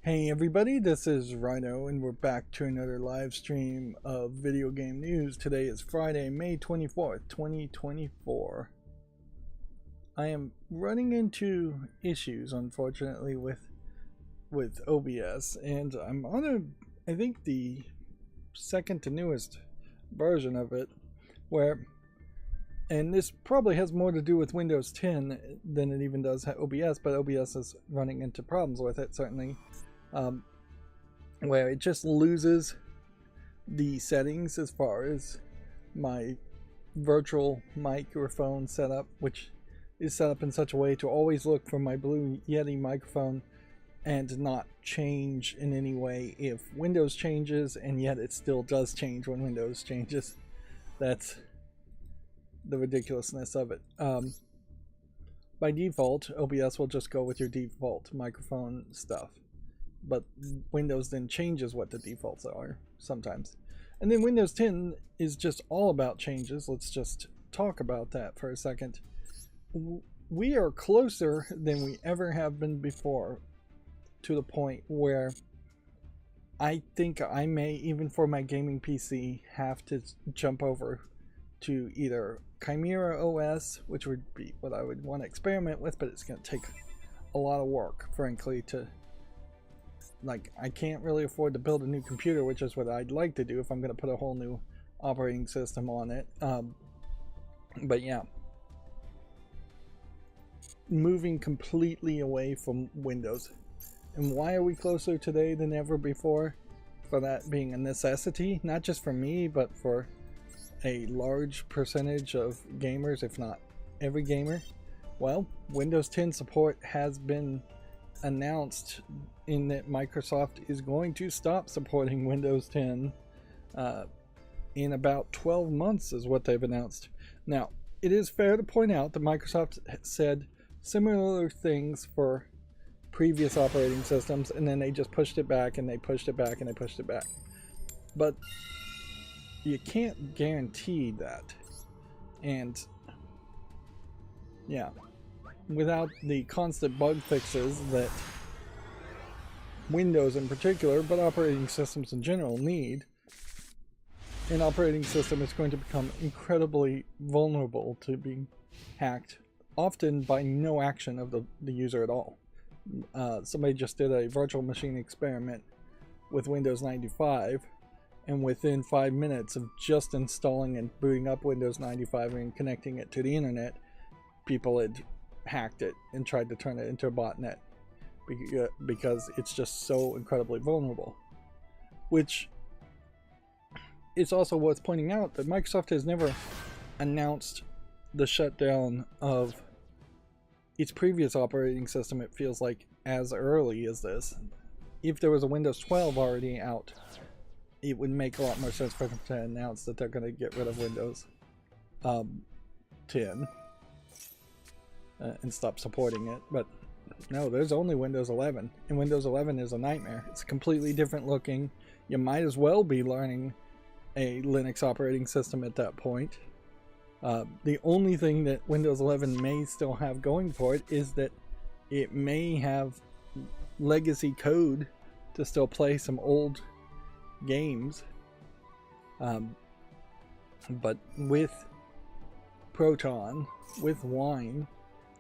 Hey everybody, this is Rydo and we're back to another live stream of video game news. Today is Friday, May 24th, 2024. I am running into issues, unfortunately, with OBS, and I'm on I think the second to newest version of it, and this probably has more to do with Windows 10 than it even does OBS, but OBS is running into problems with it, certainly. Where it just loses the settings as far as my virtual microphone setup, which is set up in such a way to always look for my blue Yeti microphone and not change in any way if Windows changes, and yet it still does change when Windows changes. That's the ridiculousness of it. By default, OBS will just go with your default microphone stuff, but Windows then changes what the defaults are sometimes. And then Windows 10 is just all about changes. Let's just talk about that for a second. We are closer than we ever have been before to the point where I think I may, even for my gaming PC, have to jump over to either Chimera OS, which would be what I would want to experiment with, but it's going to take a lot of work, frankly, to... Like, I can't really afford to build a new computer, which is what I'd like to do if I'm going to put a whole new operating system on it. But yeah, moving completely away from Windows. And why are we closer today than ever before? For that being a necessity, not just for me, but for a large percentage of gamers, if not every gamer. Well, Windows 10 support has been announced in that Microsoft is going to stop supporting Windows 10 in about 12 months is what they've announced. Now, it is fair to point out that Microsoft said similar things for previous operating systems, and then they just pushed it back and they pushed it back and they pushed it back. But you can't guarantee that. And yeah, without the constant bug fixes that Windows in particular, but operating systems in general, need, an operating system is going to become incredibly vulnerable to being hacked, often by no action of the user at all. Somebody just did a virtual machine experiment with Windows 95, and within 5 minutes of just installing and booting up Windows 95 and connecting it to the internet, people had hacked it and tried to turn it into a botnet because it's just so incredibly vulnerable. Which is also worth pointing out that Microsoft has never announced the shutdown of its previous operating system, it feels like, as early as this. If there was a Windows 12 already out, it would make a lot more sense for them to announce that they're going to get rid of Windows 10 and stop supporting it. But no, there's only Windows 11, and Windows 11 is a nightmare. It's completely different looking. You might as well be learning a Linux operating system at that point. The only thing that Windows 11 may still have going for it is that it may have legacy code to still play some old games. But with Proton, with Wine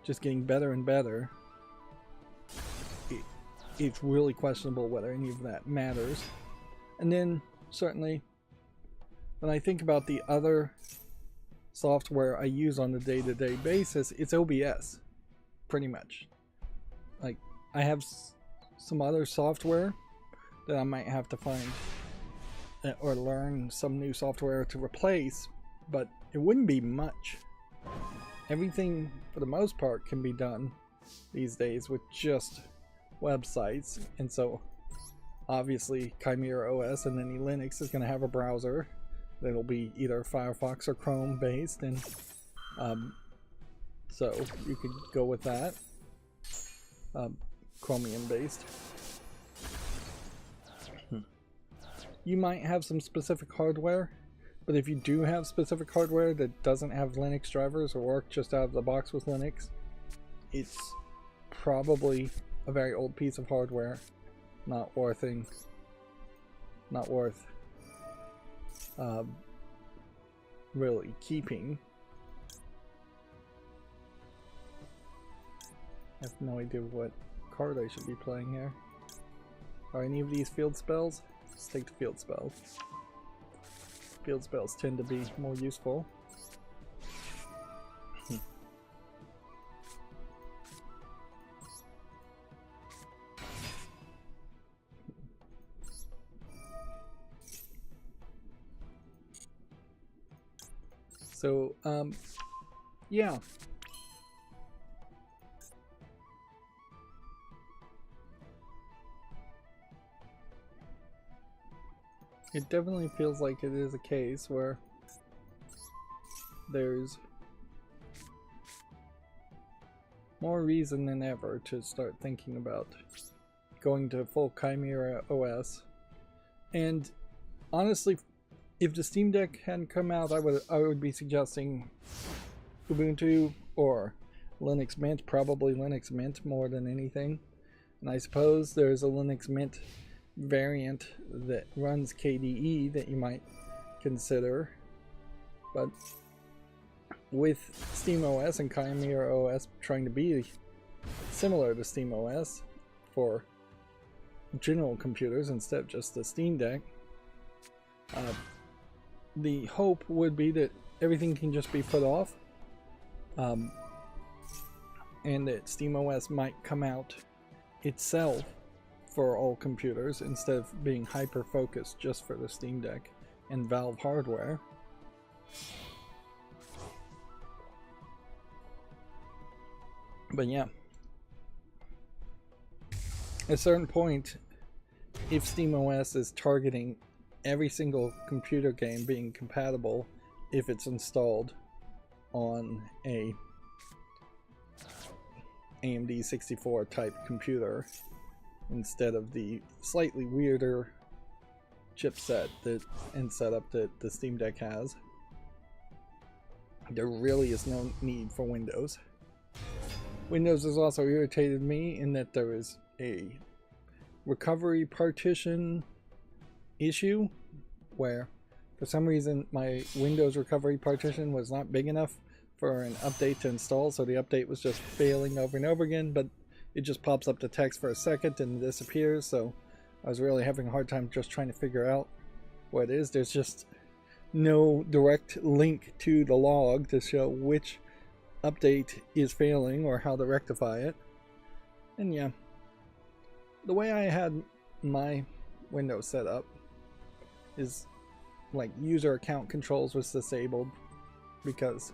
just getting better and better, it's really questionable whether any of that matters. And then certainly when I think about the other software I use on a day-to-day basis, it's OBS, pretty much. Like, I have some other software that I might have to find or learn some new software to replace, but it wouldn't be much. Everything, for the most part, can be done these days with just websites, and so obviously Chimera OS and any Linux is going to have a browser that'll be either Firefox or Chrome based, and so you could go with that, Chromium based. You might have some specific hardware, but if you do have specific hardware that doesn't have Linux drivers or work just out of the box with Linux, it's probably a very old piece of hardware not worth really keeping. I have no idea what card I should be playing here. Are any of these field spells? Let's take the field spells. Field spells tend to be more useful. So, yeah. It definitely feels like it is a case where there's more reason than ever to start thinking about going to full Chimera OS. And honestly, if the Steam Deck hadn't come out, I would be suggesting Ubuntu or Linux Mint, probably Linux Mint more than anything. And I suppose there's a Linux Mint variant that runs KDE that you might consider, but with SteamOS and Chimera OS trying to be similar to SteamOS for general computers instead of just the Steam Deck, the hope would be that everything can just be put off, and that SteamOS might come out itself for all computers instead of being hyper focused just for the Steam Deck and Valve hardware. But yeah, at a certain point, if SteamOS is targeting every single computer game being compatible if it's installed on a AMD 64 type computer instead of the slightly weirder chipset and setup that the Steam Deck has, there really is no need for Windows. Windows has also irritated me in that there is a recovery partition issue where for some reason my Windows recovery partition was not big enough for an update to install, so the update was just failing over and over again, but it just pops up the text for a second and disappears. So I was really having a hard time just trying to figure out what it is. There's just no direct link to the log to show which update is failing or how to rectify it. And yeah, the way I had my Windows set up is like user account controls was disabled, because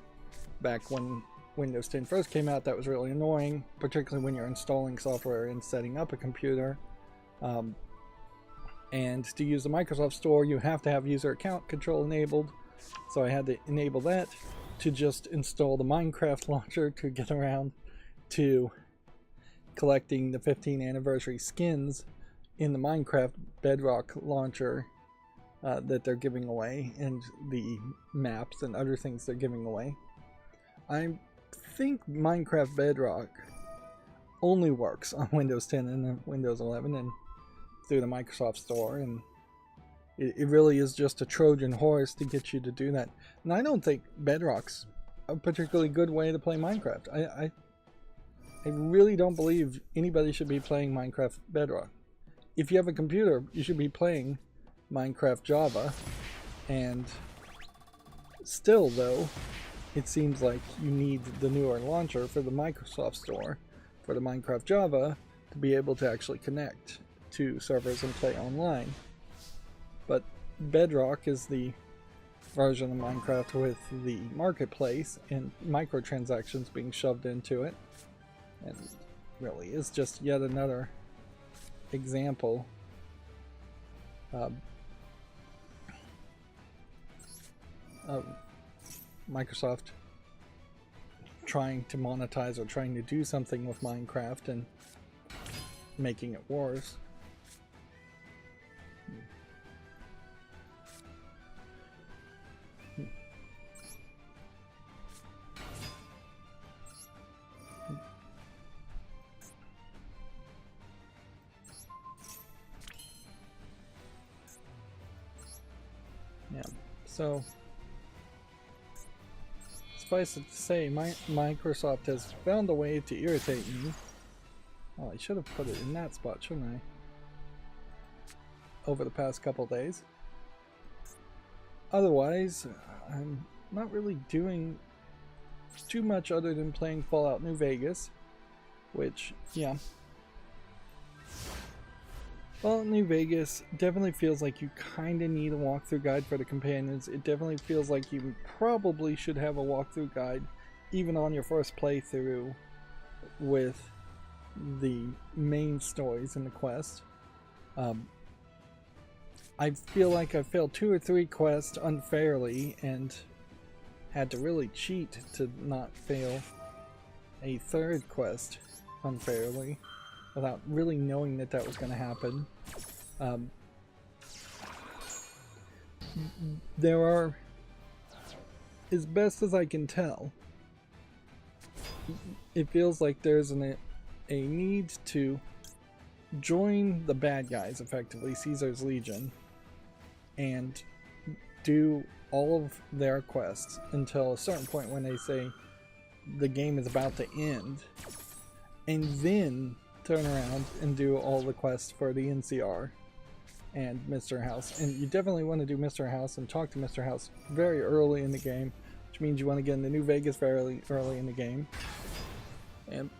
back when Windows 10 first came out, that was really annoying, particularly when you're installing software and setting up a computer. And to use the Microsoft Store, you have to have user account control enabled, so I had to enable that to just install the Minecraft launcher to get around to collecting the 15th anniversary skins in the Minecraft Bedrock launcher that they're giving away, and the maps and other things they're giving away. I think Minecraft Bedrock only works on Windows 10 and Windows 11 and through the Microsoft Store, and it really is just a Trojan horse to get you to do that. And I don't think Bedrock's a particularly good way to play Minecraft. I really don't believe anybody should be playing Minecraft Bedrock. If you have a computer, you should be playing Minecraft Java, and still though, it seems like you need the newer launcher for the Microsoft Store for the Minecraft Java to be able to actually connect to servers and play online. But Bedrock is the version of Minecraft with the marketplace and microtransactions being shoved into it, and really is just yet another example of Microsoft trying to monetize or trying to do something with Minecraft and making it worse. Yeah, so suffice it to say, Microsoft has found a way to irritate me. Oh, I should have put it in that spot, shouldn't I? Over the past couple days. Otherwise, I'm not really doing too much other than playing Fallout New Vegas, which, yeah. Fallout New Vegas definitely feels like you kind of need a walkthrough guide for the companions. It definitely feels like you probably should have a walkthrough guide even on your first playthrough with the main stories in the quest. I feel like I failed 2 or 3 quests unfairly and had to really cheat to not fail a 3rd quest unfairly without really knowing that that was going to happen. There are, as best as I can tell, it feels like there's a need to join the bad guys, effectively, Caesar's Legion, and do all of their quests until a certain point when they say the game is about to end, and then turn around and do all the quests for the NCR and Mr. House. And you definitely want to do Mr. House and talk to Mr. House very early in the game, which means you want to get into New Vegas very early in the game. And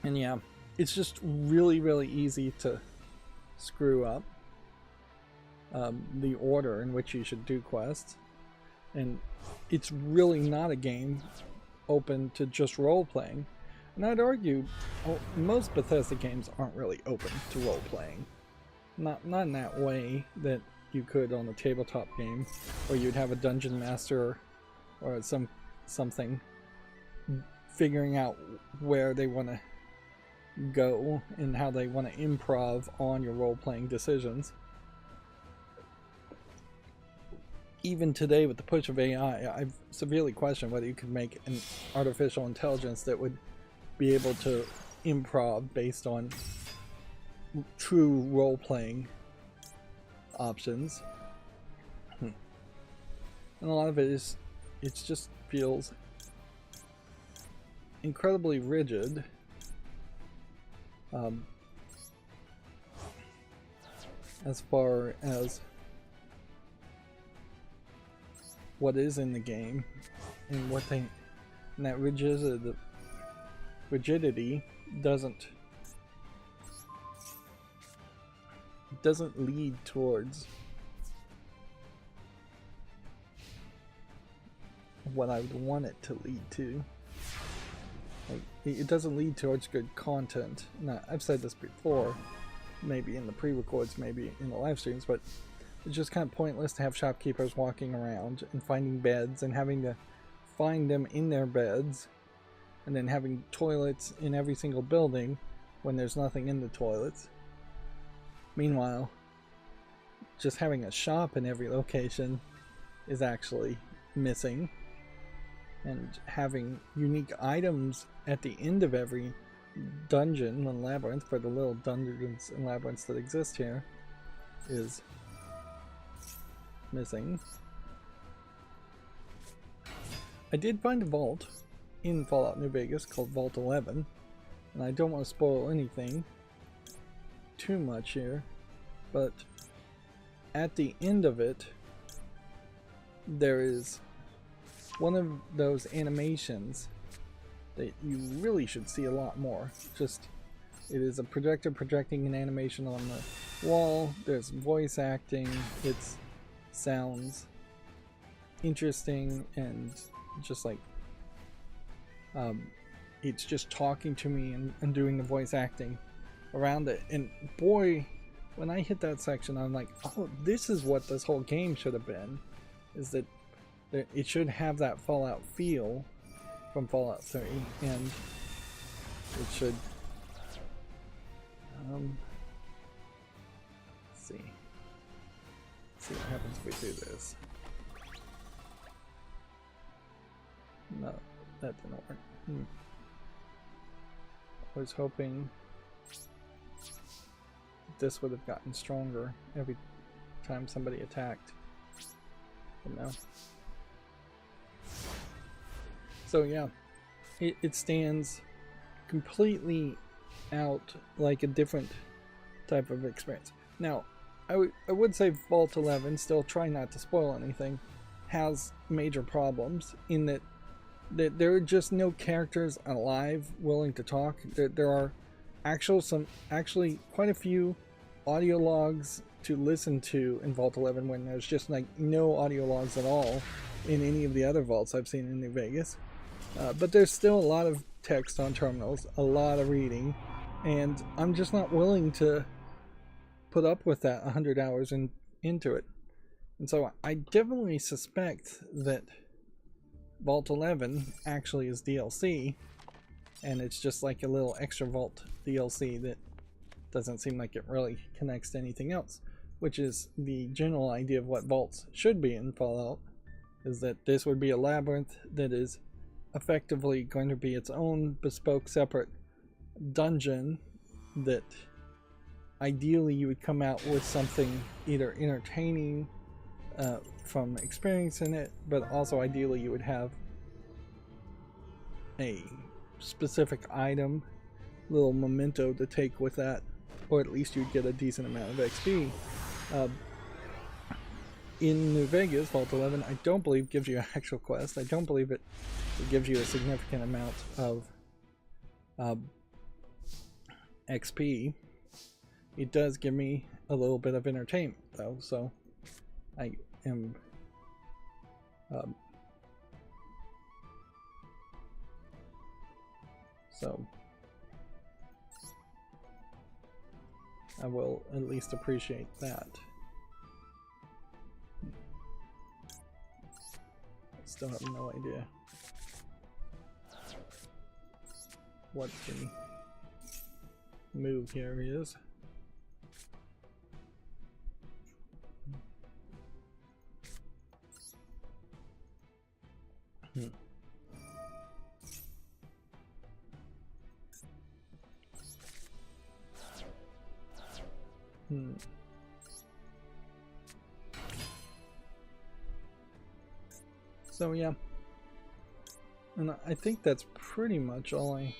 yeah, it's just really, really easy to screw up the order in which you should do quests. And it's really not a game open to just role-playing. And I'd argue most Bethesda games aren't really open to role-playing. Not in that way that you could on a tabletop game, where you'd have a dungeon master or something figuring out where they want to go and how they want to improv on your role-playing decisions. Even today, with the push of AI, I've severely questioned whether you could make an artificial intelligence that would be able to improv based on true role-playing options. And a lot of it is, it just feels incredibly rigid. As far as what is in the game and what they, and that rigidity doesn't lead towards what I would want it to lead to. Like, it doesn't lead towards good content. Now, I've said this before, maybe in the pre-records, maybe in the live streams, but it's just kind of pointless to have shopkeepers walking around and finding beds and having to find them in their beds, and then having toilets in every single building when there's nothing in the toilets. Meanwhile, just having a shop in every location is actually missing, and having unique items at the end of every dungeon and labyrinth, for the little dungeons and labyrinths that exist here, is missing. I did find a vault in Fallout New Vegas called Vault 11, and I don't want to spoil anything too much here, but at the end of it there is one of those animations that you really should see a lot more. Just, it is a projector projecting an animation on the wall, there's voice acting, it sounds interesting, and just like it's just talking to me and doing the voice acting around it. And boy, when I hit that section, I'm like, oh, this is what this whole game should have been, is that it should have that Fallout feel from Fallout 3, and it should let's see what happens if we do this. No, that didn't work. I was hoping this would have gotten stronger every time somebody attacked. But no. So yeah, it stands completely out like a different type of experience. Now, I would say Vault 11, still try not to spoil anything, has major problems in that there are just no characters alive willing to talk. There are actually quite a few audio logs to listen to in Vault 11 when there's just like no audio logs at all in any of the other vaults I've seen in New Vegas. But there's still a lot of text on terminals, a lot of reading, and I'm just not willing to put up with that 100 hours into it. And so I definitely suspect that Vault 11 actually is DLC, and it's just like a little extra Vault DLC that doesn't seem like it really connects to anything else, which is the general idea of what vaults should be in Fallout, is that this would be a labyrinth that is effectively going to be its own bespoke separate dungeon that ideally you would come out with something either entertaining from experiencing it, but also ideally you would have a specific item, little memento to take with that, or at least you'd get a decent amount of XP. In New Vegas, Vault 11, I don't believe gives you an actual quest. I don't believe it gives you a significant amount of XP. It does give me a little bit of entertainment, though, so I am so I will at least appreciate that. Still have no idea what the move here is. So yeah, and I think that's pretty much all I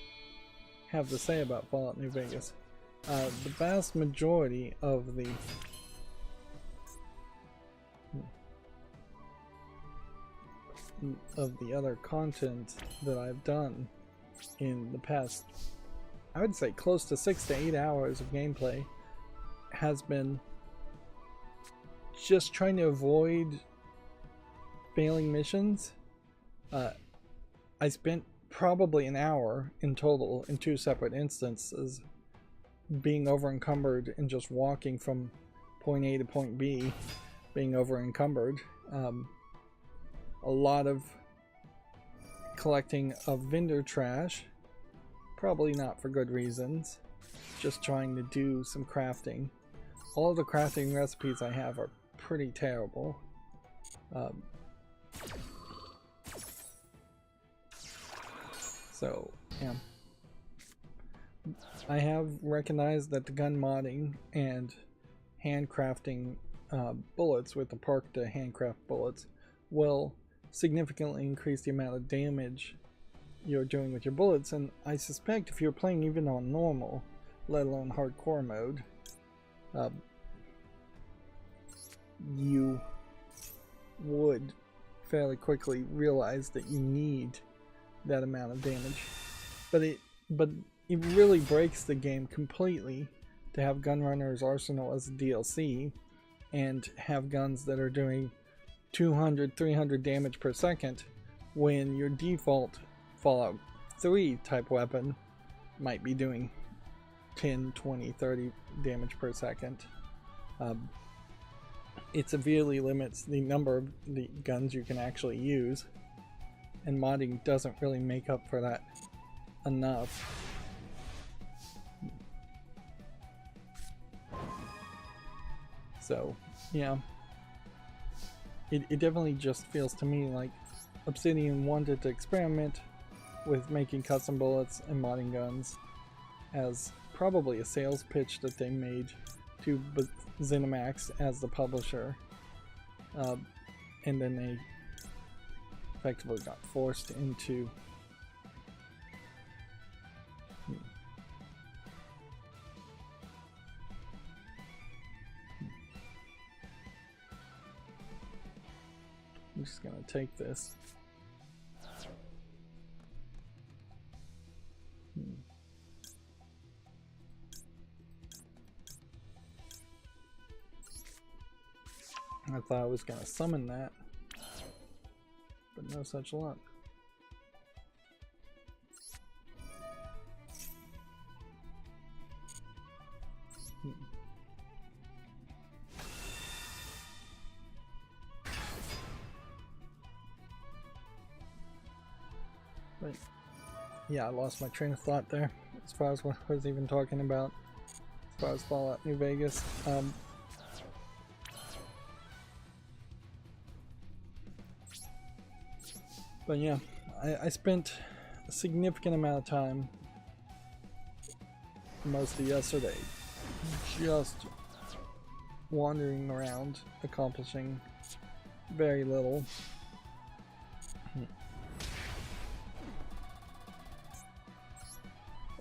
have to say about Fallout New Vegas. The vast majority of the other content that I've done in the past, I would say close to 6 to 8 hours of gameplay, has been just trying to avoid failing missions. I spent probably an hour in total in 2 separate instances being over encumbered and just walking from point A to point B, being over encumbered. A lot of collecting of vendor trash, probably not for good reasons, just trying to do some crafting. All of the crafting recipes I have are pretty terrible. So, yeah. I have recognized that the gun modding and handcrafting bullets with the perk to handcraft bullets will significantly increase the amount of damage you're doing with your bullets, and I suspect if you're playing even on normal, let alone hardcore mode, you would fairly quickly realize that you need that amount of damage. But it really breaks the game completely to have Gunrunner's Arsenal as a DLC and have guns that are doing 200, 300 damage per second when your default Fallout 3 type weapon might be doing 10, 20, 30 damage per second. It severely limits the number of the guns you can actually use, and modding doesn't really make up for that enough. So, yeah. It definitely just feels to me like Obsidian wanted to experiment with making custom bullets and modding guns as probably a sales pitch that they made to ZeniMax as the publisher, and then they effectively got forced into I'm just gonna take this. I thought I was gonna summon that, but no such luck. But yeah, I lost my train of thought there as far as what I was even talking about as far as Fallout New Vegas. But yeah, I spent a significant amount of time most of yesterday just wandering around, accomplishing very little.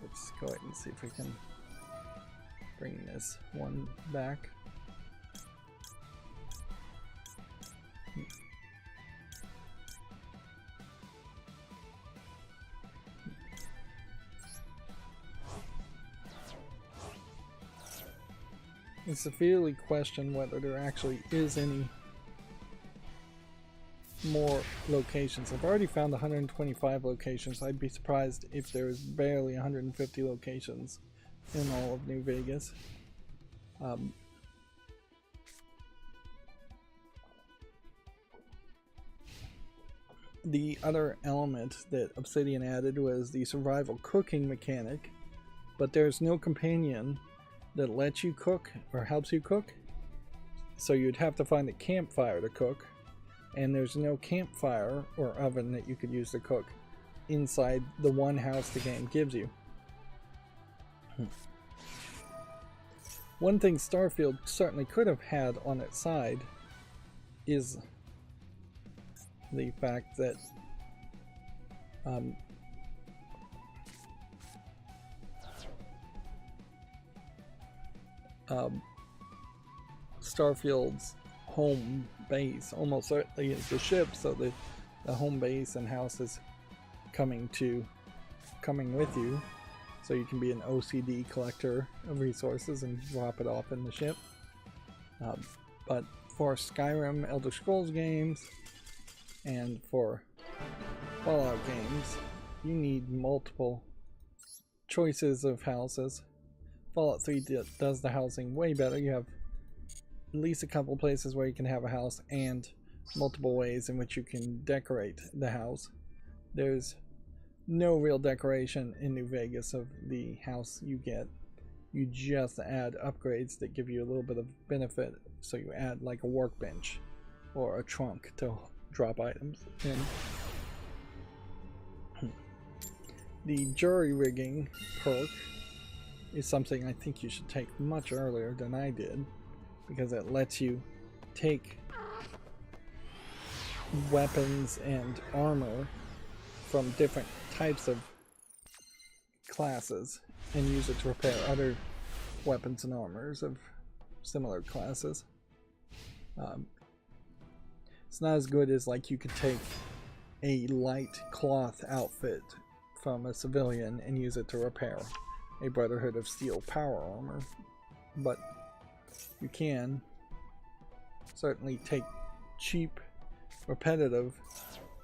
Let's go ahead and see if we can bring this one back. I severely question whether there actually is any more locations. I've already found 125 locations. I'd be surprised if there's barely 150 locations in all of New Vegas. The other element that Obsidian added was the survival cooking mechanic, but there's no companion that lets you cook or helps you cook, so you'd have to find a campfire to cook, and there's no campfire or oven that you could use to cook inside the one house the game gives you. One thing Starfield certainly could have had on its side is the fact that Starfield's home base almost certainly is the ship, so that the home base and house is coming with you, so you can be an OCD collector of resources and drop it off in the ship. But for Skyrim, Elder Scrolls games, and for Fallout games, you need multiple choices of houses. Fallout 3 does the housing way better. You have at least a couple places where you can have a house and multiple ways in which you can decorate the house. There's no real decoration in New Vegas of the house you get. You just add upgrades that give you a little bit of benefit. So you add like a workbench or a trunk to drop items in. The jury rigging perk is something I think you should take much earlier than I did, because it lets you take weapons and armor from different types of classes and use it to repair other weapons and armors of similar classes. It's not as good as like you could take a light cloth outfit from a civilian and use it to repair a Brotherhood of Steel power armor, but you can certainly take cheap, repetitive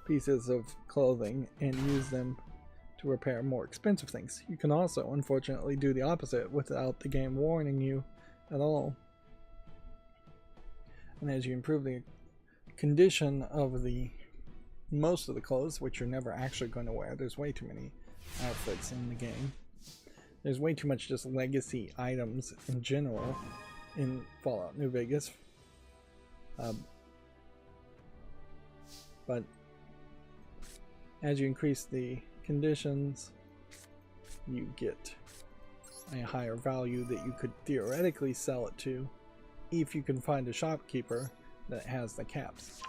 pieces of clothing and use them to repair more expensive things. You can also, unfortunately, do the opposite without the game warning you at all. And as you improve the condition of most of the clothes, which you're never actually going to wear, there's way too many outfits in the game. There's way too much just legacy items in general in Fallout New Vegas. But as you increase the conditions, you get a higher value that you could theoretically sell it to if you can find a shopkeeper that has the caps.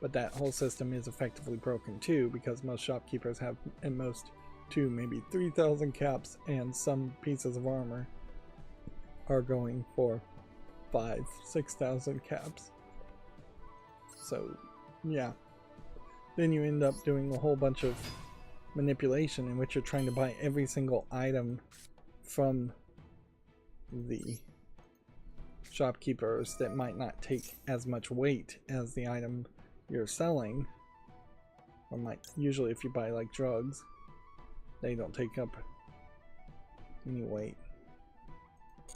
but that whole system is effectively broken too, because most shopkeepers have at most 2, maybe 3,000 caps, and some pieces of armor are going for 5,000-6,000 caps. So yeah, then you end up doing a whole bunch of manipulation in which you're trying to buy every single item from the shopkeepers that might not take as much weight as the item you're selling, or might, usually if you buy like drugs, they don't take up any weight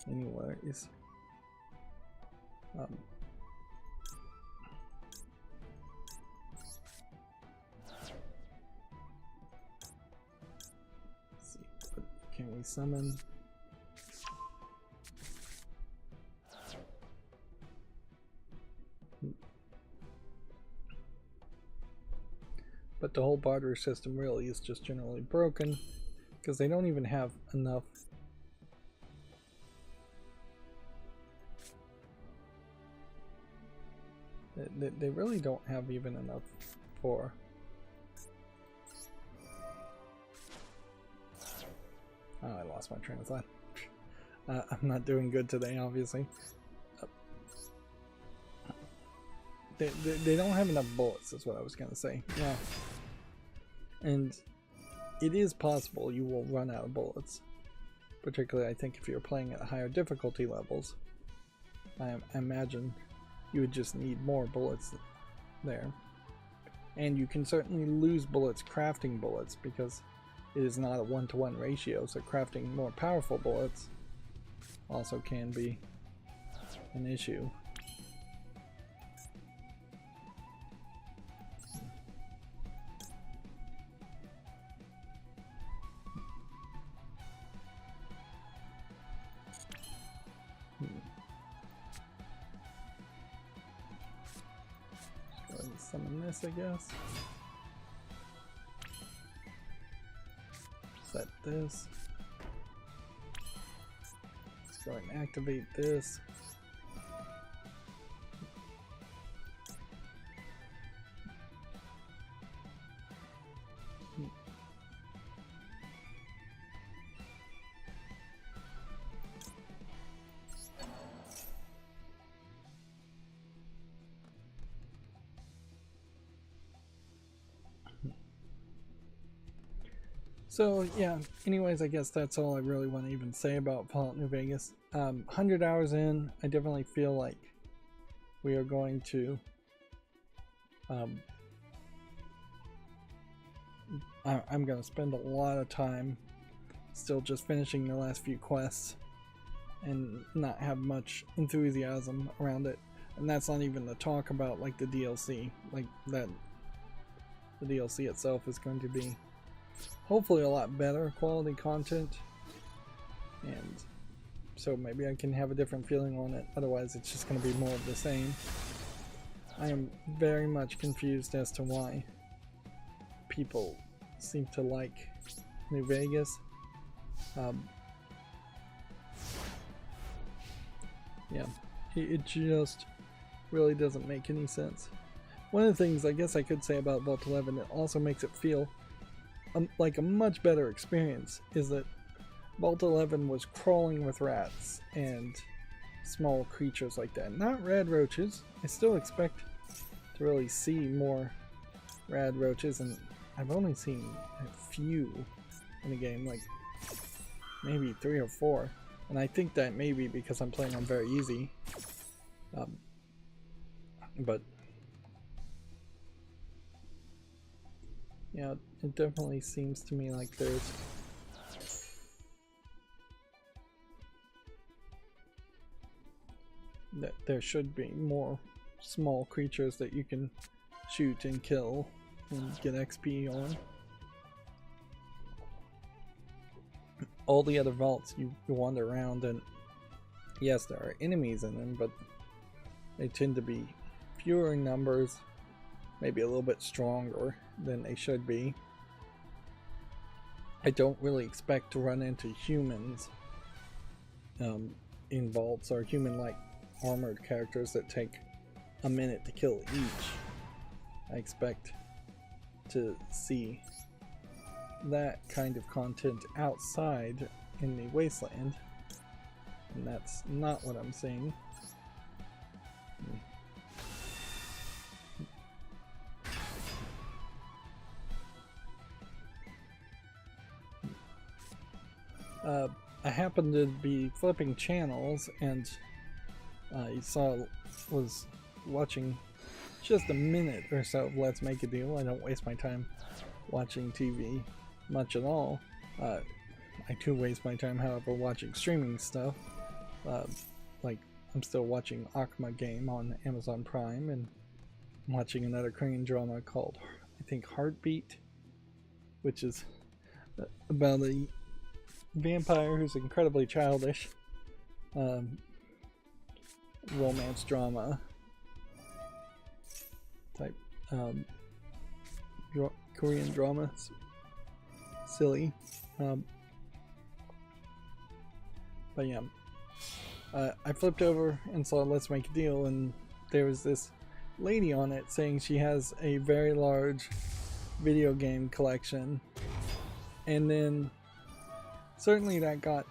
anyways. Let's see, can we summon? But the whole barter system really is just generally broken, because they don't even have enough they really don't have even enough for I lost my train of thought. I'm not doing good today, obviously. They don't have enough bullets, is what I was going to say. Yeah. And it is possible you will run out of bullets. Particularly, I think, if you're playing at higher difficulty levels. I imagine you would just need more bullets there. And you can certainly lose bullets crafting bullets, because it is not a 1-to-1 ratio, so crafting more powerful bullets also can be an issue. Just go ahead and summon this, I guess. Set this. Let's go ahead and activate this. So yeah, anyways, I guess that's all I really want to even say about Fallout New Vegas. 100 hours in, I definitely feel like we are going to I'm going to spend a lot of time still just finishing the last few quests and not have much enthusiasm around it. And that's not even to talk about like the DLC, like that the DLC itself is going to be hopefully a lot better quality content, and so maybe I can have a different feeling on it. Otherwise it's just going to be more of the same. I am very much confused as to why people seem to like New Vegas. Yeah, it just really doesn't make any sense. One of the things I guess I could say about Vault 11 that also makes it feel like a much better experience is that Vault 11 was crawling with rats and small creatures like that. Not rad roaches. I still expect to really see more rad roaches, and I've only seen a few in the game, like maybe 3 or 4. And I think that may be because I'm playing on very easy. But yeah, it definitely seems to me like there should be more small creatures that you can shoot and kill and get XP on. All the other vaults you wander around, and yes, there are enemies in them, but they tend to be fewer in numbers, maybe a little bit stronger than they should be. I don't really expect to run into humans in vaults, or human-like armored characters that take a minute to kill each. I expect to see that kind of content outside in the wasteland, and that's not what I'm seeing. I happened to be flipping channels, and was watching just a minute or so of Let's Make a Deal. I don't waste my time watching TV much at all. I do waste my time, however, watching streaming stuff. Like, I'm still watching Akuma Game on Amazon Prime, and I'm watching another Korean drama called, I think, Heartbeat, which is about a vampire who's incredibly childish. Romance drama type Korean drama. Silly. But yeah, I flipped over and saw Let's Make a Deal, and there was this lady on it saying she has a very large video game collection, and then certainly that got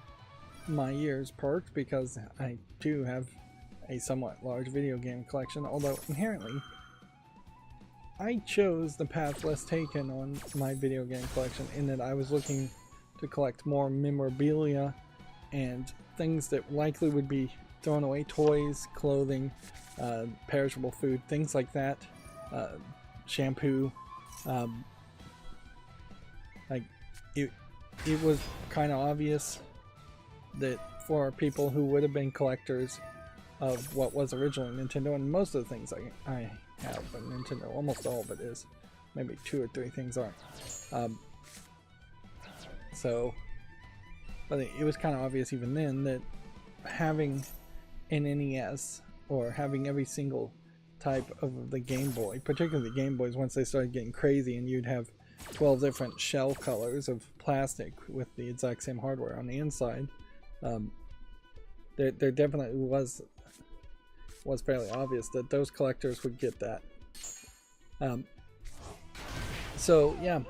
my ears perked because I do have a somewhat large video game collection, although inherently I chose the path less taken on my video game collection in that I was looking to collect more memorabilia and things that likely would be thrown away, toys, clothing, perishable food, things like that, shampoo. Like it was kind of obvious that for people who would have been collectors of what was originally Nintendo, and most of the things I have a Nintendo, almost all of it is. Maybe 2 or 3 things aren't. But it was kind of obvious even then that having an NES or having every single type of the Game Boy, particularly the Game Boys, once they started getting crazy and you'd have 12 different shell colors of plastic with the exact same hardware on the inside, there definitely was fairly obvious that those collectors would get that. So yeah,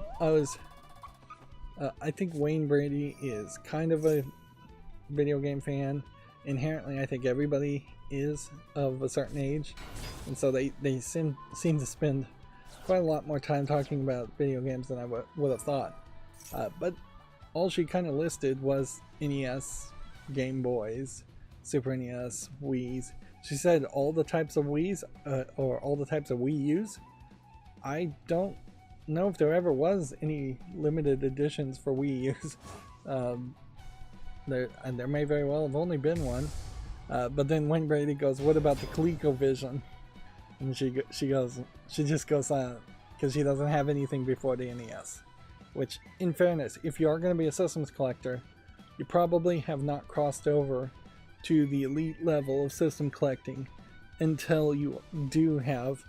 I think Wayne Brady is kind of a video game fan. Inherently, I think everybody is of a certain age, and so they seem to spend quite a lot more time talking about video games than I would have thought. But all she kind of listed was NES, Game Boys, Super NES, Wii's. She said all the types of Wii's, or all the types of Wii U's. I don't know if there ever was any limited editions for Wii U's. There may very well have only been one. But then Wayne Brady goes, "What about the ColecoVision?" And she just goes silent because she doesn't have anything before the NES. Which, in fairness, if you are going to be a systems collector, you probably have not crossed over to the elite level of system collecting until you do have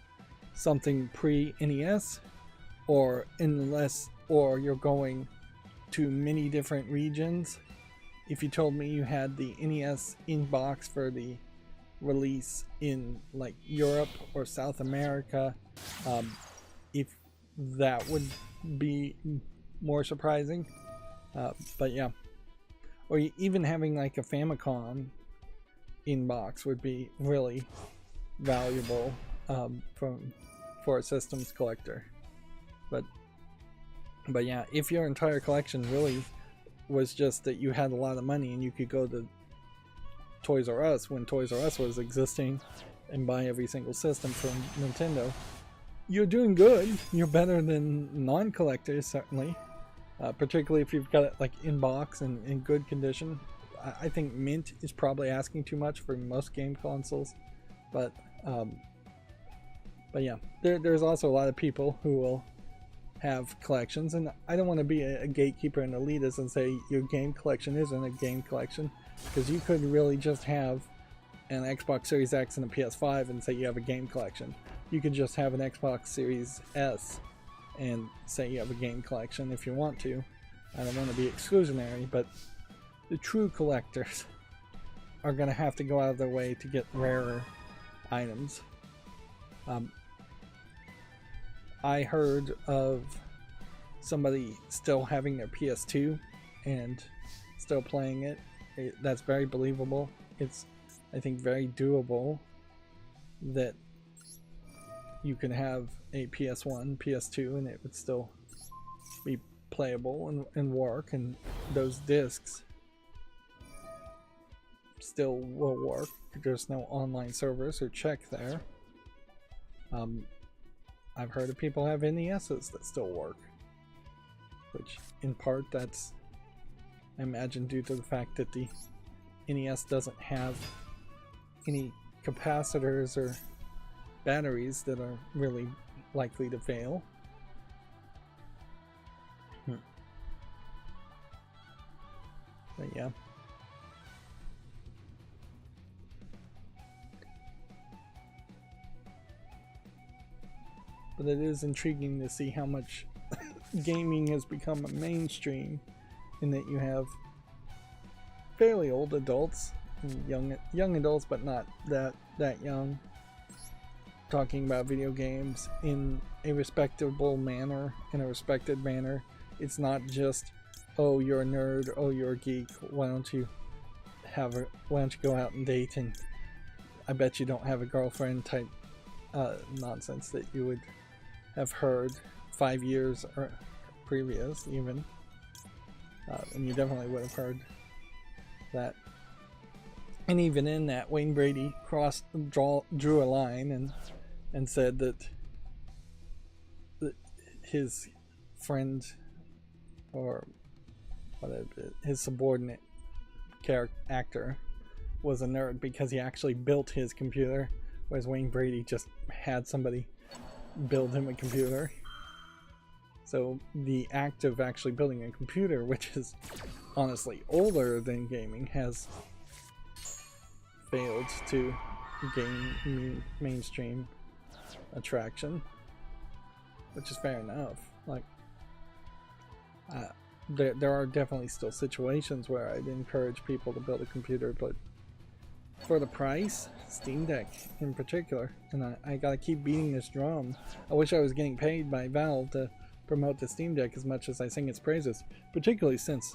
something pre-NES, or you're going to many different regions. If you told me you had the NES in box for the release in like Europe or South America, if that would be more surprising. But yeah, or even having like a Famicom in box would be really valuable for a systems collector. But yeah, if your entire collection really was just that you had a lot of money and you could go to Toys R Us when Toys R Us was existing and buy every single system from Nintendo, you're doing good. You're better than non-collectors, certainly. Particularly if you've got it like in box and in good condition. I think mint is probably asking too much for most game consoles, but yeah, there's also a lot of people who will have collections, and I don't want to be a gatekeeper and elitist and say your game collection isn't a game collection, because you could really just have an Xbox Series X and a PS5 and say you have a game collection. You could just have an Xbox Series S and say you have a game collection if you want to. I don't want to be exclusionary, but the true collectors are going to have to go out of their way to get rarer items. I heard of somebody still having their PS2 and still playing it. That's very believable. It's, I think, very doable that you can have a PS1, PS2, and it would still be playable and work, and those discs still will work. There's no online servers or check there. I've heard of people have NESs that still work, which in part that's, I imagine, due to the fact that the NES doesn't have any capacitors or batteries that are really likely to fail. But yeah. But it is intriguing to see how much gaming has become a mainstream, in that you have fairly old adults, and young adults, but not that young, talking about video games in a respectable manner, in a respected manner. It's not just, oh, you're a nerd, oh, you're a geek, why don't you go out and date, and I bet you don't have a girlfriend type nonsense that you would have heard 5 years or previous even. And you definitely would have heard that. And even in that, Wayne Brady drew a line and said that his friend, or whatever, his subordinate actor, was a nerd because he actually built his computer, whereas Wayne Brady just had somebody build him a computer. So the act of actually building a computer, which is honestly older than gaming, has failed to gain mainstream attraction, which is fair enough. Like, there are definitely still situations where I'd encourage people to build a computer, but for the price, Steam Deck in particular, and I gotta keep beating this drum. I wish I was getting paid by Valve to promote the Steam Deck as much as I sing its praises, particularly since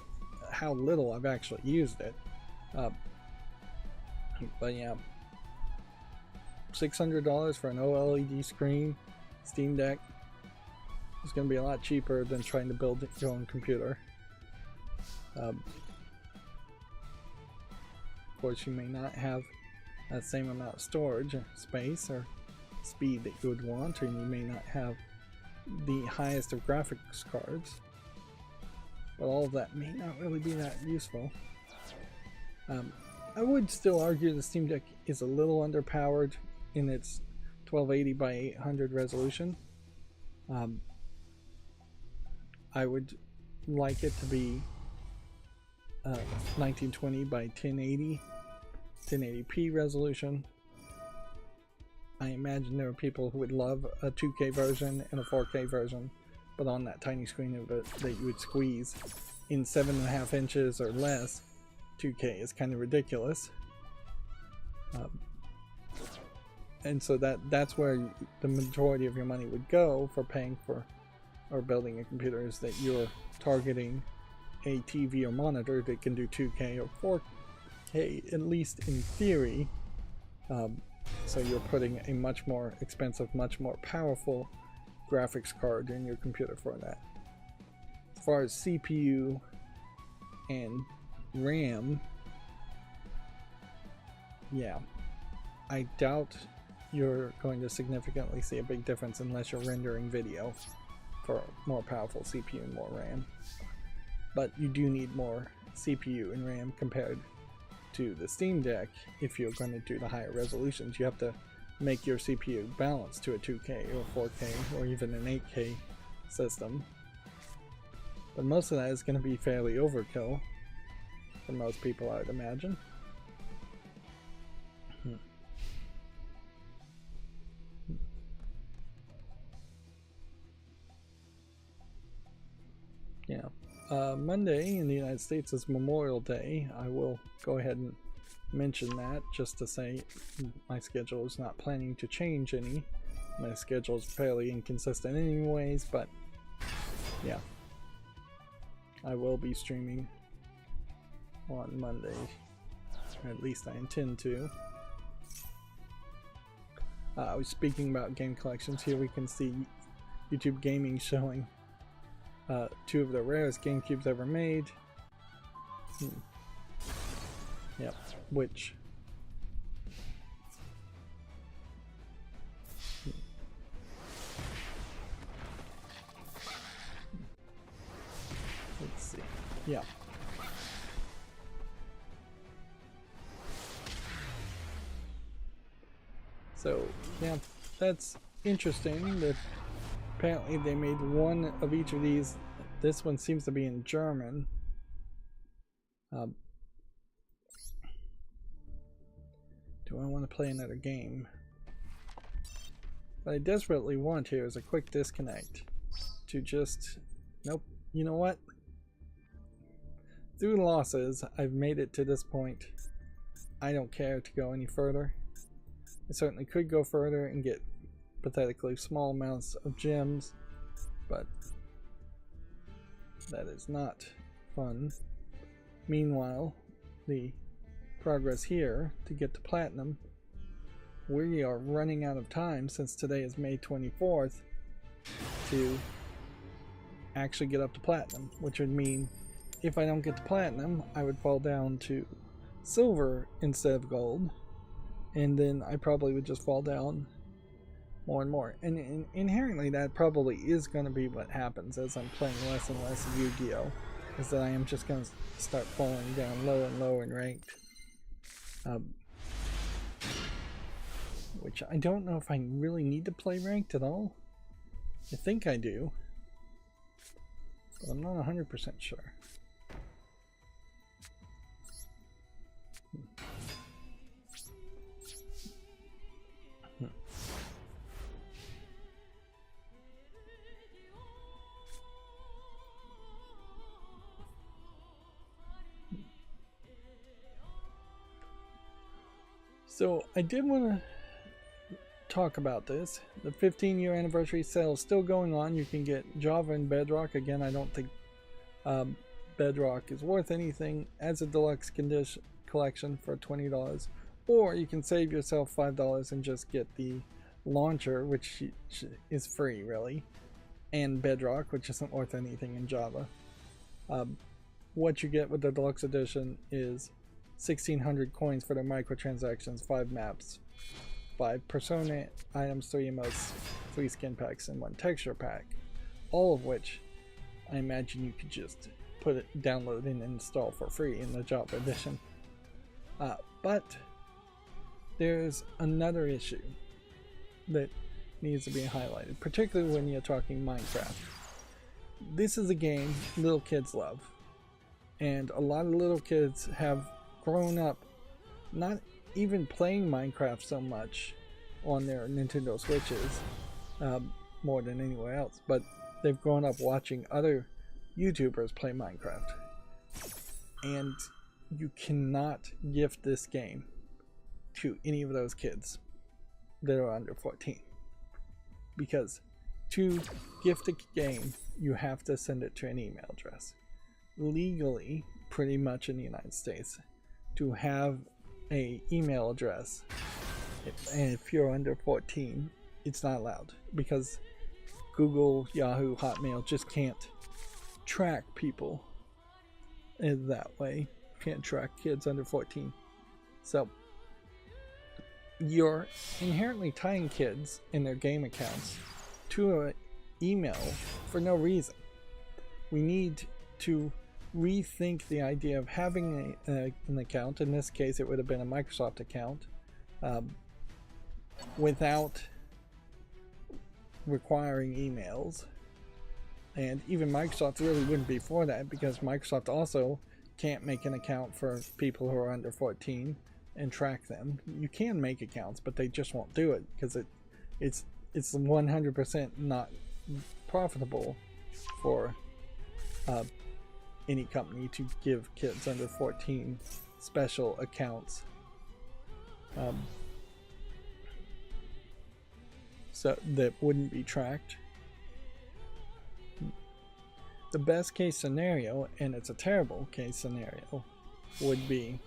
how little I've actually used it. But yeah, $600 for an OLED screen, Steam Deck is going to be a lot cheaper than trying to build your own computer. Of course, you may not have that same amount of storage or space or speed that you would want, or you may not have the highest of graphics cards, but all of that may not really be that useful. I would still argue the Steam Deck is a little underpowered in its 1280 by 800 resolution. I would like it to be 1920 by 1080p resolution. I imagine there are people who would love a 2K version and a 4K version, but on that tiny screen of it that you would squeeze in 7.5 inches or less, 2K is kind of ridiculous. And so that's where the majority of your money would go for paying for or building a computer, is that you're targeting a TV or monitor that can do 2K or 4K, at least in theory. So you're putting a much more expensive, much more powerful graphics card in your computer for that. As far as CPU and RAM, yeah, I doubt you're going to significantly see a big difference unless you're rendering video for more powerful CPU and more RAM. But you do need more CPU and RAM compared to the Steam Deck. If you're going to do the higher resolutions, you have to make your CPU balance to a 2K or 4K or even an 8K system. But most of that is going to be fairly overkill for most people, I would imagine. Yeah. Monday in the United States is Memorial Day. I will go ahead and mention that just to say my schedule is not planning to change any My schedule is fairly inconsistent anyways, but yeah. I will be streaming on Monday, or at least I intend to. I was speaking about game collections. Here we can see YouTube Gaming showing 2 of the rarest GameCubes ever made. Yep, which let's see. Yeah. So, yeah, that's interesting that apparently they made one of each of these. This one seems to be in German. Do I want to play another game? What I desperately want here is a quick disconnect to just, nope, you know what? Through losses, I've made it to this point. I don't care to go any further. I certainly could go further and get pathetically small amounts of gems, but that is not fun. Meanwhile, the progress here to get to platinum, we are running out of time since today is May 24th to actually get up to platinum, which would mean if I don't get to platinum, I would fall down to silver instead of gold, and then I probably would just fall down more and more. And inherently that probably is going to be what happens as I'm playing less and less of Yu-Gi-Oh! Is that I am just going to start falling down low and low in ranked. Which I don't know if I really need to play ranked at all. I think I do, but I'm not 100% sure. So I did want to talk about this. The 15-year anniversary sale is still going on. You can get Java and Bedrock. Again, I don't think Bedrock is worth anything as a deluxe collection for $20. Or you can save yourself $5 and just get the launcher, which is free really, and Bedrock, which isn't worth anything in Java. What you get with the deluxe edition is 1,600 coins for the microtransactions, 5 maps, 5 persona items, 3 emotes, 3 skin packs, and 1 texture pack. All of which I imagine you could just download and install for free in the Java edition. But there's another issue that needs to be highlighted, particularly when you're talking Minecraft. This is a game little kids love, and a lot of little kids have grown up not even playing Minecraft so much on their Nintendo Switches, more than anywhere else, but they've grown up watching other YouTubers play Minecraft. And you cannot gift this game to any of those kids that are under 14. Because to gift a game, you have to send it to an email address. Legally, pretty much in the United States, to have a email address, and if you're under 14, it's not allowed, because Google, Yahoo, Hotmail just can't track people in that way. Can't track kids under 14. So you're inherently tying kids in their game accounts to an email for no reason. We need to rethink the idea of having an account. In this case, it would have been a Microsoft account, without requiring emails. And even Microsoft really wouldn't be for that, because Microsoft also can't make an account for people who are under 14 and track them. You can make accounts, but they just won't do it because it's 100% not profitable for any company to give kids under 14 special accounts. so that wouldn't be tracked. The best case scenario, and it's a terrible case scenario, would be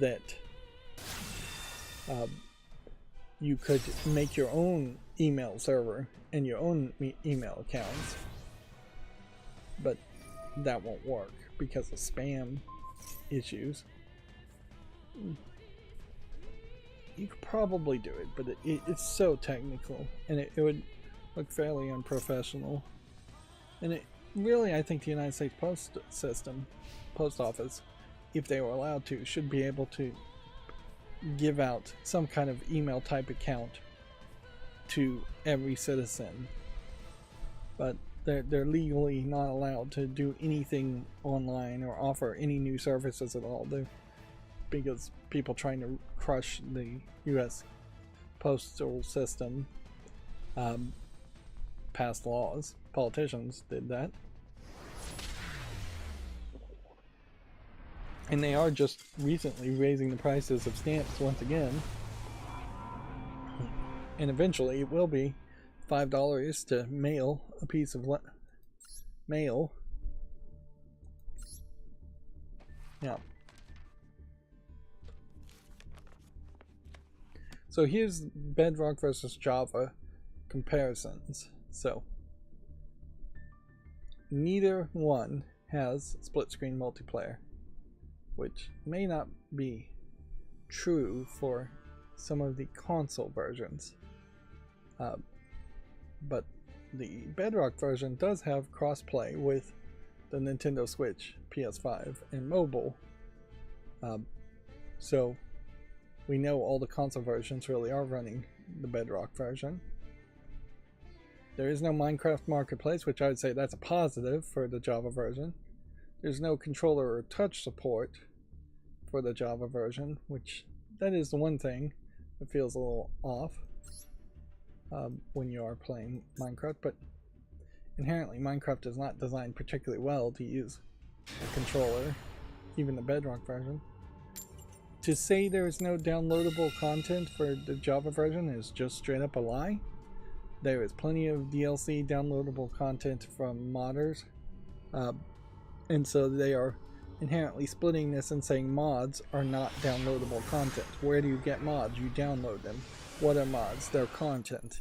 that you could make your own email server and your own email accounts, but that won't work because of spam issues. You could probably do it, but it's so technical, and it would look fairly unprofessional. And it really, I think the United States Post Office, if they were allowed to, should be able to give out some kind of email type account to every citizen. But they're legally not allowed to do anything online or offer any new services at all. Because people trying to crush the U.S. postal system passed laws. Politicians did that. And they are just recently raising the prices of stamps once again. And eventually it will be $5 to mail a piece of mail. Yeah. So here's Bedrock versus Java comparisons. So neither one has split screen multiplayer, which may not be true for some of the console versions. But the Bedrock version does have crossplay with the Nintendo Switch, PS5, and mobile. So we know all the console versions really are running the Bedrock version. There is no Minecraft Marketplace, which I would say that's a positive for the Java version. There's no controller or touch support for the Java version, which that is the one thing that feels a little off when you are playing Minecraft, but inherently Minecraft is not designed particularly well to use a controller, even the Bedrock version. To say there is no downloadable content for the Java version is just straight up a lie. There is plenty of DLC downloadable content from modders, and so they are inherently splitting this and saying mods are not downloadable content. Where do you get mods? You download them. What are mods? They're content.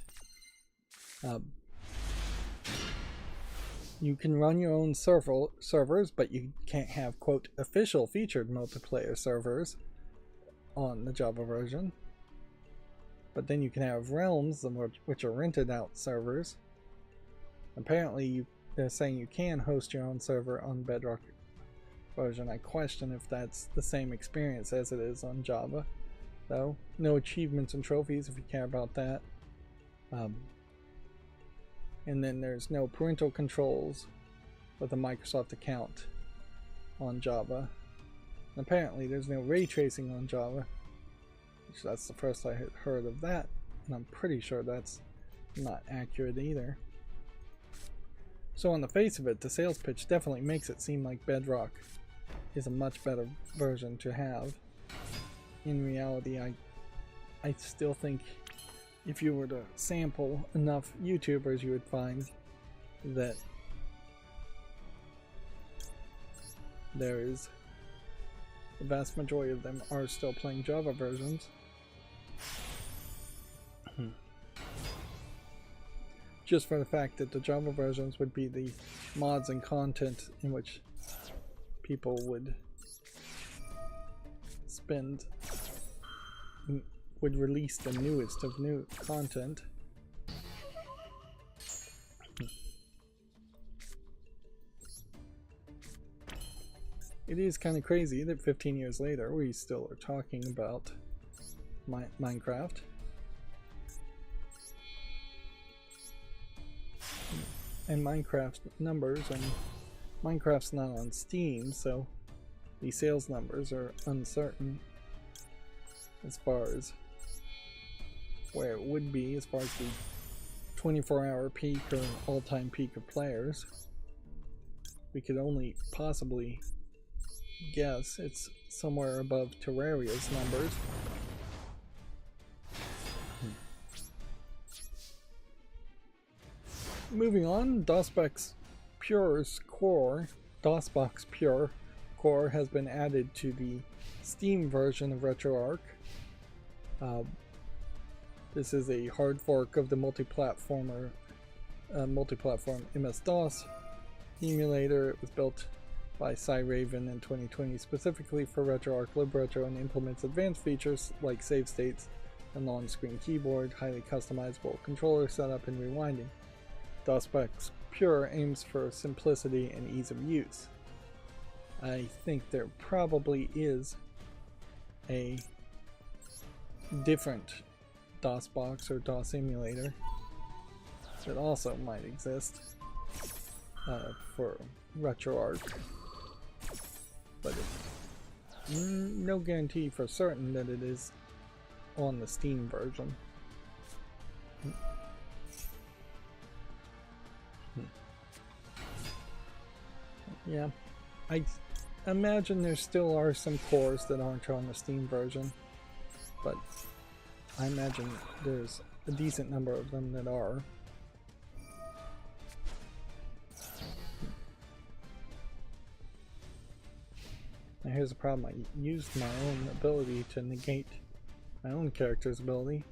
You can run your own servers, but you can't have, quote, official featured multiplayer servers on the Java version. But then you can have realms, which are rented out servers. Apparently they're saying you can host your own server on Bedrock version. I question if that's the same experience as it is on Java, though. No achievements and trophies if you care about that. And then there's no parental controls with a Microsoft account on Java. And apparently there's no ray tracing on Java, which that's the first I had heard of that, and I'm pretty sure that's not accurate either. So on the face of it, the sales pitch definitely makes it seem like Bedrock is a much better version to have. In reality, I still think if you were to sample enough YouTubers, you would find that there is the vast majority of them are still playing Java versions. Just for the fact that the Java versions would be the mods and content in which people would release the newest of new content. It is kind of crazy that 15 years later we still are talking about Minecraft. And Minecraft numbers, and Minecraft's not on Steam, so the sales numbers are uncertain as far as where it would be as far as the 24-hour peak or an all-time peak of players. We could only possibly guess it's somewhere above Terraria's numbers. moving on, DOSBox Pure's core, DOSBox Pure core has been added to the Steam version of RetroArch. This is a hard fork of the multi-platform MS-DOS emulator. It was built by Raven in 2020 specifically for RetroArch LibRetro and implements advanced features like save states and on-screen keyboard, highly customizable controller setup, and rewinding. DOSBox Pure aims for simplicity and ease of use. I think there probably is a different DOSBox or DOS emulator that also might exist for RetroArch, but no guarantee for certain that it is on the Steam version. Yeah, I imagine there still are some cores that aren't on the Steam version, but I imagine there's a decent number of them that are. Now here's the problem. I used my own ability to negate my own character's ability.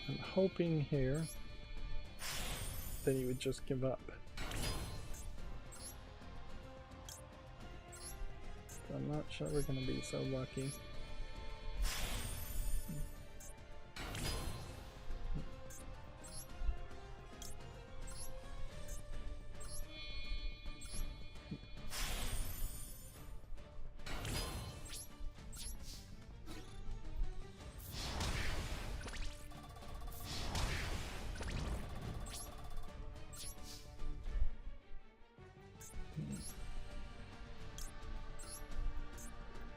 I'm hoping here that he would just give up. But I'm not sure we're going to be so lucky.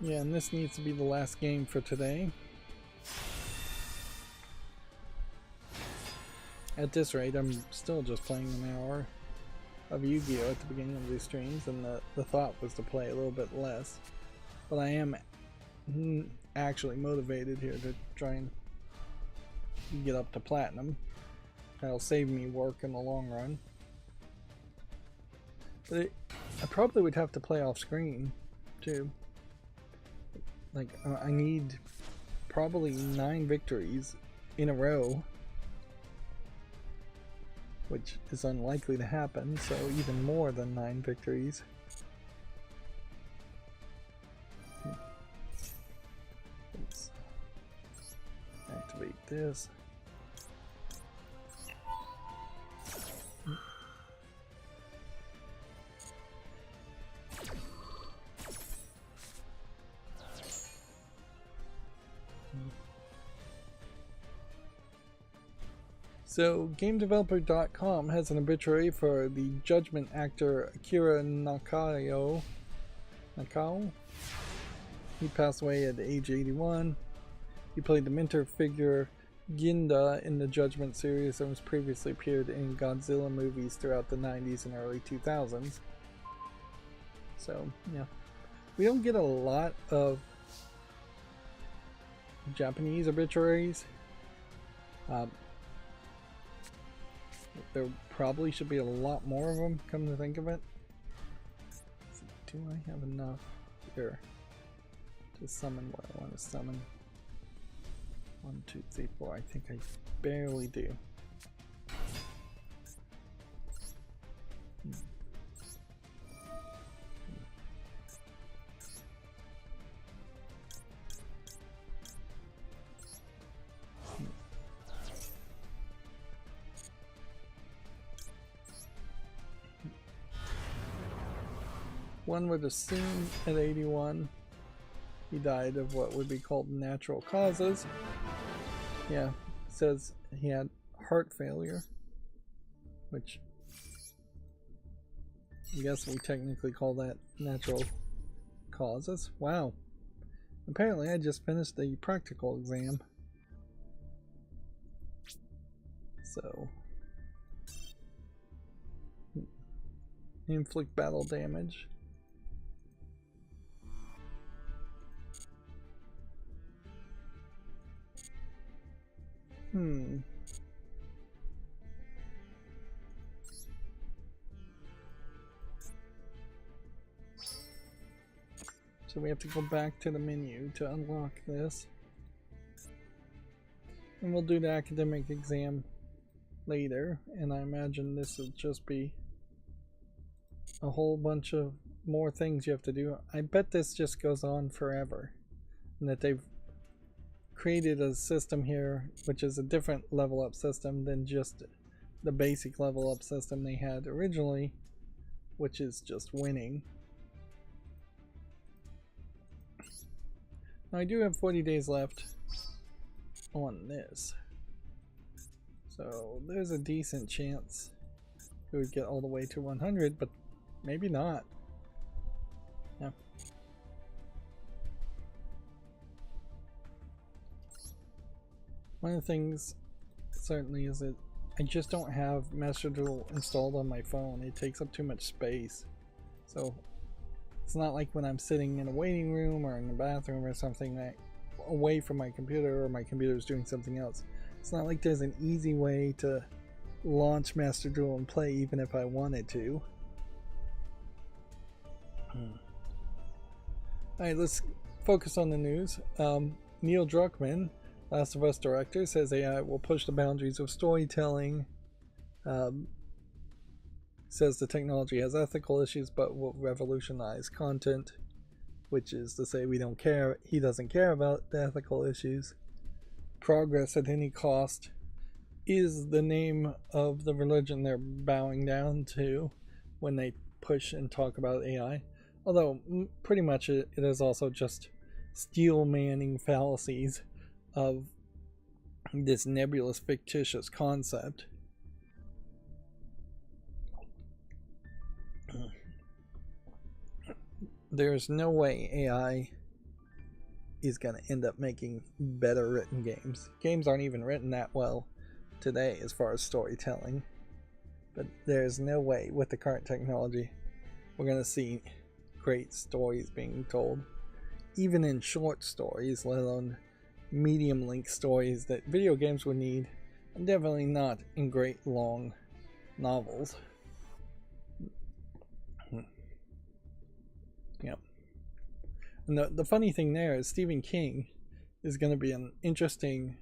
Yeah, and this needs to be the last game for today. At this rate, I'm still just playing an hour of Yu-Gi-Oh! At the beginning of these streams, and the thought was to play a little bit less. But I am actually motivated here to try and get up to Platinum. That'll save me work in the long run. But I probably would have to play off screen, too. Like, I need probably 9 victories in a row, which is unlikely to happen, so even more than 9 victories. Let's activate this. So, GameDeveloper.com has an obituary for the Judgment actor Akira Nakao. He passed away at age 81. He played the mentor figure Ginda in the Judgment series and was previously appeared in Godzilla movies throughout the 90s and early 2000s. So, yeah. We don't get a lot of Japanese obituaries. There probably should be a lot more of them, come to think of it. Do I have enough here to summon what I want to summon? 1, 2, 3, 4. I think I barely do. One would assume at 81 he died of what would be called natural causes. Yeah, it says he had heart failure, which I guess we technically call that natural causes. Wow. Apparently I just finished the practical exam. So Inflict battle damage. So we have to go back to the menu to unlock this. And we'll do the academic exam later, and I imagine this will just be a whole bunch of more things you have to do. I bet this just goes on forever, and that they've created a system here which is a different level up system than just the basic level up system they had originally, which is just winning. Now I do have 40 days left on this, so there's a decent chance we would get all the way to 100, but maybe not. Yeah. One of the things certainly is that I just don't have Master Duel installed on my phone. It takes up too much space. So it's not like when I'm sitting in a waiting room or in the bathroom or something that away from my computer, or my computer is doing something else. It's not like there's an easy way to launch Master Duel and play even if I wanted to. Alright, let's focus on the news. Neil Druckmann, Last of Us director, says AI will push the boundaries of storytelling. Says the technology has ethical issues but will revolutionize content, which is to say we don't care. He doesn't care about the ethical issues. Progress at any cost is the name of the religion they're bowing down to when they push and talk about AI. Although pretty much it is also just steel manning fallacies of this nebulous fictitious concept. There's no way AI is going to end up making better written games. Games aren't even written that well today as far as storytelling. But there's no way with the current technology we're going to see great stories being told. Even in short stories, let alone medium length stories that video games would need, and definitely not in great long novels. Yep. And the funny thing there is Stephen King is going to be an interesting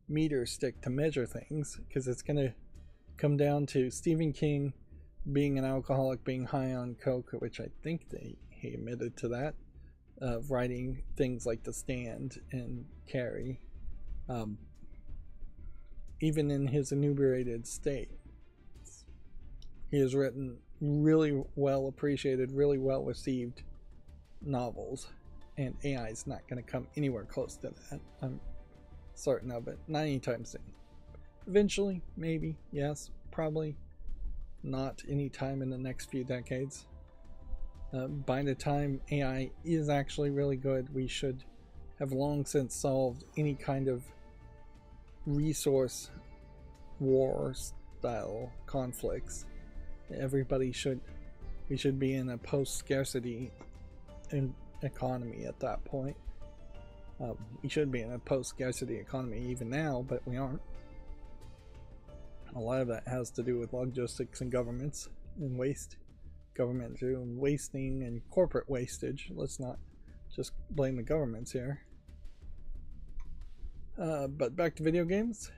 meter stick to measure things, because it's going to come down to Stephen King being an alcoholic, being high on coke, which I think he admitted to that, writing things like The Stand and Carrie, even in his inebriated state. He has written really well appreciated, really well received novels, and AI is not going to come anywhere close to that. I'm certain of it. Not anytime soon. Eventually, maybe, yes, probably not anytime in the next few decades. By the time AI is actually really good, we should have long since solved any kind of resource war style conflicts. We should be in a post-scarcity economy at that point. We should be in a post-scarcity economy even now, but we aren't. A lot of that has to do with logistics and governments and waste. Government doing wasting and corporate wastage. Let's not just blame the governments here. But back to video games.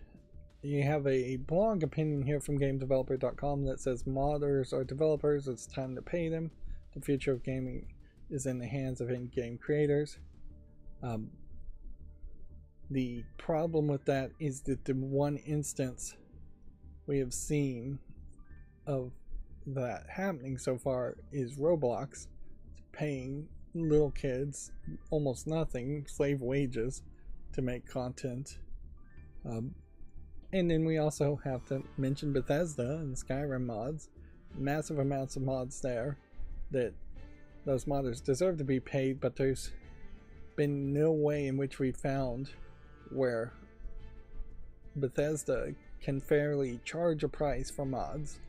You have a blog opinion here from GameDeveloper.com that says modders are developers, it's time to pay them. The future of gaming is in the hands of in-game creators. The problem with that is that the one instance we have seen of that happening so far is Roblox paying little kids almost nothing, slave wages, to make content. And then we also have to mention Bethesda and Skyrim mods. Massive amounts of mods there that those modders deserve to be paid, but there's been no way in which we found where Bethesda can fairly charge a price for mods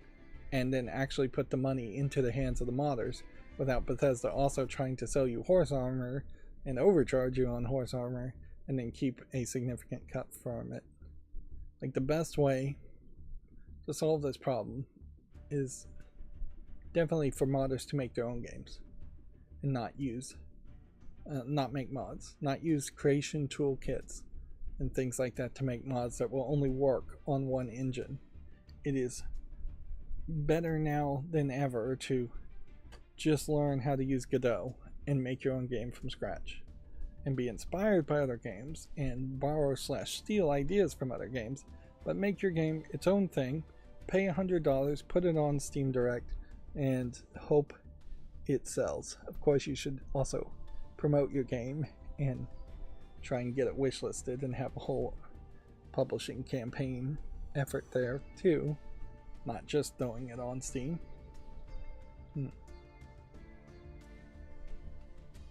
and then actually put the money into the hands of the modders, without Bethesda also trying to sell you horse armor and overcharge you on horse armor and then keep a significant cut from it. Like, the best way to solve this problem is definitely for modders to make their own games and not make mods, not use creation toolkits and things like that to make mods that will only work on one engine. It is better now than ever to just learn how to use Godot and make your own game from scratch, and be inspired by other games and borrow/steal ideas from other games, but make your game its own thing. Pay $100, put it on Steam Direct, and hope it sells. Of course, you should also promote your game and try and get it wishlisted and have a whole publishing campaign effort there too, not just throwing it on Steam.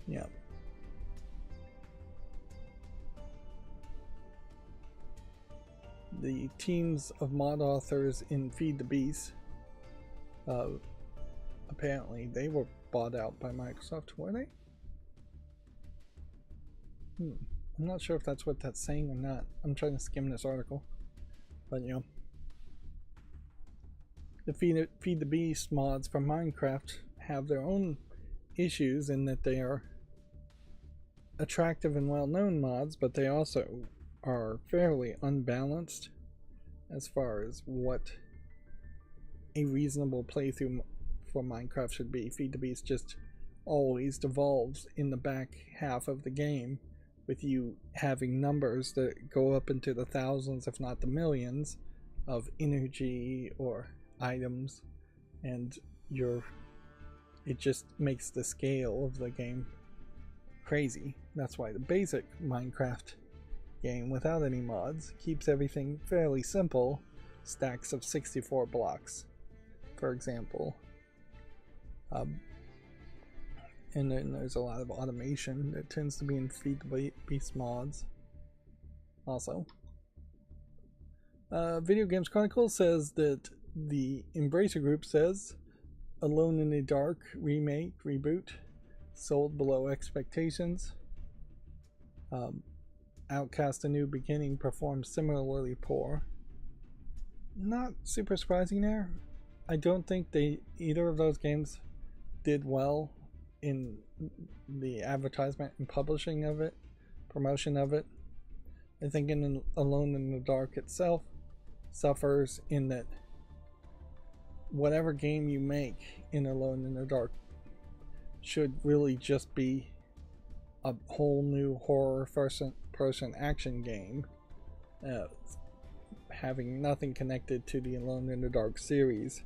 Yeah. The teams of mod authors in Feed the Beast, apparently they were bought out by Microsoft, were they? I'm not sure if that's what that's saying or not. I'm trying to skim this article, but you know, the Feed the Beast mods from Minecraft have their own issues in that they are attractive and well-known mods, but they also are fairly unbalanced as far as what a reasonable playthrough for Minecraft should be. Feed the Beast just always devolves in the back half of the game, with you having numbers that go up into the thousands, if not the millions, of energy or items, and it just makes the scale of the game crazy. That's why the basic Minecraft game without any mods keeps everything fairly simple. Stacks of 64 blocks, for example. And then there's a lot of automation that tends to be in Feed the Beast mods also. Video Games Chronicle says that the Embracer Group says Alone in the Dark reboot sold below expectations. Outcast: A New Beginning performed similarly poor. Not super surprising there. I don't think either of those games did well in the advertisement and publishing of it, promotion of it. I think in Alone in the Dark itself suffers in that whatever game you make in Alone in the Dark should really just be a whole new horror first-person action game, having nothing connected to the Alone in the Dark series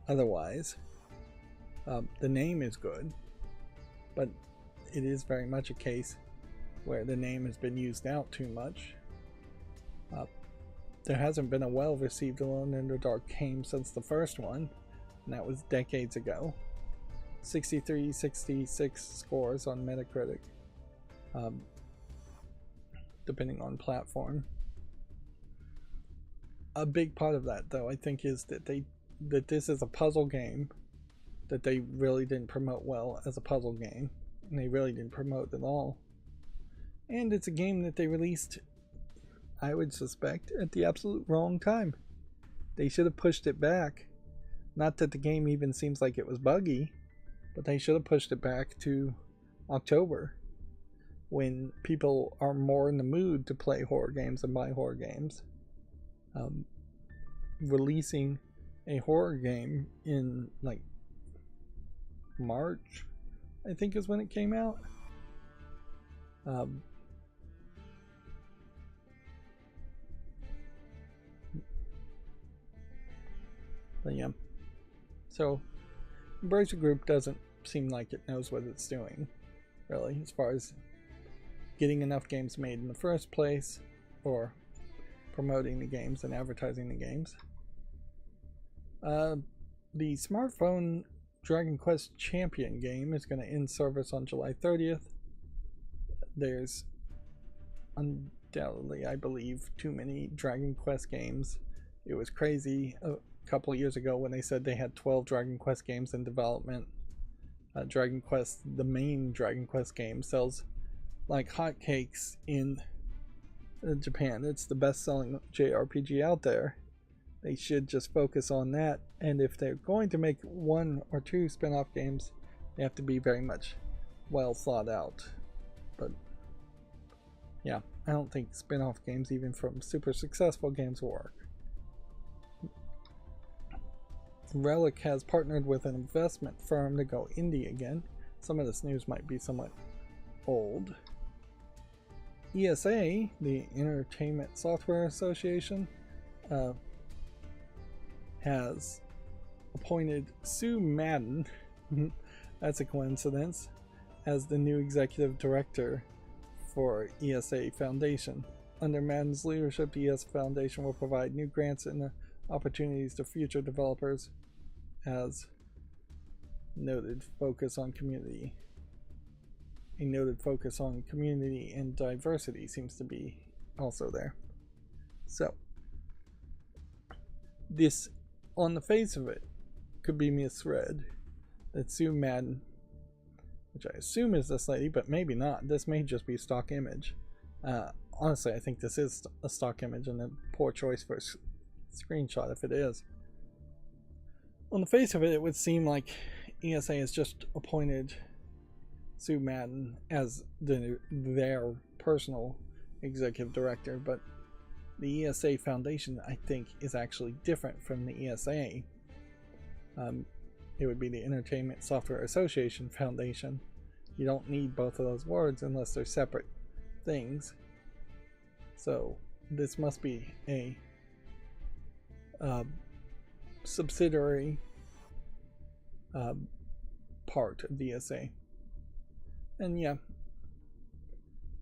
otherwise. The name is good, but it is very much a case where the name has been used out too much. There hasn't been a well-received Alone in the Dark game since the first one, and that was decades ago. 63, 66 scores on Metacritic, depending on platform. A big part of that, though, I think, is that this is a puzzle game that they really didn't promote well as a puzzle game, and they really didn't promote at all. And it's a game that they released, I would suspect, at the absolute wrong time. They should have pushed it back. Not that the game even seems like it was buggy, but they should have pushed it back to October, when people are more in the mood to play horror games and buy horror games. Releasing a horror game in like March, I think, is when it came out. But yeah, so Embracer Group doesn't seem like it knows what it's doing, really, as far as getting enough games made in the first place, or promoting the games and advertising the games. The smartphone Dragon Quest Champion game is going to end service on July 30th. There's undoubtedly, I believe, too many Dragon Quest games. It was crazy a couple of years ago when they said they had 12 Dragon Quest games in development. Dragon Quest, the main Dragon Quest game, sells like hotcakes in Japan. It's the best-selling JRPG out there. They should just focus on that, and if they're going to make 1 or 2 spin-off games, they have to be very much well thought out. But yeah, I don't think spin-off games, even from super successful games, will work. Relic has partnered with an investment firm to go indie again. Some of this news might be somewhat old. ESA, the Entertainment Software Association, has appointed Sue Madden, that's a coincidence, as the new executive director for ESA Foundation. Under Madden's leadership, the ESA Foundation will provide new grants and opportunities to future developers, as noted focus on community. A noted focus on community and diversity seems to be also there. So, this, on the face of it, could be misread. That Sue Madden, which I assume is this lady, but maybe not. This may just be a stock image. Honestly, I think this is a stock image and a poor choice for a screenshot if it is. On the face of it, it would seem like ESA has just appointed Sue Madden as their personal executive director, but the ESA Foundation, I think, is actually different from the ESA. It would be the Entertainment Software Association Foundation. You don't need both of those words unless they're separate things. So this must be a subsidiary part of the ESA. And yeah,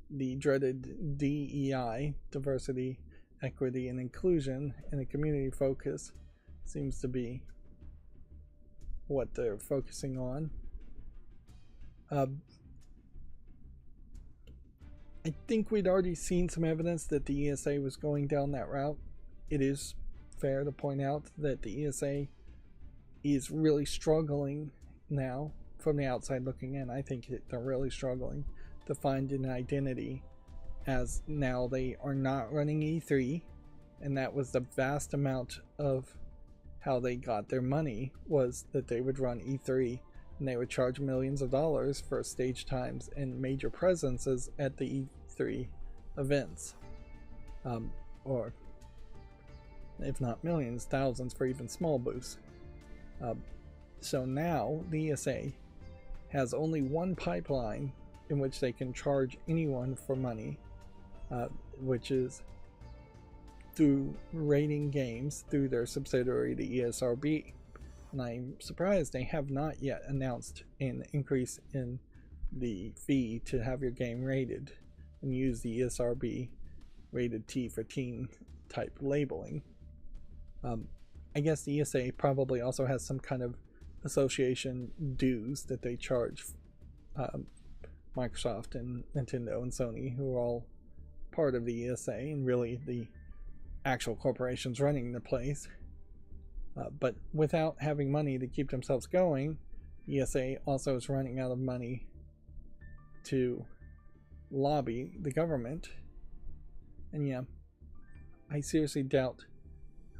the dreaded DEI, diversity, equity, and inclusion, and a community focus seems to be what they're focusing on. I think we'd already seen some evidence that the ESA was going down that route. It is fair to point out that the ESA is really struggling now from the outside looking in. I think they're really struggling to find an identity, as now they are not running E3, and that was the vast amount of how they got their money, was that they would run E3 and they would charge millions of dollars for stage times and major presences at the E3 events, or if not millions, thousands for even small booths. So now the ESA has only one pipeline in which they can charge anyone for money, which is through rating games through their subsidiary, the ESRB. And I'm surprised they have not yet announced an increase in the fee to have your game rated and use the ESRB rated T for teen type labeling. I guess the ESA probably also has some kind of association dues that they charge Microsoft and Nintendo and Sony, who are all part of the ESA and really the actual corporations running the place. But without having money to keep themselves going, ESA also is running out of money to lobby the government. And yeah, I seriously doubt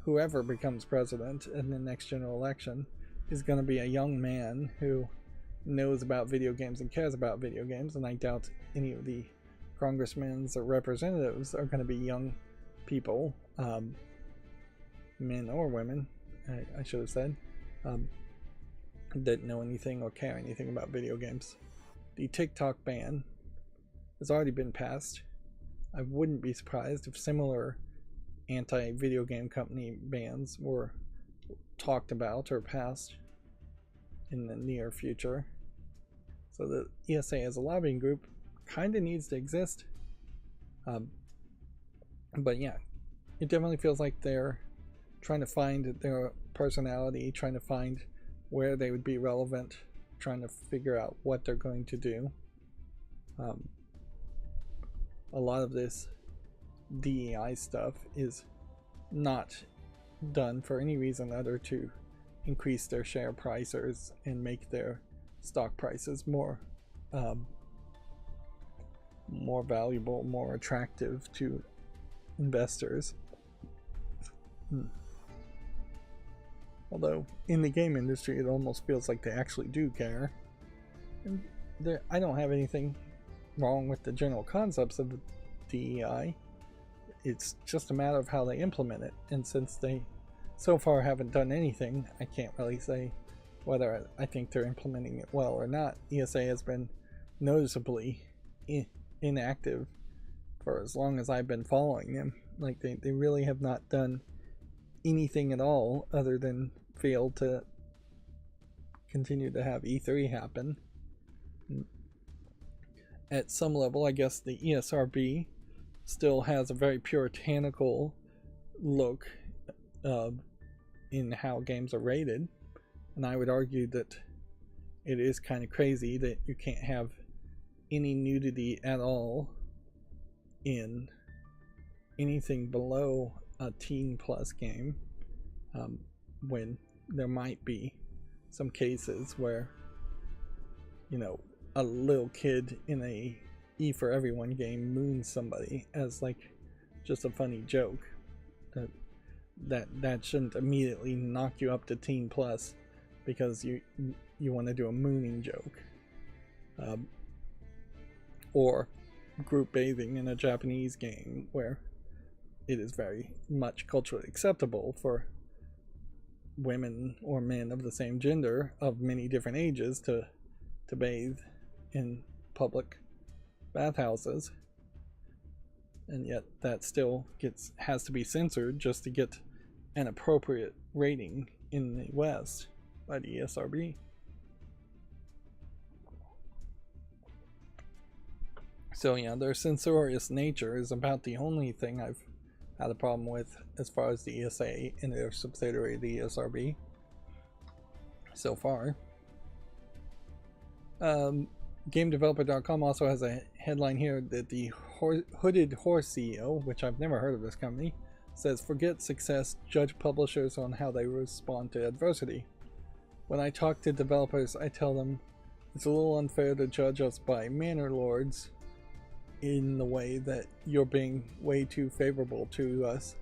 whoever becomes president in the next general election is going to be a young man who knows about video games and cares about video games, and I doubt any of the congressmen or representatives are going to be young people, men or women, I should have said, that know anything or care anything about video games. The TikTok ban has already been passed. I wouldn't be surprised if similar anti-video game company bans were talked about or passed in the near future. So the ESA as a lobbying group kind of needs to exist. But yeah, it definitely feels like they're trying to find their personality, trying to find where they would be relevant, trying to figure out what they're going to do. A lot of this DEI stuff is not done for any reason other to increase their share prices and make their stock prices more more valuable, more attractive to investors. Although in the game industry it almost feels like they actually do care. And I don't have anything wrong with the general concepts of DEI. It's just a matter of how they implement it, and since they so far haven't done anything, I can't really say whether I think they're implementing it well or not. ESA has been noticeably inactive for as long as I've been following them. Like they really have not done anything at all other than fail to continue to have E3 happen. At some level, I guess the ESRB still has a very puritanical look in how games are rated, and I would argue that it is kind of crazy that you can't have any nudity at all in anything below a teen plus game, when there might be some cases where, you know, a little kid in a E for Everyone game moons somebody as like just a funny joke. That shouldn't immediately knock you up to teen plus because you want to do a mooning joke, or group bathing in a Japanese game where it is very much culturally acceptable for women or men of the same gender of many different ages to bathe in public bathhouses, and yet that still has to be censored just to get an appropriate rating in the West by the ESRB. So yeah, their censorious nature is about the only thing I've had a problem with as far as the ESA and their subsidiary, the ESRB, so far. GameDeveloper.com also has a headline here that the Hooded Horse CEO, which I've never heard of this company, says, "Forget success, judge publishers on how they respond to adversity. When I talk to developers, I tell them it's a little unfair to judge us by manor lords in the way that you're being way too favorable to us."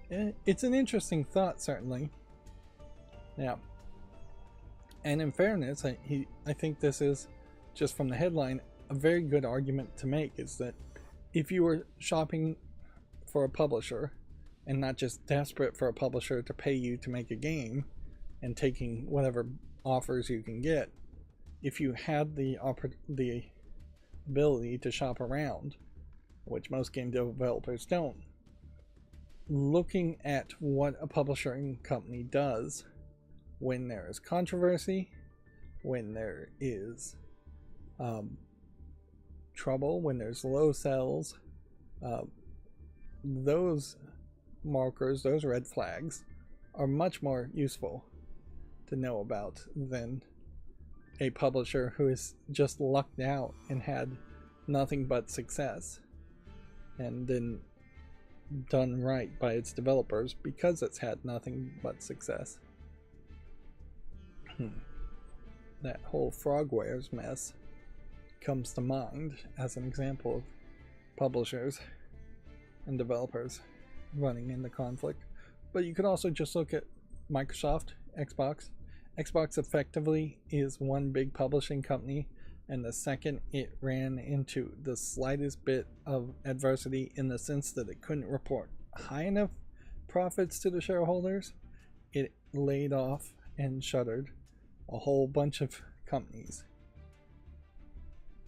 It's an interesting thought, certainly. Now, and in fairness, I think this is, just from the headline, a very good argument to make, is that if you were shopping for a publisher and not just desperate for a publisher to pay you to make a game and taking whatever offers you can get, if you had the ability to shop around, which most game developers don't, looking at what a publishing company does when there is controversy, when there is trouble, when there's low sales, those markers, those red flags, are much more useful to know about than a publisher who is just lucked out and had nothing but success and then done right by its developers because it's had nothing but success. That whole Frogwares mess comes to mind as an example of publishers and developers running into conflict. But you could also just look at Microsoft, Xbox. Xbox effectively is one big publishing company, and the second it ran into the slightest bit of adversity in the sense that it couldn't report high enough profits to the shareholders, it laid off and shuttered a whole bunch of companies.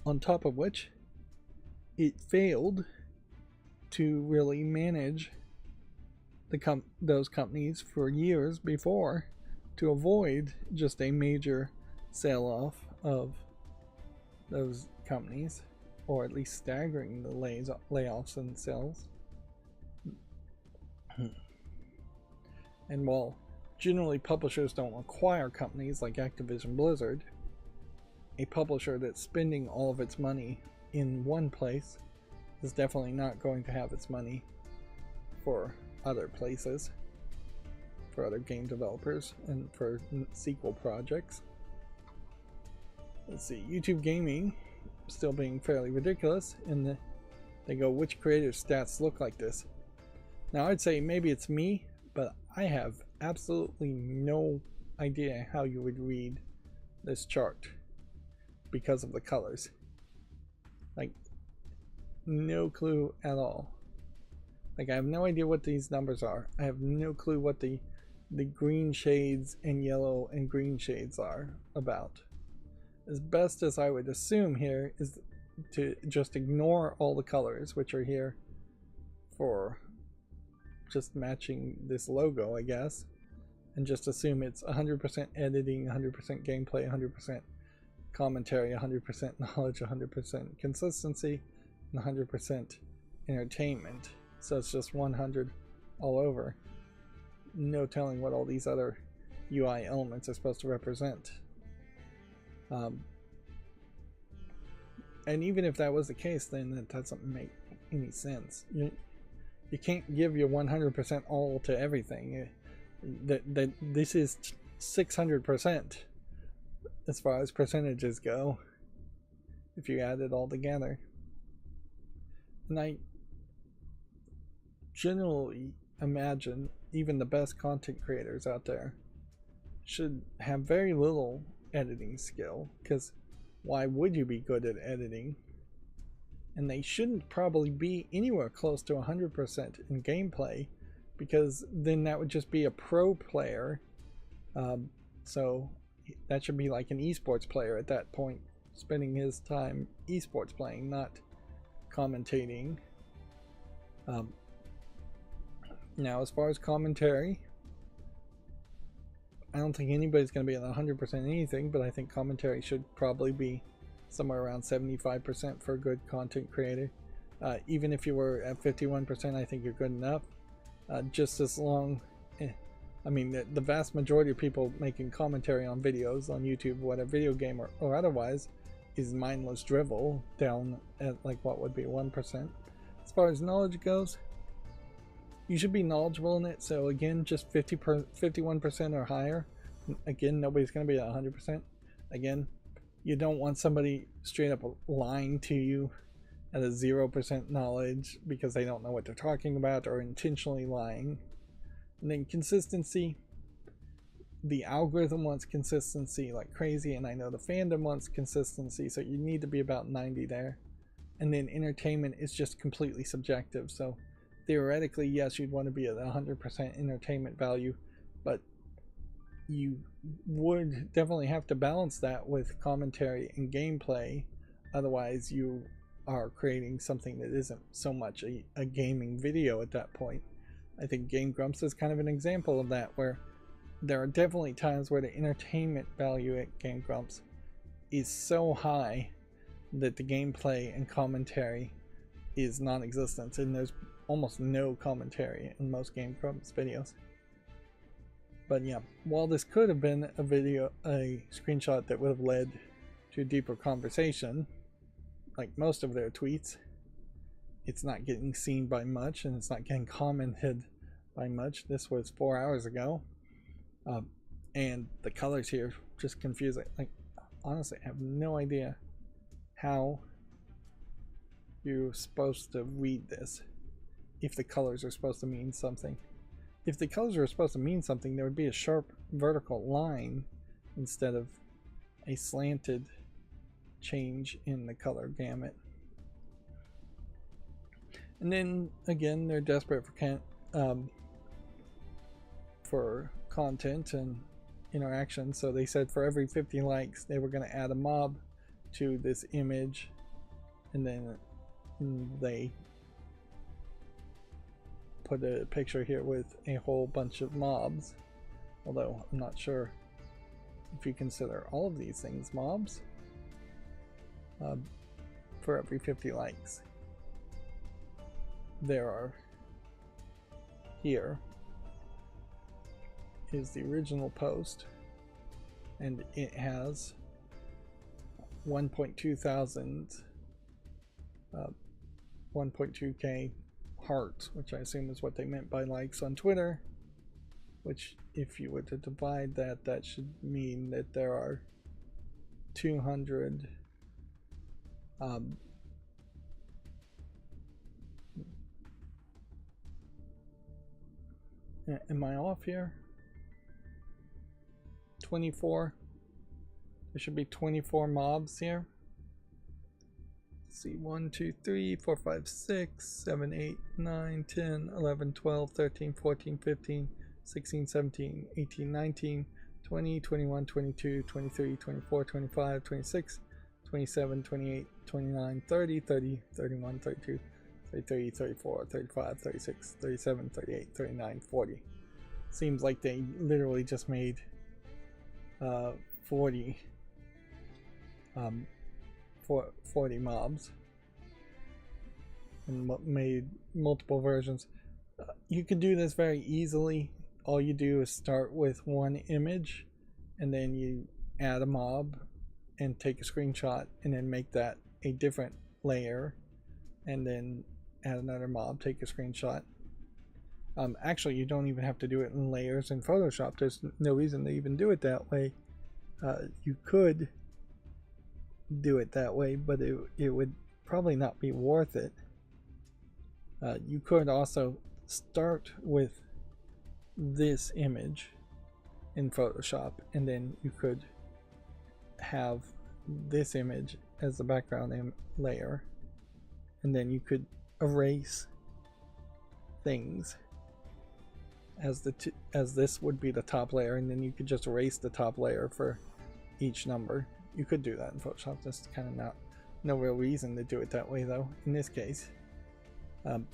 On top of which, it failed to really manage those companies for years before to avoid just a major sell-off of those companies, or at least staggering the layoffs and sales. And while generally publishers don't acquire companies like Activision Blizzard, a publisher that's spending all of its money in one place is definitely not going to have its money for other places. for other game developers and for sequel projects. Let's see, YouTube gaming still being fairly ridiculous in they go, which creator stats look like this? Now I'd say maybe it's me, but I have absolutely no idea how you would read this chart because of the colors. Like, no clue at all. Like, I have no idea what these numbers are. I have no clue what the green shades and yellow and green shades are about. As best as I would assume here is to just ignore all the colors, which are here for just matching this logo, I guess, and just assume it's 100% editing, 100% gameplay, 100% commentary, 100% knowledge, 100% consistency, and 100% entertainment. So it's just 100 all over. No telling what all these other UI elements are supposed to represent. And even if that was the case, then that doesn't make any sense. You can't give your 100% all to everything. This is 600% as far as percentages go, if you add it all together. And I generally imagine even the best content creators out there should have very little editing skill, because why would you be good at editing? And they shouldn't probably be anywhere close to 100% in gameplay, because then that would just be a pro player. So that should be like an esports player at that point, spending his time esports playing, not commentating. Now, as far as commentary, I don't think anybody's going to be at 100% anything, but I think commentary should probably be somewhere around 75% for a good content creator. Even if you were at 51%, I think you're good enough. Just as long, I mean, the vast majority of people making commentary on videos on YouTube, whether video game or otherwise, is mindless drivel down at like what would be 1%. As far as knowledge goes, you should be knowledgeable in it. So again, just 51% or higher. Again, nobody's going to be at 100%. Again, you don't want somebody straight up lying to you at a 0% knowledge because they don't know what they're talking about or intentionally lying. And then consistency. The algorithm wants consistency like crazy, and I know the fandom wants consistency, so you need to be about 90 there. And then entertainment is just completely subjective, so theoretically, yes, you'd want to be at 100% entertainment value, but you would definitely have to balance that with commentary and gameplay. Otherwise, you are creating something that isn't so much a gaming video at that point. I think Game Grumps is kind of an example of that, where there are definitely times where the entertainment value at Game Grumps is so high that the gameplay and commentary is non-existent, and there's almost no commentary in most Game Grumps videos. But yeah, while this could have been a screenshot that would have led to a deeper conversation, like most of their tweets, it's not getting seen by much, and it's not getting commented by much. This was 4 hours ago, and the colors here just confusing. Like, honestly, I have no idea how you're supposed to read this, if the colors are supposed to mean something. If the colors were supposed to mean something, there would be a sharp vertical line instead of a slanted change in the color gamut. And then again, they're desperate for content and interaction, so they said for every 50 likes they were going to add a mob to this image, and then they put a picture here with a whole bunch of mobs, although I'm not sure if you consider all of these things mobs. For every 50 likes there are, here is the original post, and it has 1.2K hearts, which I assume is what they meant by likes on Twitter. which if you were to divide that, that should mean that there are 200 am I off here? 24. There should be 24 mobs here. Let's see, 1 2 3 4 5 6 7 8 9 10 11 12 13 14 15 16 17 18 19 20 21 22 23 24 25 26 27 28 29 30 30 31 32 33 34 35 36 37 38 39 40. Seems like they literally just made 40 mobs and made multiple versions. You can do this very easily. All you do is start with one image and then you add a mob and take a screenshot and then make that a different layer and then add another mob, take a screenshot. Actually, you don't even have to do it in layers in Photoshop. There's no reason to even do it that way. You could do it that way, but it would probably not be worth it. You could also start with this image in Photoshop and then you could have this image as the background layer and then you could erase things as this would be the top layer, and then you could just erase the top layer for each number. You could do that in Photoshop. There's kind of no real reason to do it that way though in this case. But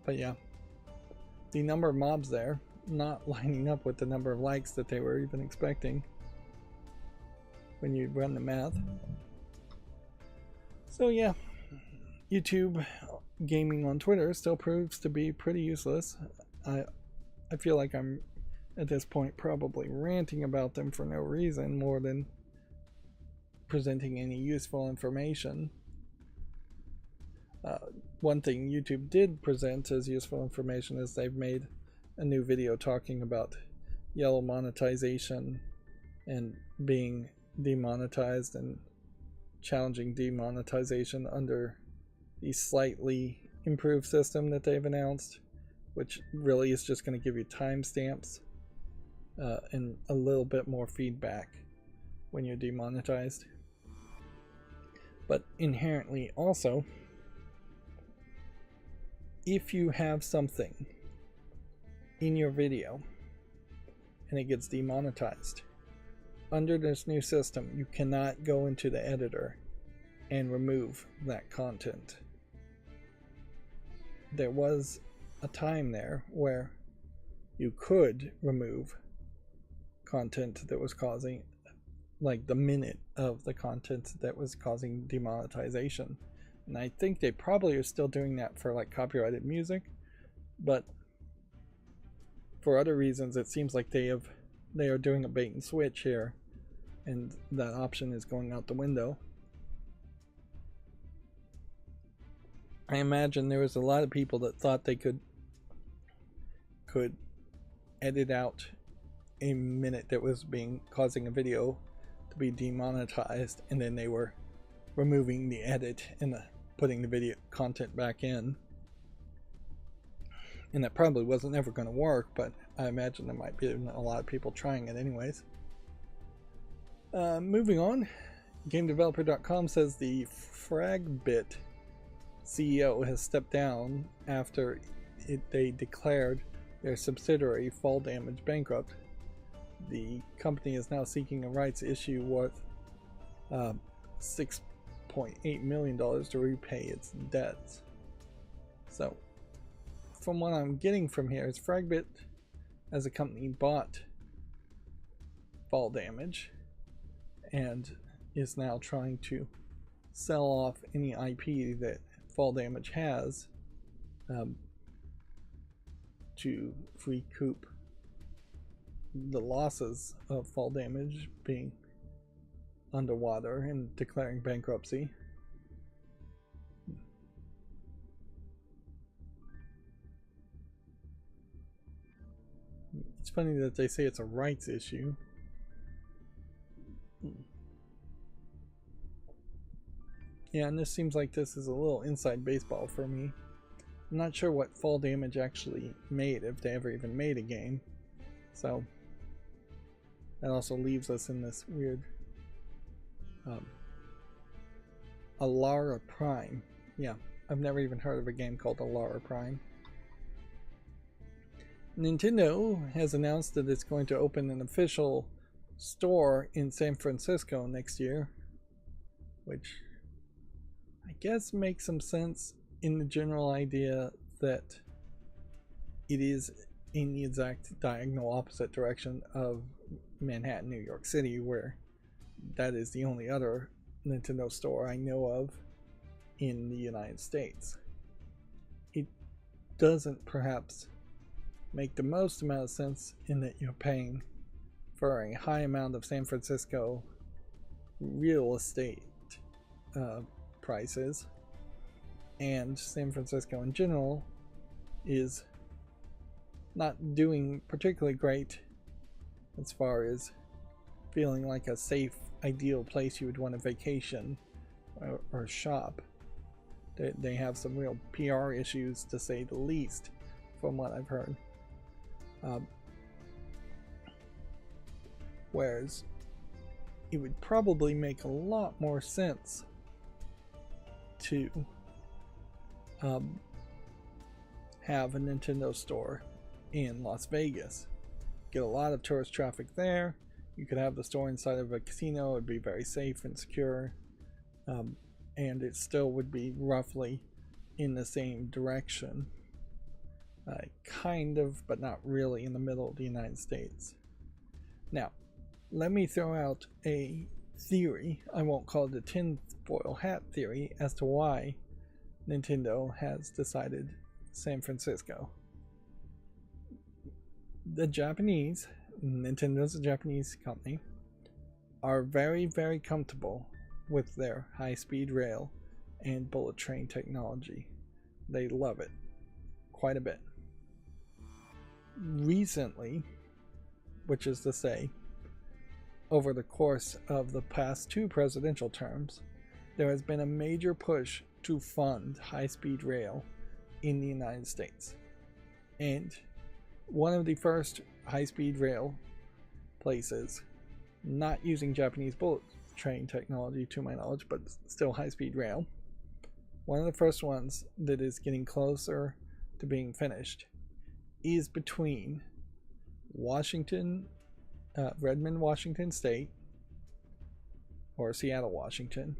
yeah, the number of mobs there not lining up with the number of likes that they were even expecting when you run the math. So yeah, YouTube gaming on Twitter still proves to be pretty useless. I feel like I'm at this point probably ranting about them for no reason more than presenting any useful information. One thing YouTube did present as useful information is they've made a new video talking about yellow monetization and being demonetized and challenging demonetization under the slightly improved system that they've announced, which really is just going to give you timestamps and a little bit more feedback when you're demonetized. But inherently also, if you have something in your video and it gets demonetized, under this new system you cannot go into the editor and remove that content. There was a time there where you could remove content that was causing, like the minute of the content that was causing demonetization. And I think they probably are still doing that for like copyrighted music, but for other reasons it seems like they are doing a bait and switch here, and that option is going out the window. I imagine there was a lot of people that thought they could edit out a minute that was causing a video to be demonetized, and then they were removing the edit and putting the video content back in. And that probably wasn't ever going to work, but I imagine there might be a lot of people trying it anyways. Moving on, GameDeveloper.com says the Fragbit CEO has stepped down after they declared their subsidiary Fall Damage bankrupt. The company is now seeking a rights issue worth $6.8 million to repay its debts. So, from what I'm getting from here is Fragbit as a company bought Fall Damage and is now trying to sell off any IP that Fall Damage has to recoup the losses of Fall Damage being underwater and declaring bankruptcy. It's funny that they say it's a rights issue. Yeah, and this seems like this is a little inside baseball for me. I'm not sure what Fall Damage actually made, if they ever even made a game. So that also leaves us in this weird Alara Prime. Yeah, I've never even heard of a game called Alara Prime. Nintendo has announced that it's going to open an official store in San Francisco next year, which I guess makes some sense in the general idea that it is in the exact diagonal opposite direction of Manhattan, New York City, where that is the only other Nintendo store I know of in the United States. It doesn't perhaps make the most amount of sense in that you're paying for a high amount of San Francisco real estate prices, and San Francisco in general is not doing particularly great as far as feeling like a safe, ideal place you would want to vacation or shop. They have some real PR issues, to say the least, from what I've heard. Whereas it would probably make a lot more sense to have a Nintendo store in Las Vegas. Get a lot of tourist traffic there. You could have the store inside of a casino. It would be very safe and secure, and it still would be roughly in the same direction, kind of, but not really, in the middle of the United States. Now, let me throw out a theory. I won't call it a tinfoil hat theory as to why Nintendo has decided San Francisco. The Japanese, Nintendo's a Japanese company, are very, very comfortable with their high-speed rail and bullet train technology. They love it quite a bit. Recently, which is to say, over the course of the past 2 presidential terms, there has been a major push to fund high-speed rail in the United States. And one of the first high-speed rail places, not using Japanese bullet train technology to my knowledge, but still high-speed rail, one of the first ones that is getting closer to being finished is between Redmond, Washington State, or Seattle, Washington,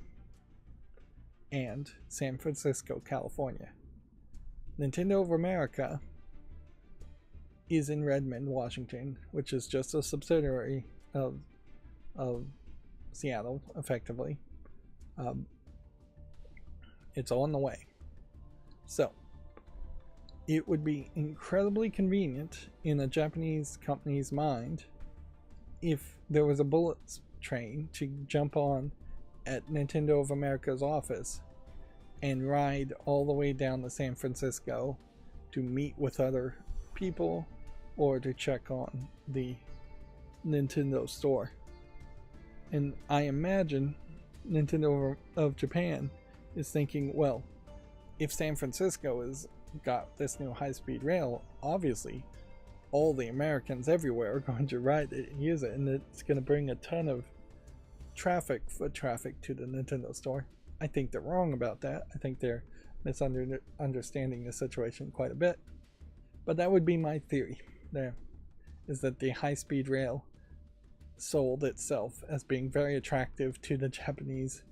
and San Francisco, California. Nintendo of America is in Redmond, Washington, which is just a subsidiary of Seattle, effectively. It's on the way. So, it would be incredibly convenient in a Japanese company's mind if there was a bullet train to jump on at Nintendo of America's office and ride all the way down to San Francisco to meet with other people or to check on the Nintendo store. And I imagine Nintendo of Japan is thinking, well, if San Francisco has got this new high-speed rail, obviously all the Americans everywhere are going to ride it and use it, and it's going to bring a ton of foot traffic to the Nintendo store. I think they're wrong about that. I think they're misunderstanding the situation quite a bit. But that would be my theory there, is that the high-speed rail sold itself as being very attractive to the Japanese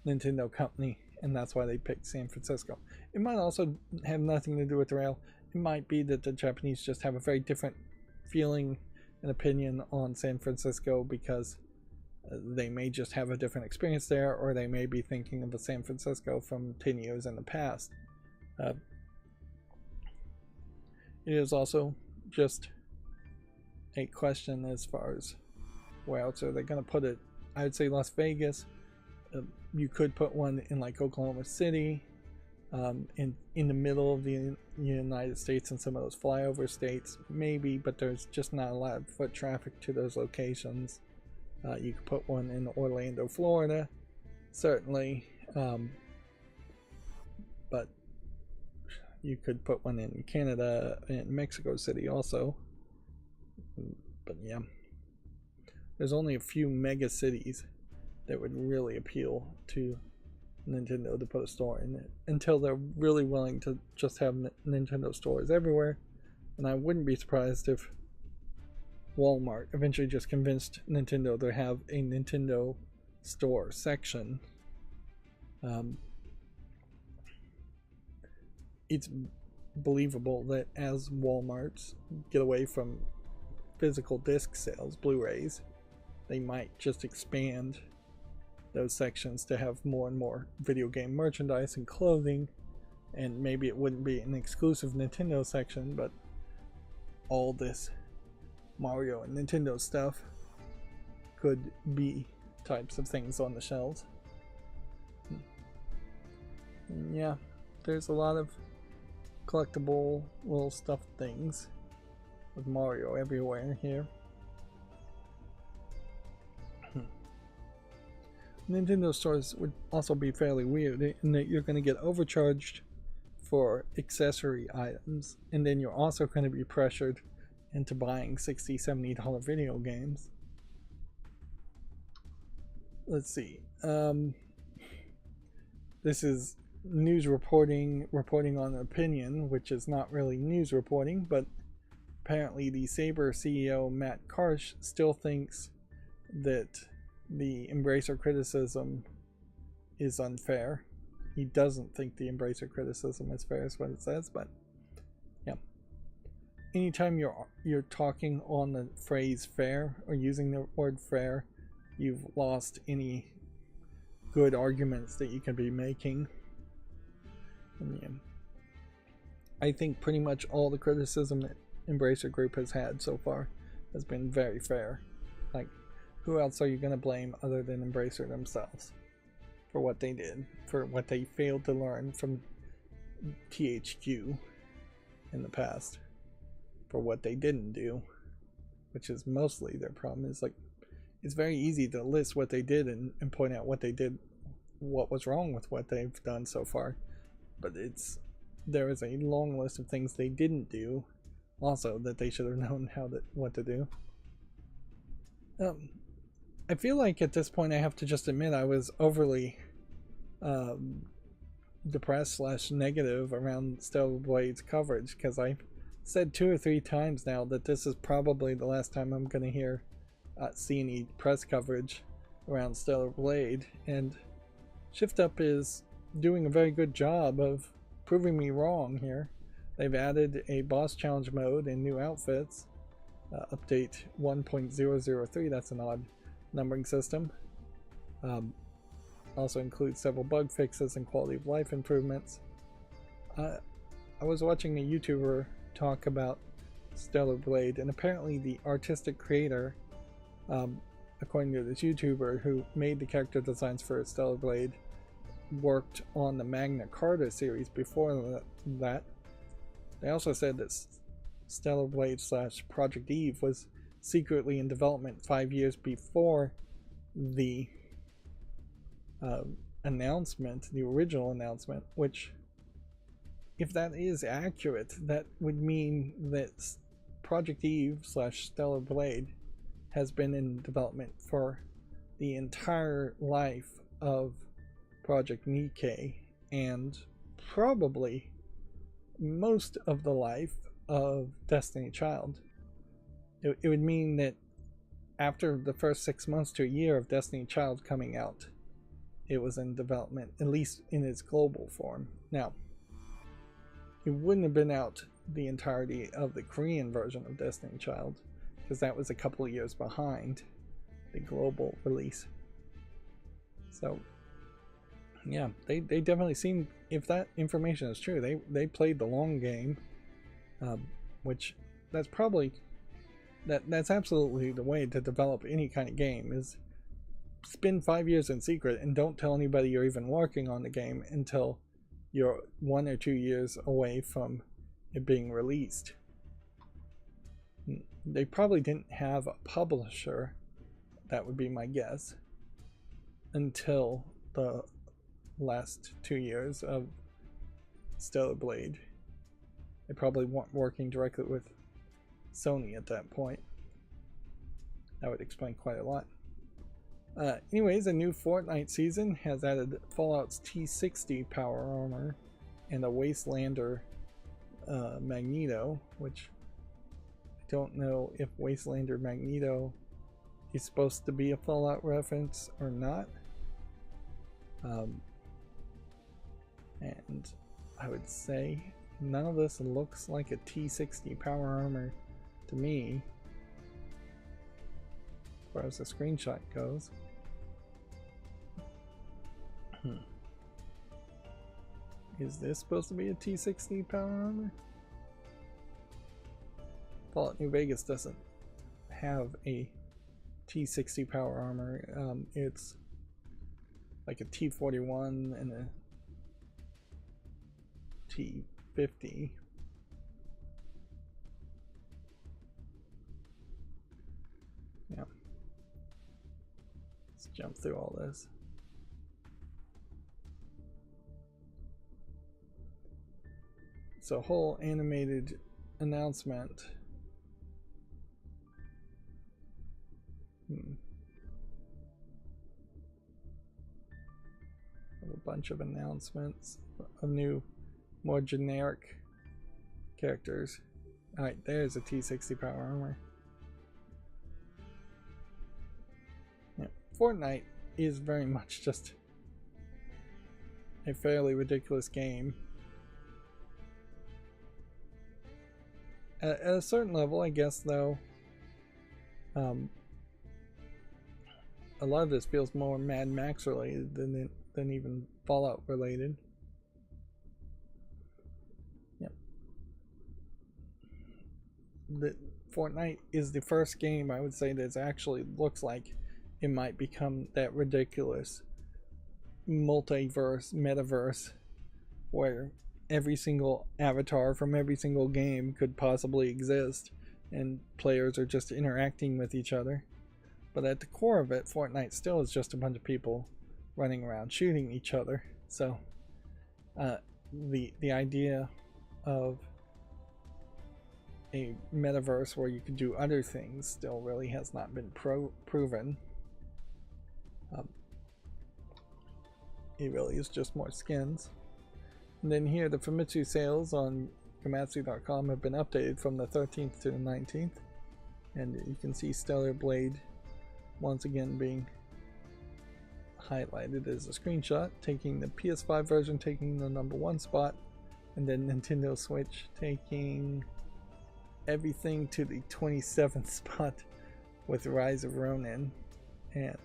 Nintendo company, and that's why they picked San Francisco. It might also have nothing to do with the rail. It might be that the Japanese just have a very different feeling and opinion on San Francisco because they may just have a different experience there, or they may be thinking of a San Francisco from 10 years in the past. It is also just a question as far as where else are they going to put it. I would say Las Vegas. You could put one in like Oklahoma City. in the middle of the United States and some of those flyover states, maybe, but there's just not a lot of foot traffic to those locations. You could put one in Orlando, Florida, certainly, but you could put one in Canada and Mexico City also. But yeah, there's only a few mega cities that would really appeal to Nintendo to put a store in it, until they're really willing to just have Nintendo stores everywhere. And I wouldn't be surprised if Walmart eventually just convinced Nintendo to have a Nintendo store section. It's believable that as Walmarts get away from physical disc sales, Blu-rays, they might just expand those sections to have more and more video game merchandise and clothing, and maybe it wouldn't be an exclusive Nintendo section, but all this Mario and Nintendo stuff could be types of things on the shelves. And yeah, there's a lot of collectible little stuffed things with Mario everywhere here. Nintendo stores would also be fairly weird in that you're going to get overcharged for accessory items, and then you're also going to be pressured into buying $60, $70 video games. Let's see. This is news reporting on opinion, which is not really news reporting, but apparently the Saber CEO Matt Karsh still thinks that the Embracer criticism is unfair. He doesn't think the Embracer criticism is fair, is what it says, but yeah. Anytime you're talking on the phrase fair or using the word fair, you've lost any good arguments that you can be making. And yeah, I think pretty much all the criticism that Embracer Group has had so far has been very fair. Like, who else are you going to blame other than Embracer themselves for what they did, for what they failed to learn from THQ in the past, for what they didn't do, which is mostly their problem. Is like, it's very easy to list what they did and point out what they did, what was wrong with what they've done so far, but there is a long list of things they didn't do also that they should have known what to do. I feel like at this point I have to just admit I was overly depressed / negative around Stellar Blade's coverage, because I said 2 or 3 times now that this is probably the last time I'm going to see any press coverage around Stellar Blade, and Shift Up is doing a very good job of proving me wrong here. They've added a boss challenge mode and new outfits. Update 1.003, that's an odd numbering system. Also includes several bug fixes and quality of life improvements. I was watching a YouTuber talk about Stellar Blade, and apparently the artistic creator, according to this YouTuber who made the character designs for Stellar Blade, worked on the Magna Carta series before that. They also said that Stellar Blade / Project Eve was secretly in development 5 years before the announcement, the original announcement, which, if that is accurate, that would mean that Project Eve / Stellar Blade has been in development for the entire life of Project Nikkei, and probably most of the life of Destiny Child. It would mean that after the first 6 months to a year of Destiny Child coming out, it was in development, at least in its global form. Now, it wouldn't have been out the entirety of the Korean version of Destiny Child, because that was a couple of years behind the global release. So yeah, they definitely seem, if that information is true, they played the long game, which that's probably that's absolutely the way to develop any kind of game, is spend 5 years in secret and don't tell anybody you're even working on the game until you're 1 or 2 years away from it being released. They probably didn't have a publisher, that would be my guess, until the last 2 years of Stellar Blade. They probably weren't working directly with Sony at that point. That would explain quite a lot. Anyways, a new Fortnite season has added Fallout's T60 power armor and a Wastelander Magneto, which I don't know if Wastelander Magneto is supposed to be a Fallout reference or not. And I would say none of this looks like a T60 power armor to me, as far as the screenshot goes. Is this supposed to be a T60 power armor? Fallout New Vegas doesn't have a T60 power armor. It's like a T41 and a T50. Yeah. Let's jump through all this. It's a whole animated announcement. A bunch of announcements of new, more generic characters. Alright, there's a T60 power armor. Yeah, Fortnite is very much just a fairly ridiculous game. At a certain level, I guess, though, a lot of this feels more Mad Max related than even Fallout related. Yep. The Fortnite is the first game, I would say, that actually looks like it might become that ridiculous multiverse, metaverse, where every single avatar from every single game could possibly exist and players are just interacting with each other. But at the core of it, Fortnite still is just a bunch of people running around shooting each other. So the idea of a metaverse where you could do other things still really has not been proven. It really is just more skins. And then here, the Famitsu sales on Komatsu.com have been updated from the 13th to the 19th. And you can see Stellar Blade once again being highlighted as a screenshot, taking the PS5 version taking the #1 spot, and then Nintendo Switch taking everything to the 27th spot with Rise of Ronin, and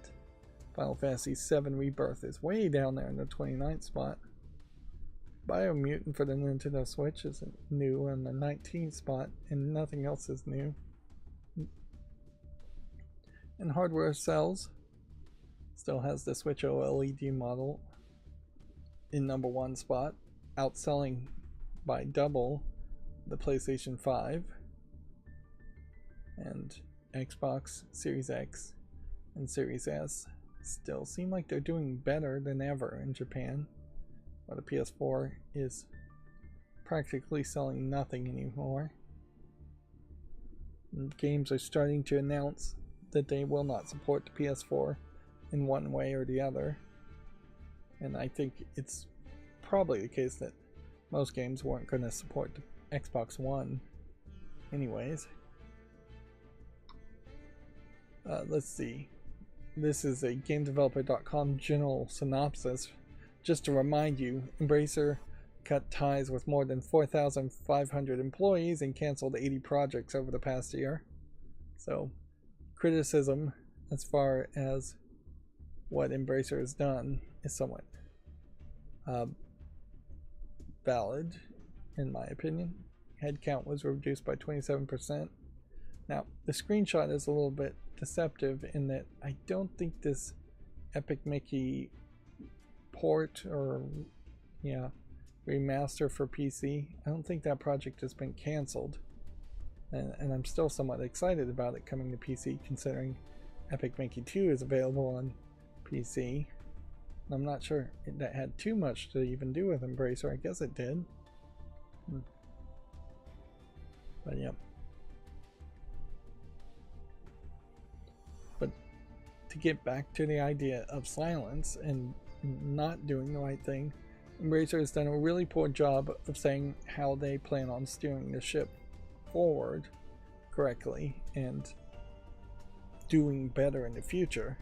Final Fantasy VII Rebirth is way down there in the 29th spot. Biomutant for the Nintendo Switch is new on the 19th spot, and nothing else is new. And Hardware Cells still has the Switch OLED model in #1 spot, outselling by double the PlayStation 5, and Xbox Series X and Series S still seem like they're doing better than ever in Japan, while the PS4 is practically selling nothing anymore. And games are starting to announce that they will not support the PS4 in one way or the other, and I think it's probably the case that most games weren't going to support the Xbox One anyways. Let's see, this is a GameDeveloper.com general synopsis. Just to remind you, Embracer cut ties with more than 4,500 employees and canceled 80 projects over the past year. So criticism as far as what Embracer has done is somewhat valid, in my opinion. Headcount was reduced by 27%. Now, the screenshot is a little bit deceptive in that I don't think this Epic Mickey port, or remaster for PC. I don't think that project has been canceled, and I'm still somewhat excited about it coming to PC, considering Epic Mickey 2 is available on PC. I'm not sure that had too much to even do with Embracer. I guess it did. But yeah. But to get back to the idea of silence and not doing the right thing, Embracer has done a really poor job of saying how they plan on steering the ship forward correctly and doing better in the future.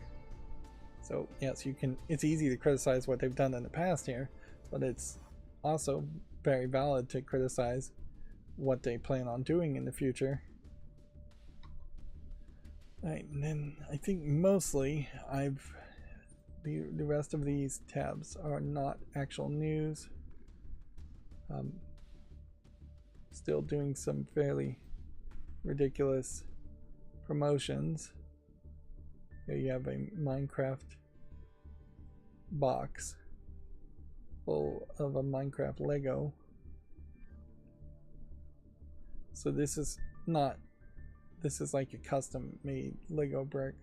So yes, it's easy to criticize what they've done in the past here, but it's also very valid to criticize what they plan on doing in the future. Alright, and then I think mostly the rest of these tabs are not actual news. Still doing some fairly ridiculous promotions. Here you have a Minecraft box full of a Minecraft Lego. So this is like a custom made Lego brick.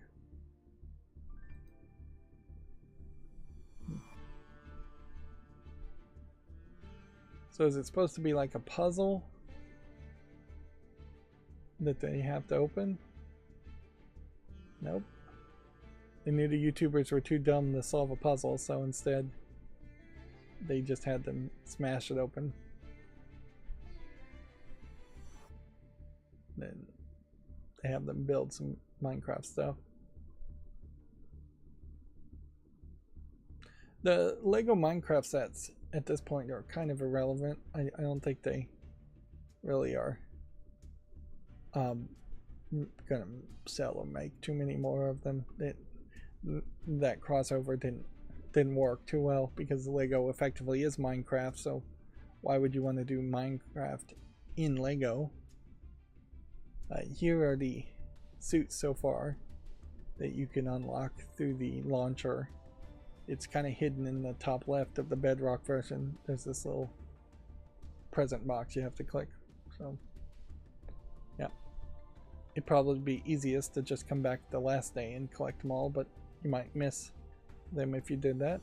So is it supposed to be like a puzzle that they have to open? Nope. They knew the YouTubers were too dumb to solve a puzzle, so instead they just had them smash it open. Then they have them build some Minecraft stuff. The Lego Minecraft sets at this point are kind of irrelevant. I don't think they really are gonna sell or make too many more of them. That crossover didn't work too well because Lego effectively is Minecraft, so why would you want to do Minecraft in Lego? Here are the suits so far that you can unlock through the launcher. It's kind of hidden in the top left of the Bedrock version. There's this little present box you have to click. So yeah, it'd probably be easiest to just come back the last day and collect them all, but you might miss them if you did that.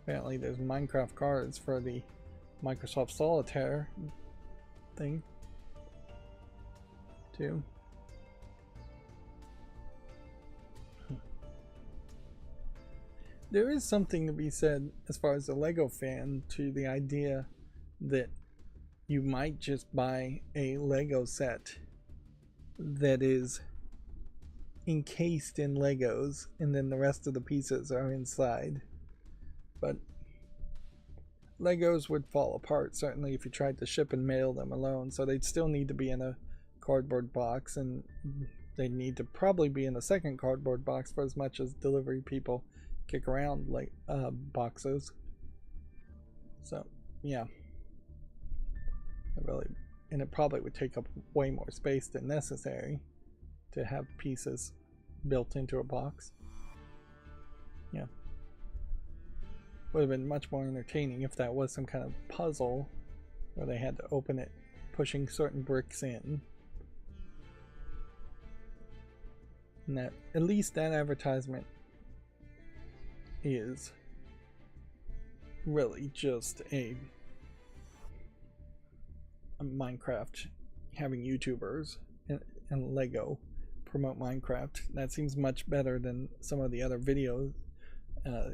Apparently there's Minecraft cards for the Microsoft Solitaire thing too. There is something to be said as far as a Lego fan to the idea that you might just buy a Lego set that is encased in Legos and then the rest of the pieces are inside. But Legos would fall apart certainly if you tried to ship and mail them alone, so they'd still need to be in a cardboard box, and they need to probably be in a second cardboard box for as much as delivery people kick around like boxes. So yeah, it probably would take up way more space than necessary to have pieces built into a box. Yeah, would have been much more entertaining if that was some kind of puzzle where they had to open it pushing certain bricks in. And that, at least that advertisement is really just a Minecraft having YouTubers and Lego promote Minecraft. That seems much better than some of the other video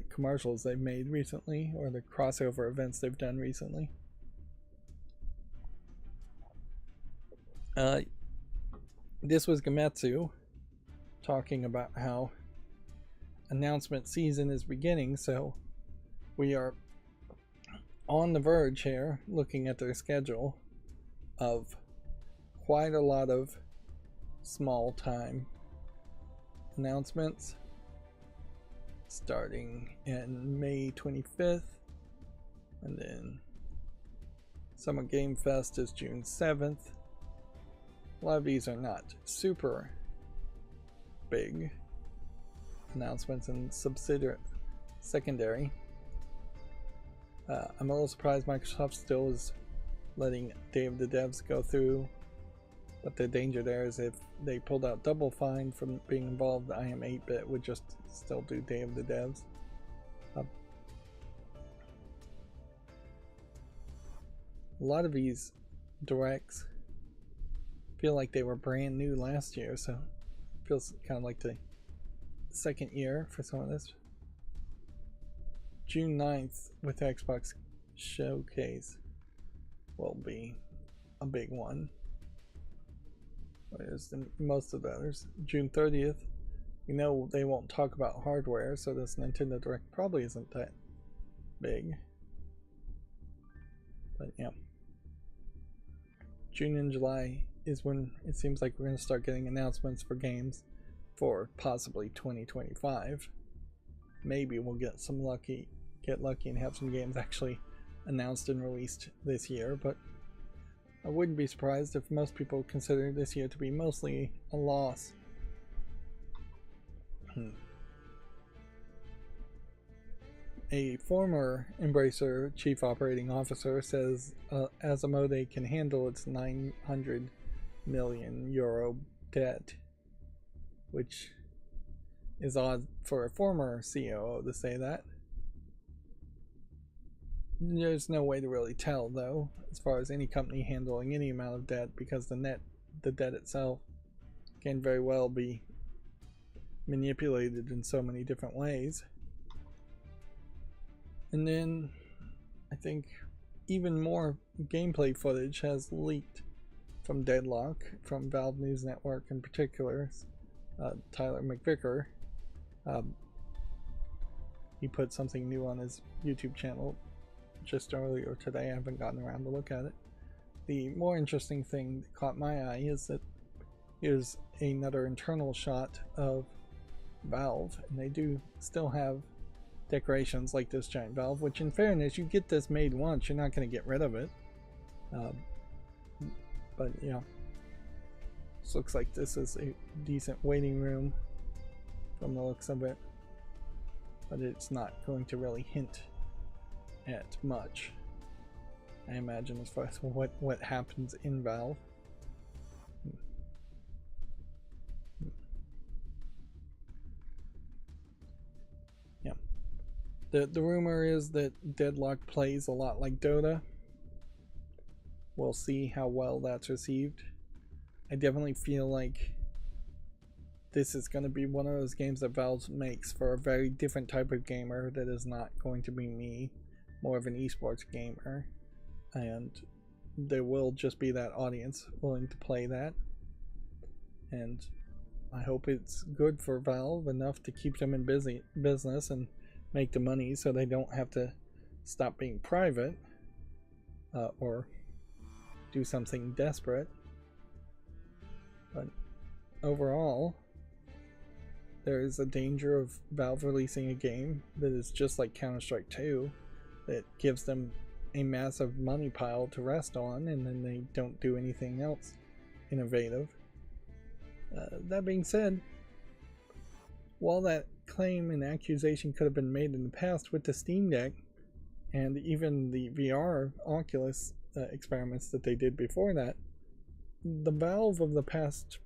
commercials they've made recently, or the crossover events they've done recently. This was Gametsu talking about how announcement season is beginning, so we are on the verge here, looking at their schedule, of quite a lot of small time announcements starting in May 25th, and then Summer Game Fest is June 7th. A lot of these are not super big, announcements and secondary. I'm a little surprised Microsoft still is letting Day of the Devs go through, but the danger there is if they pulled out Double Fine from being involved, I Am 8-Bit would just still do Day of the Devs. A lot of these directs feel like they were brand new last year, so it feels kind of like the second year for some of this. June 9th with Xbox Showcase will be a big one. Whereas most of the others. June 30th, you know they won't talk about hardware, so this Nintendo Direct probably isn't that big. But yeah. June and July is when it seems like we're going to start getting announcements for games for possibly 2025. Maybe we'll get lucky and have some games actually announced and released this year, but I wouldn't be surprised if most people consider this year to be mostly a loss. A former Embracer chief operating officer says Asmodee can handle its 900 million euro debt, which is odd for a former COO to say that. There's no way to really tell, though, as far as any company handling any amount of debt, because the debt itself can very well be manipulated in so many different ways. And then I think even more gameplay footage has leaked from Deadlock, from Valve News Network in particular. Tyler McVicker, he put something new on his YouTube channel just earlier today. I haven't gotten around to look at it. The more interesting thing that caught my eye is that here's another internal shot of Valve, and they do still have decorations like this giant valve, which in fairness, you get this made once, you're not going to get rid of it. But yeah, this looks like this is a decent waiting room from the looks of it, but it's not going to really hint at much, I imagine, as far as what happens in Valve. Yeah, the rumor is that Deadlock plays a lot like Dota. We'll see how well that's received. I definitely feel like this is going to be one of those games that Valve makes for a very different type of gamer that is not going to be me, more of an esports gamer, and there will just be that audience willing to play that, and I hope it's good for Valve enough to keep them in business and make the money so they don't have to stop being private or do something desperate. But overall, there is a danger of Valve releasing a game that is just like Counter-Strike 2, that gives them a massive money pile to rest on, and then they don't do anything else innovative. That being said, while that claim and accusation could have been made in the past with the Steam Deck and even the VR Oculus experiments that they did before that, the Valve of the past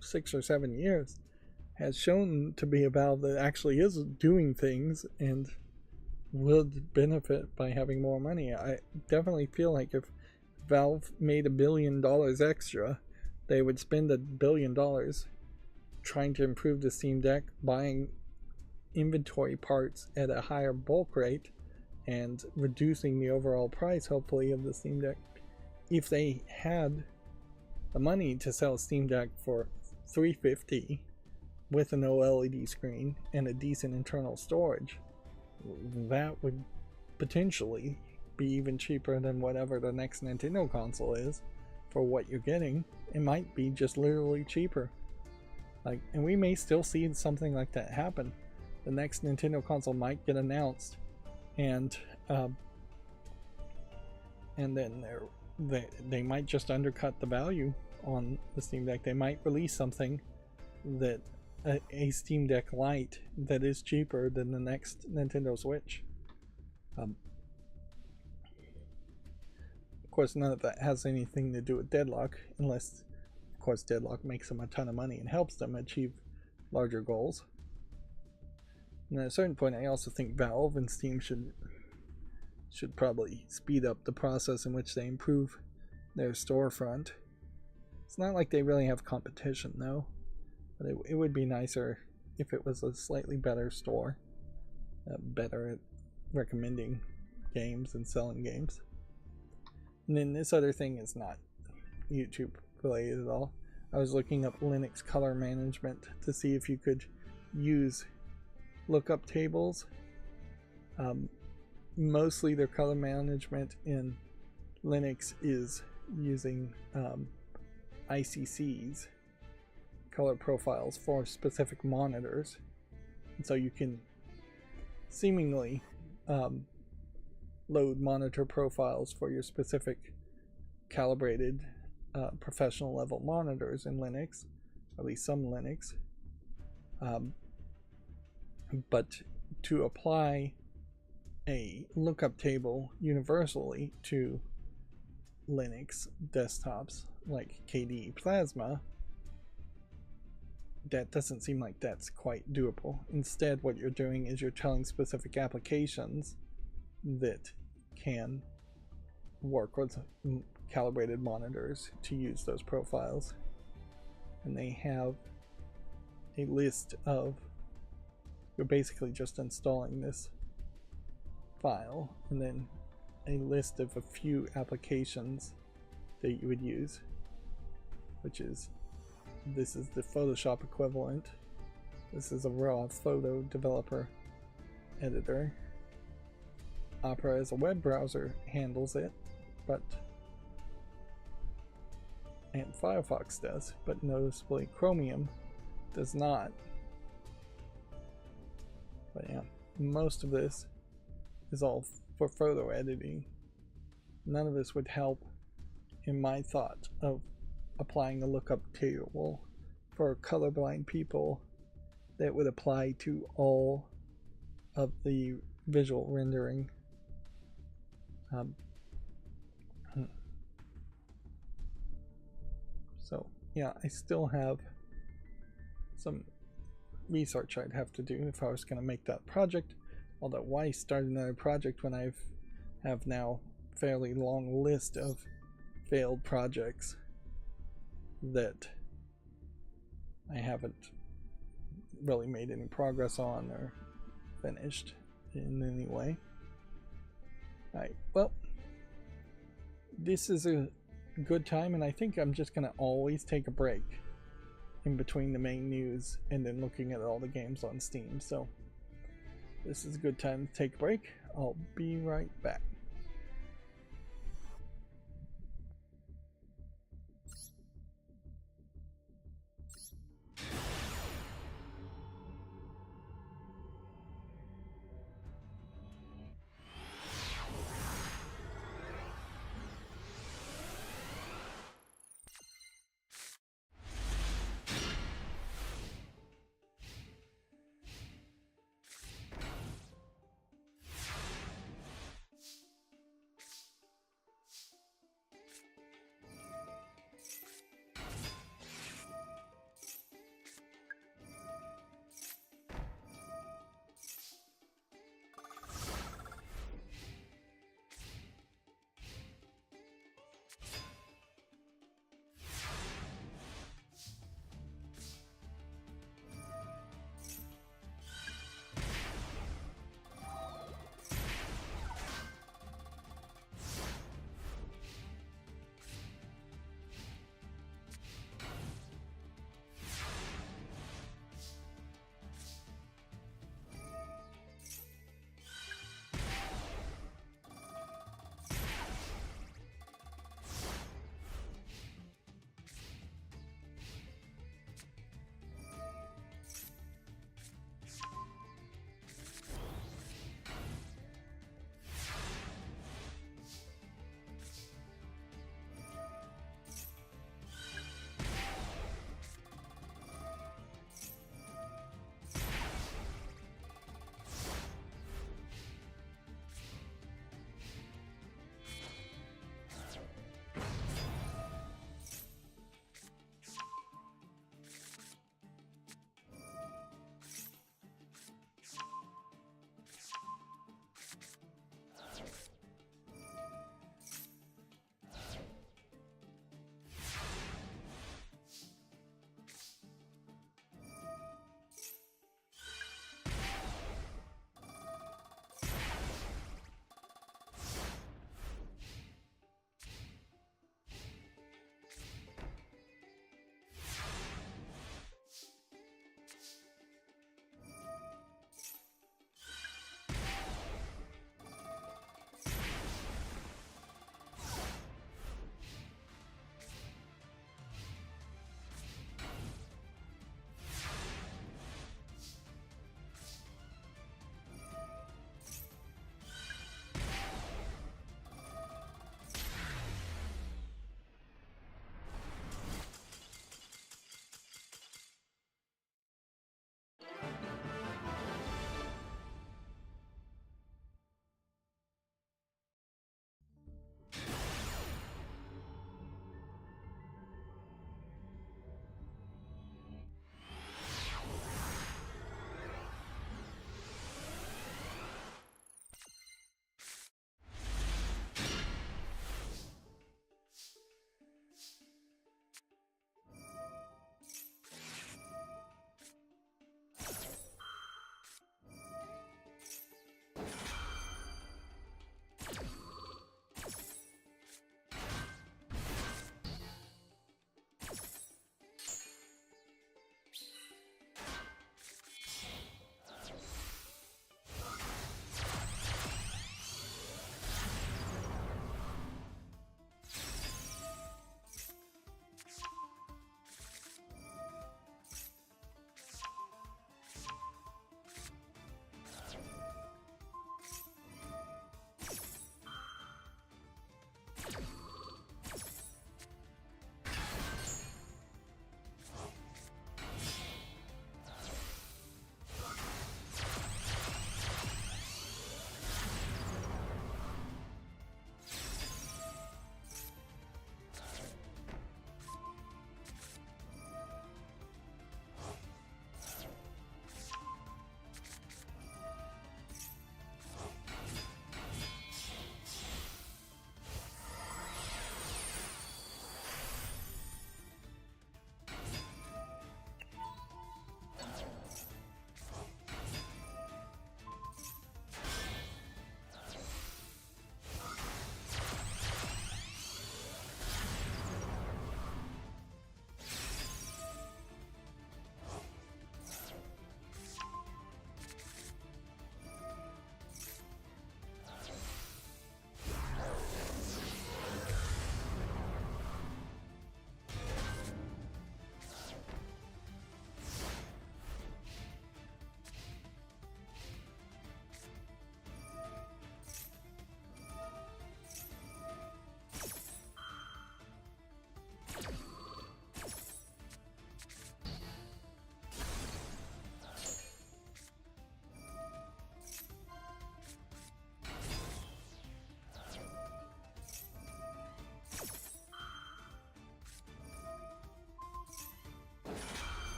6 or 7 years has shown to be a Valve that actually is doing things and would benefit by having more money. I definitely feel like if Valve made $1 billion extra, they would spend $1 billion trying to improve the Steam Deck, buying inventory parts at a higher bulk rate, and reducing the overall price, hopefully, of the Steam Deck. If they had the money to sell a Steam Deck for $350 with an OLED screen and a decent internal storage, that would potentially be even cheaper than whatever the next Nintendo console is for what you're getting. It might be just literally cheaper. And we may still see something like that happen. The next Nintendo console might get announced, and then they might just undercut the value on the Steam Deck. They might release something that a Steam Deck Lite that is cheaper than the next Nintendo Switch. Of course, none of that has anything to do with Deadlock, unless, of course, Deadlock makes them a ton of money and helps them achieve larger goals. And at a certain point, I also think Valve and Steam should probably speed up the process in which they improve their storefront. It's not like they really have competition, though, but it would be nicer if it was a slightly better store, better at recommending games and selling games. And then this other thing is not YouTube related at all. I was looking up Linux color management to see if you could use lookup tables. Mostly their color management in Linux is using ICCs, color profiles for specific monitors. And so you can seemingly load monitor profiles for your specific calibrated professional level monitors in Linux, at least some Linux. But to apply a lookup table universally to Linux desktops like KDE Plasma, that doesn't seem like that's quite doable. Instead, what you're doing is you're telling specific applications that can work with calibrated monitors to use those profiles, and they have a list of, you're basically just installing this file and then a list of a few applications that you would use, which is, this is the Photoshop equivalent, this is a raw photo developer editor. Opera as a web browser handles it, and Firefox does, but noticeably Chromium does not. But yeah, most of this is all for photo editing. None of this would help in my thought of applying a lookup table for colorblind people that would apply to all of the visual rendering. So yeah, I still have some research I'd have to do if I was going to make that project. Although why start another project when I have now a fairly long list of failed projects that I haven't really made any progress on or finished in any way. Alright, well, this is a good time, and I think I'm just gonna always take a break in between the main news and then looking at all the games on Steam. So this is a good time to take a break. I'll be right back.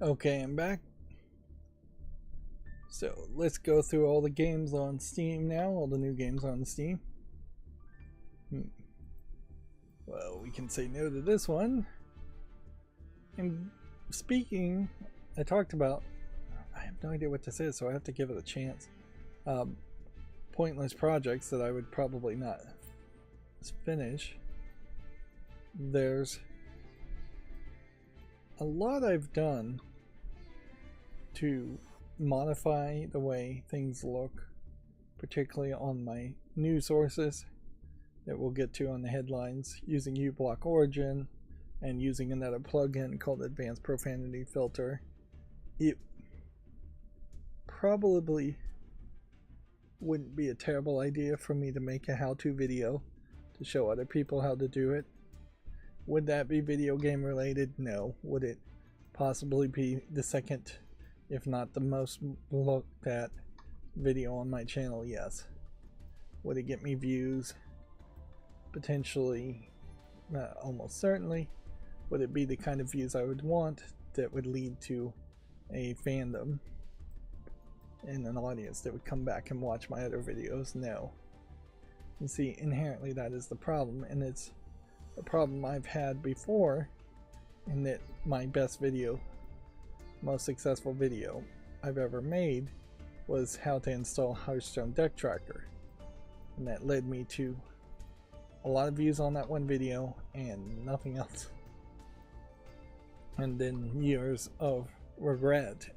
Okay, I'm back. So let's go through all the games on Steam now, all the new games on Steam. Well, we can say no to this one. And speaking, I talked about, I have no idea what this is, so I have to give it a chance. Pointless projects that I would probably not finish. There's a lot I've done to modify the way things look, particularly on my news sources that we'll get to on the headlines, using uBlock Origin and using another plugin called Advanced Profanity Filter. It probably wouldn't be a terrible idea for me to make a how-to video to show other people how to do it. Would that be video game related? No. Would it possibly be the second, if not the most looked at video on my channel? Yes. Would it get me views? Potentially, almost certainly. Would it be the kind of views I would want that would lead to a fandom and an audience that would come back and watch my other videos? No. And see, inherently that is the problem, and it's a problem I've had before, in that my best video, most successful video I've ever made was how to install Hearthstone Deck Tracker, and that led me to a lot of views on that one video and nothing else, and then years of regret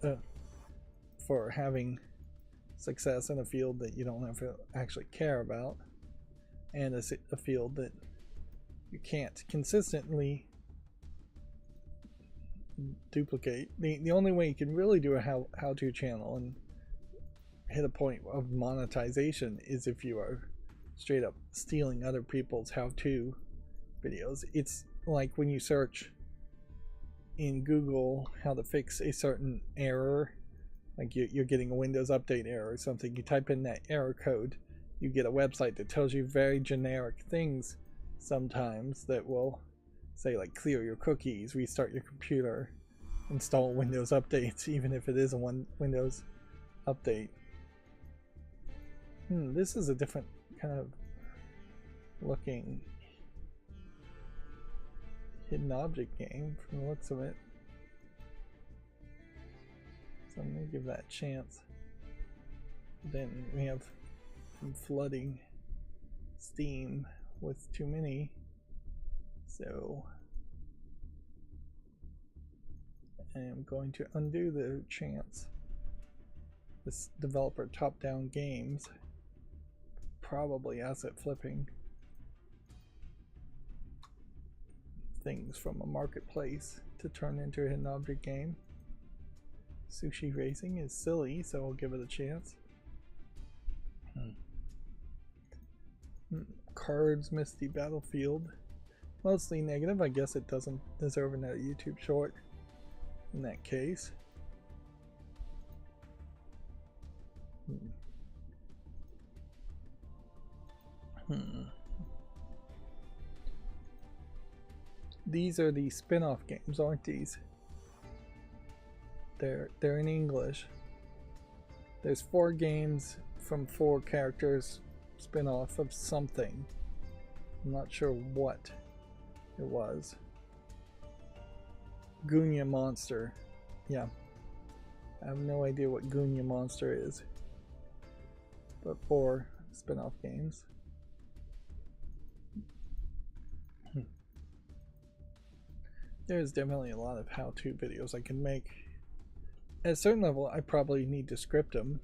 for having success in a field that you don't actually care about, and a field that you can't consistently duplicate. The only way you can really do a how-to channel and hit a point of monetization is if you are straight up stealing other people's how-to videos. It's like when you search in Google how to fix a certain error, like you're getting a Windows update error or something, you type in that error code, you get a website that tells you very generic things sometimes that will say, like, clear your cookies, restart your computer, install Windows updates, even if it is a Windows update. This is a different kind of looking hidden object game from the looks of it, so I'm gonna give that a chance. Then we have some flooding Steam with too many, so I am going to undo the chance. This developer top-down games, probably asset flipping things from a marketplace to turn into a hidden object game. Sushi Racing is silly, so I'll give it a chance. Cards Misty Battlefield, mostly negative. I guess it doesn't deserve another YouTube short in that case. These are the spin-off games, aren't these? They're in English. There's 4 games from 4 characters, spin-off of something. I'm not sure what it was. Gunya Monster. Yeah. I have no idea what Gunya Monster is. But 4 spin-off games. There's definitely a lot of how-to videos I can make. At a certain level, I probably need to script them,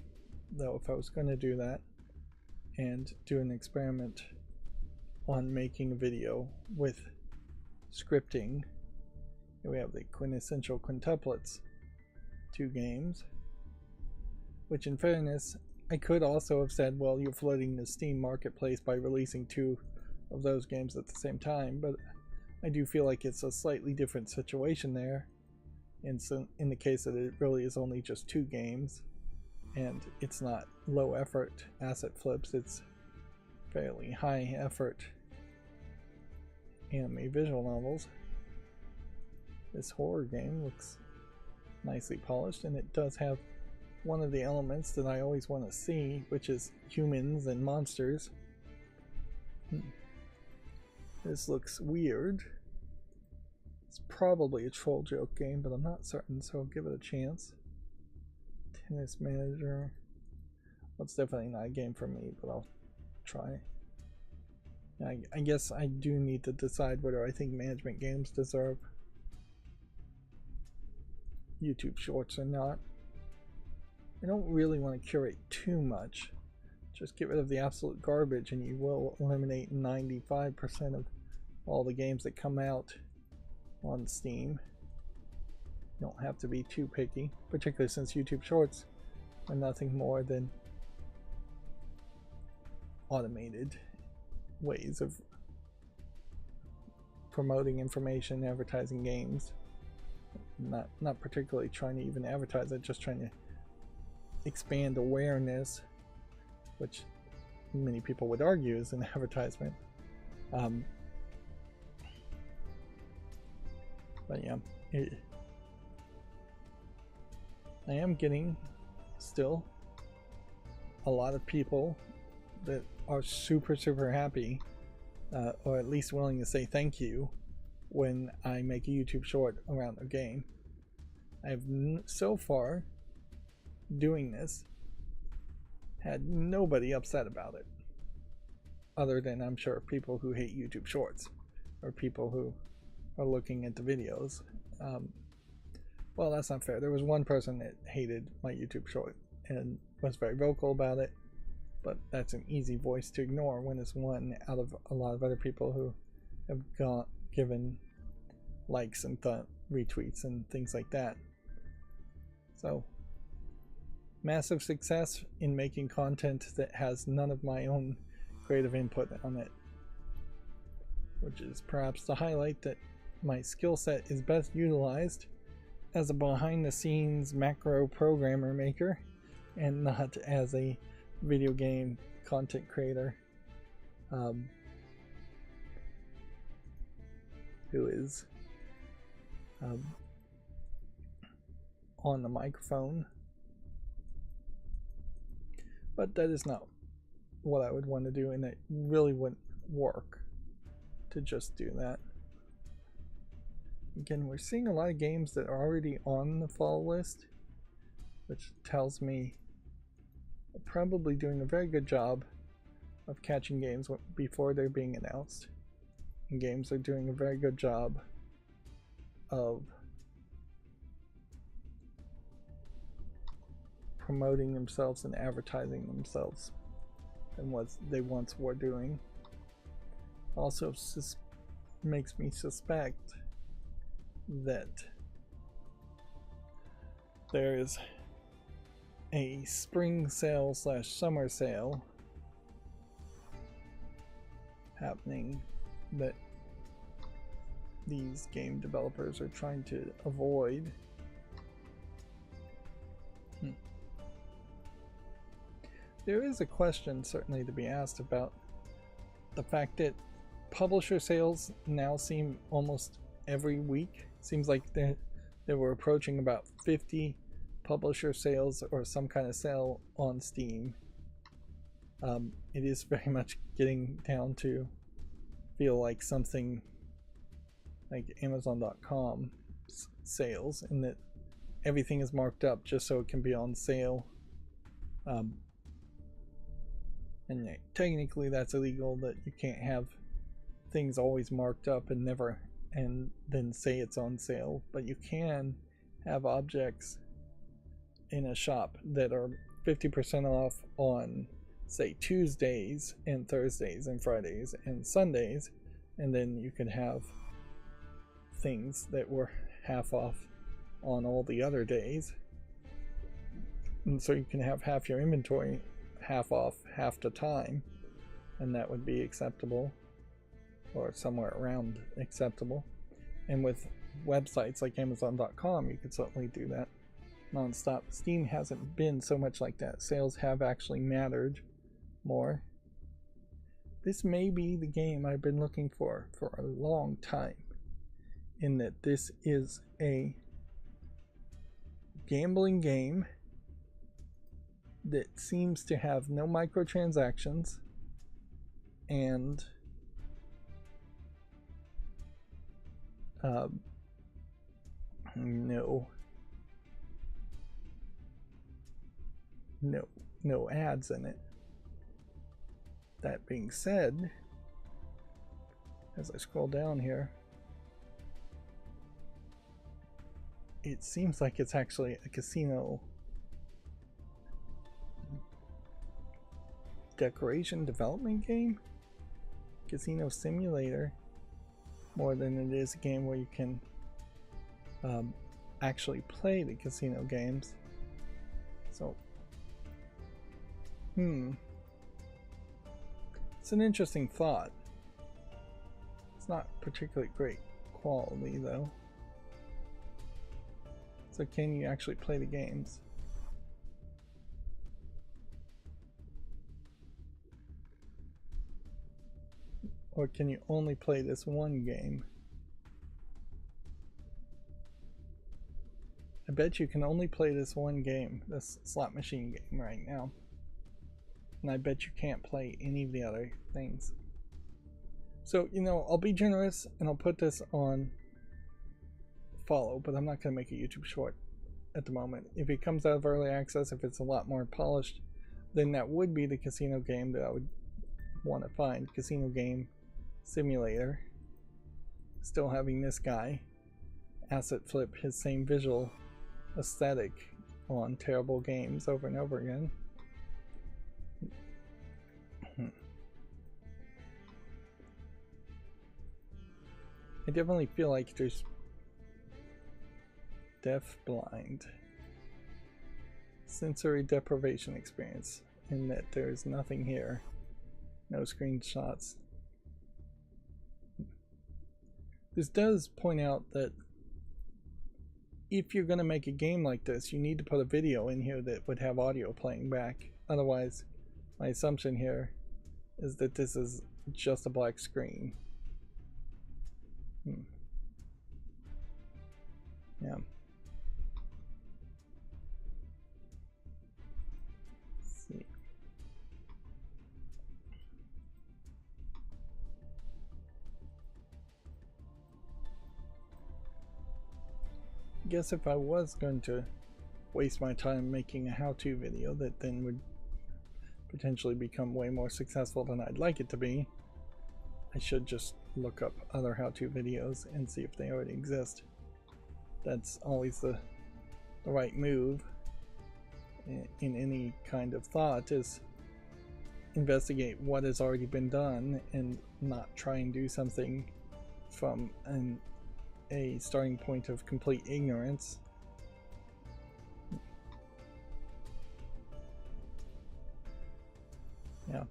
though, if I was going to do that and do an experiment on making a video with scripting. Here we have the quintessential quintuplets 2 games, which, in fairness, I could also have said, well, you're flooding the Steam marketplace by releasing 2 of those games at the same time, but I do feel like it's a slightly different situation there. And so in the case that it really is only just 2 games, and it's not low effort asset flips, it's fairly high effort anime visual novels. This horror game looks nicely polished, and it does have one of the elements that I always want to see, which is humans and monsters. This looks weird. It's probably a troll joke game, but I'm not certain, so I'll give it a chance. Tennis Manager. Well, it's definitely not a game for me, but I'll try. I guess I do need to decide whether I think management games deserve YouTube Shorts or not. I don't really want to curate too much. Just get rid of the absolute garbage and you will eliminate 95% of all the games that come out on Steam. You don't have to be too picky, particularly since YouTube Shorts are nothing more than automated ways of promoting information, advertising games. Not particularly trying to even advertise it, just trying to expand awareness, which many people would argue is an advertisement. But yeah, I am getting still a lot of people that are super happy, or at least willing to say thank you when I make a YouTube short around a game. I've so far doing this had nobody upset about it, other than I'm sure people who hate YouTube shorts or people who are looking at the videos. Well, that's not fair. There was one person that hated my YouTube short and was very vocal about it, but that's an easy voice to ignore when it's one out of a lot of other people who have given likes and retweets and things like that. So, massive success in making content that has none of my own creative input on it, which is perhaps the highlight that my skill set is best utilized as a behind-the-scenes macro programmer maker and not as a video game content creator who is on the microphone. But that is not what I would want to do, and it really wouldn't work to just do that. Again, we're seeing a lot of games that are already on the fall list, which tells me they're probably doing a very good job of catching games before they're being announced. And games are doing a very good job of promoting themselves and advertising themselves than what they once were doing. Also makes me suspect that there is a spring sale / summer sale happening that these game developers are trying to avoid. There is a question certainly to be asked about the fact that publisher sales now seem almost every week. Seems like they were approaching about 50 publisher sales or some kind of sale on Steam. It is very much getting down to feel like something like Amazon.com sales, in that everything is marked up just so it can be on sale. And technically that's illegal, that you can't have things always marked up and then say it's on sale, but you can have objects in a shop that are 50% off on, say, Tuesdays and Thursdays and Fridays and Sundays, and then you can have things that were half off on all the other days, and so you can have half your inventory half off half the time, and that would be acceptable, or somewhere around acceptable. And with websites like Amazon.com, you could certainly do that non-stop. Steam hasn't been so much like that. Sales have actually mattered more. This may be the game I've been looking for a long time, in that this is a gambling game that seems to have no microtransactions and no ads in it. That being said, as I scroll down here, it seems like it's actually a casino decoration development game, casino simulator, more than it is a game where you can actually play the casino games. So it's an interesting thought. It's not particularly great quality though. So can you actually play the games? Or can you only play this one game? I bet you can only play this one game, this slot machine game right now. And I bet you can't play any of the other things. So, you know, I'll be generous and I'll put this on follow, but I'm not going to make a YouTube short at the moment. If it comes out of early access, if it's a lot more polished, then that would be the casino game that I would want to find. Casino game simulator. Still having this guy asset flip his same visual aesthetic on terrible games over and over again. I definitely feel like there's deaf blind sensory deprivation experience in that there's nothing here, no screenshots. This does point out that if you're going to make a game like this, you need to put a video in here that would have audio playing back. Otherwise, my assumption here is that this is just a black screen. Yeah. Let's see. I guess if I was going to waste my time making a how-to video that then would potentially become way more successful than I'd like it to be, I should just look up other how-to videos and see if they already exist. That's always the right move in any kind of thought, is investigate what has already been done and not try and do something from a starting point of complete ignorance. Yeah.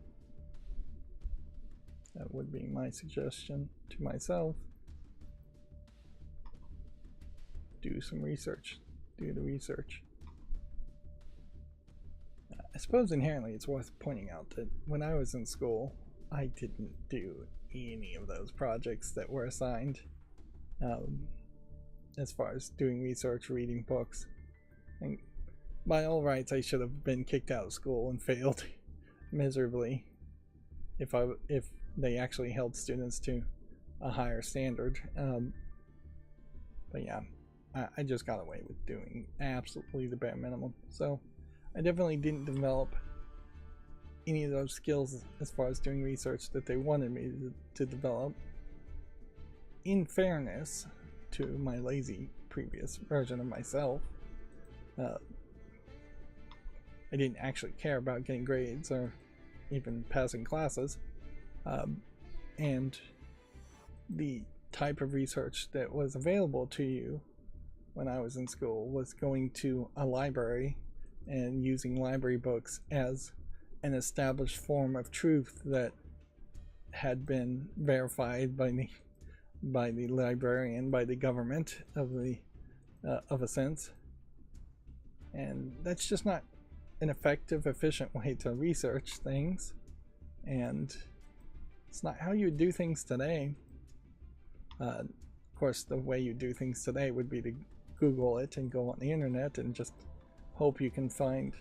That would be my suggestion to myself. Do some research. Do the research. I suppose inherently it's worth pointing out that when I was in school, I didn't do any of those projects that were assigned. As far as doing research, reading books. And by all rights, I should have been kicked out of school and failed miserably if they actually held students to a higher standard. But yeah, I just got away with doing absolutely the bare minimum. So I definitely didn't develop any of those skills as far as doing research that they wanted me to develop. In fairness to my lazy previous version of myself, I didn't actually care about getting grades or even passing classes. And the type of research that was available to you when I was in school was going to a library and using library books as an established form of truth that had been verified by the librarian, by the government of a sense. And that's just not an effective, efficient way to research things, and it's not how you do things today. Of course, the way you do things today would be to Google it and go on the internet and just hope you can find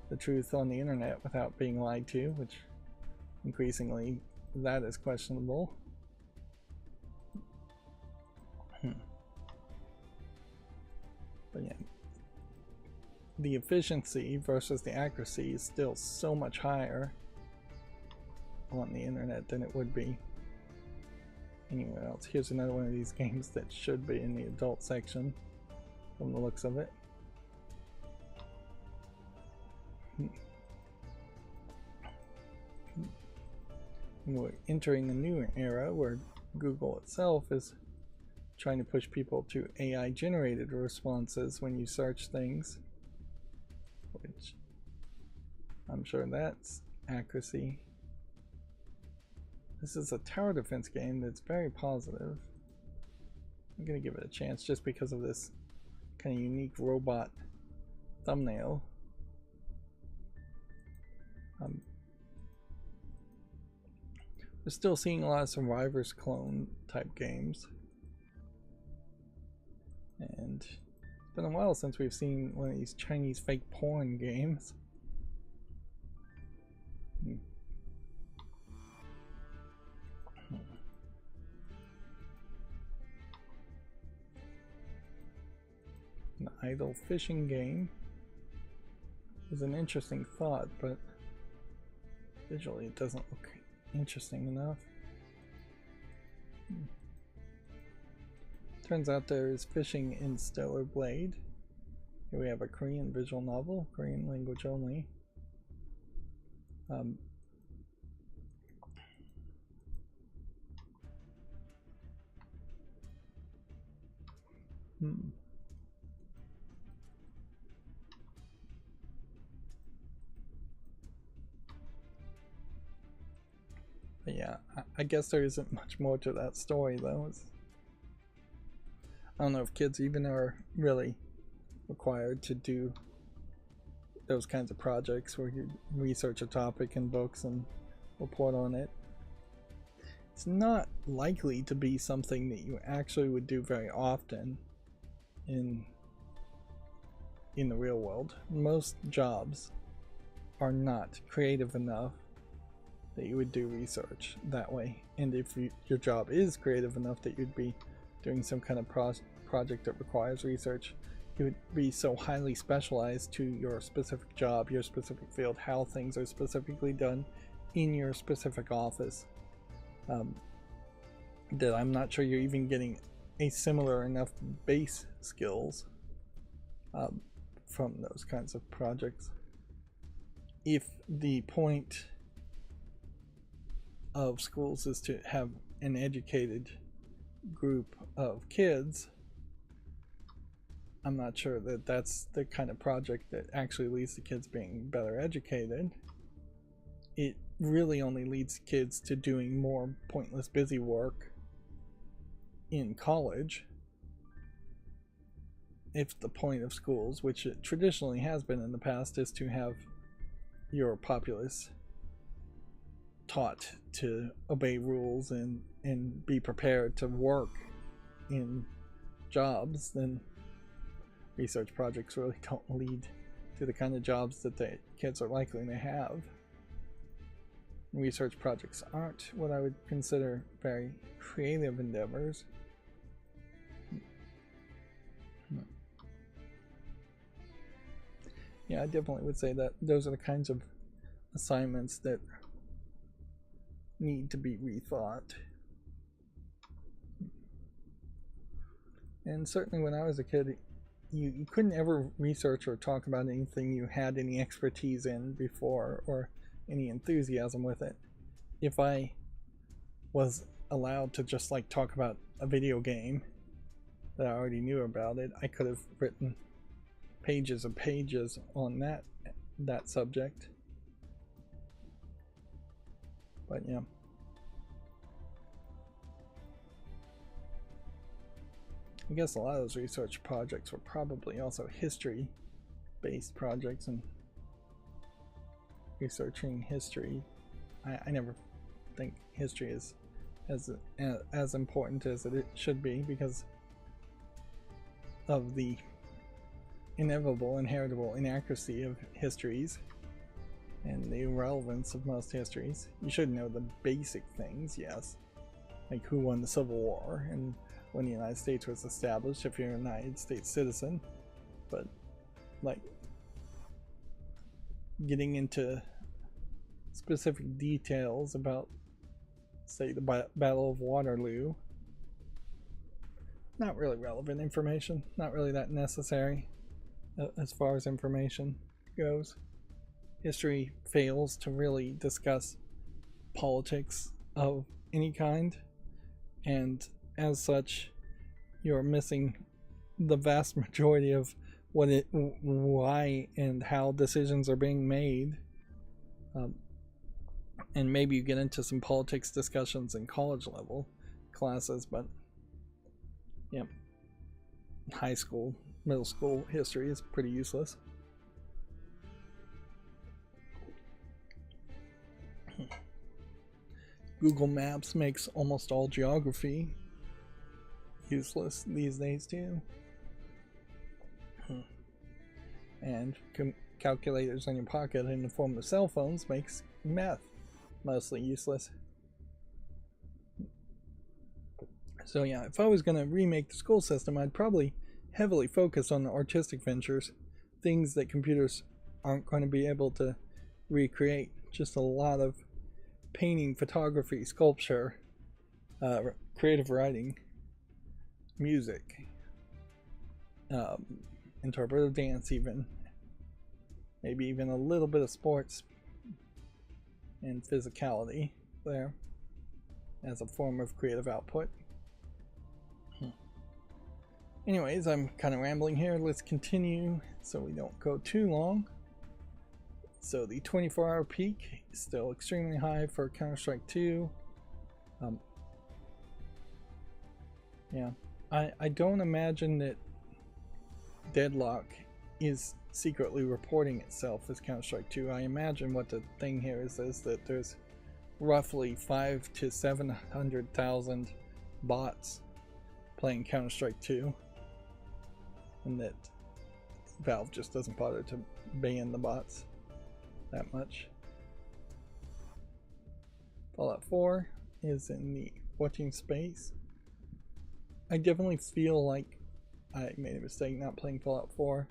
the truth on the internet without being lied to, which increasingly that is questionable. But yeah, the efficiency versus the accuracy is still so much higher on the internet than it would be anywhere else. Here's another one of these games that should be in the adult section from the looks of it. We're entering a new era where Google itself is trying to push people to AI generated responses when you search things, which I'm sure that's accuracy. This is a tower defense game that's very positive. I'm gonna give it a chance just because of this kind of unique robot thumbnail. We're still seeing a lot of survivors clone type games, and it's been a while since we've seen one of these Chinese fake porn games. An idle fishing game is an interesting thought, but visually it doesn't look interesting enough. Turns out there is fishing in Stellar Blade. Here we have a Korean visual novel, Korean language only. But yeah, I guess there isn't much more to that story though. I don't know if kids even are really required to do those kinds of projects where you research a topic in books and report on it. It's not likely to be something that you actually would do very often in the real world. Most jobs are not creative enough that you would do research that way, and if your job is creative enough that you'd be doing some kind of project that requires research, it would be so highly specialized to your specific job, your specific field, how things are specifically done in your specific office, that I'm not sure you're even getting a similar enough base skills from those kinds of projects. If the point of schools is to have an educated group of kids, I'm not sure that that's the kind of project that actually leads to kids being better educated. It really only leads kids to doing more pointless busy work in college. If the point of schools, which it traditionally has been in the past, is to have your populace taught to obey rules and be prepared to work in jobs, then research projects really don't lead to the kind of jobs that the kids are likely to have. Research projects aren't what I would consider very creative endeavors. Yeah, I definitely would say that those are the kinds of assignments that need to be rethought. And certainly when I was a kid, you couldn't ever research or talk about anything you had any expertise in before or any enthusiasm with it. If I was allowed to just like talk about a video game that I already knew about it, I could have written pages and pages on that subject. But yeah. I guess a lot of those research projects were probably also history-based projects, and researching history, I never think history is as important as it should be, because of the inevitable, inheritable inaccuracy of histories and the irrelevance of most histories. You should know the basic things, yes, like who won the Civil War and when the United States was established if you're a United States citizen, but like getting into specific details about, say, the Battle of Waterloo, not really relevant information, not really that necessary as far as information goes. History fails to really discuss politics of any kind, and as such you're missing the vast majority of why and how decisions are being made. And maybe you get into some politics discussions in college level classes, but yeah, high school, middle school history is pretty useless. Google Maps makes almost all geography useless these days too. And calculators in your pocket in the form of cell phones makes math mostly useless. So yeah, if I was going to remake the school system, I'd probably heavily focus on the artistic ventures, things that computers aren't going to be able to recreate. Just a lot of painting, photography, sculpture, creative writing, music, interpretive dance, even maybe even a little bit of sports and physicality there as a form of creative output. Anyways, I'm kind of rambling here. Let's continue so we don't go too long. So the 24-hour peak is still extremely high for Counter-Strike 2. Yeah, I don't imagine that Deadlock is secretly reporting itself as Counter-Strike 2. I imagine what the thing here is that there's roughly 500,000 to 700,000 bots playing Counter-Strike 2, and that Valve just doesn't bother to ban the bots that much. Fallout 4 is in the watching space. I definitely feel like I made a mistake not playing Fallout 4,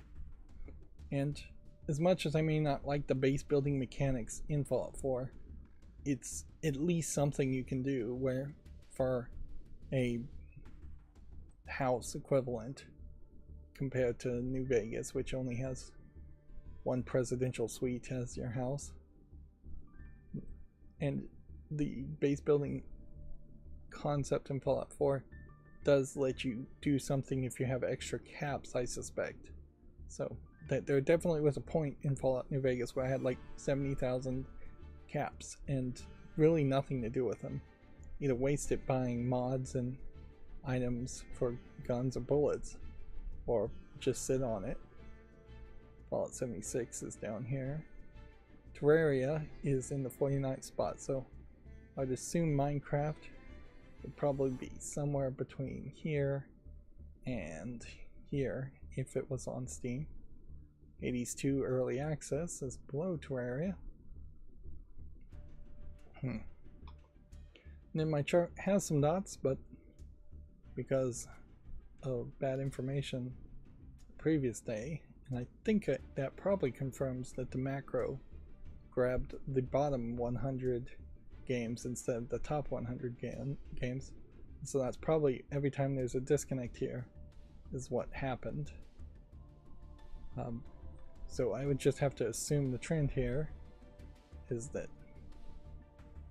and as much as I may not like the base building mechanics in Fallout 4, it's at least something you can do where for a house equivalent compared to New Vegas, which only has one presidential suite as your house. And the base building concept in Fallout 4 does let you do something if you have extra caps, I suspect. So that there definitely was a point in Fallout New Vegas where I had like 70,000 caps and really nothing to do with them. Either waste it buying mods and items for guns or bullets, or just sit on it. Fallout 76 is down here. Terraria is in the 49th spot, so I'd assume Minecraft would probably be somewhere between here and here if it was on Steam. Hades 2 Early Access is below Terraria. And then my chart has some dots, but because of bad information the previous day, and I think that probably confirms that the macro grabbed the bottom 100 games instead of the top 100 games. So that's probably every time there's a disconnect here is what happened. So I would just have to assume the trend here is that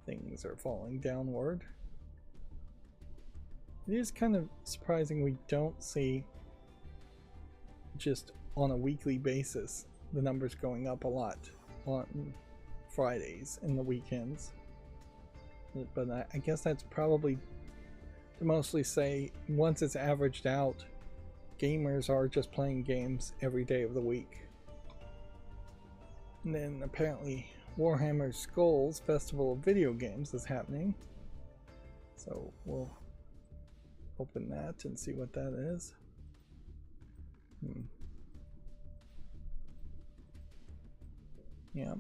things are falling downward. It is kind of surprising we don't see just on a weekly basis the numbers going up a lot on Fridays and the weekends. But I guess that's probably to mostly say once it's averaged out, gamers are just playing games every day of the week. And then apparently Warhammer Skulls Festival of Video Games is happening. So we'll open that and see what that is. Yeah.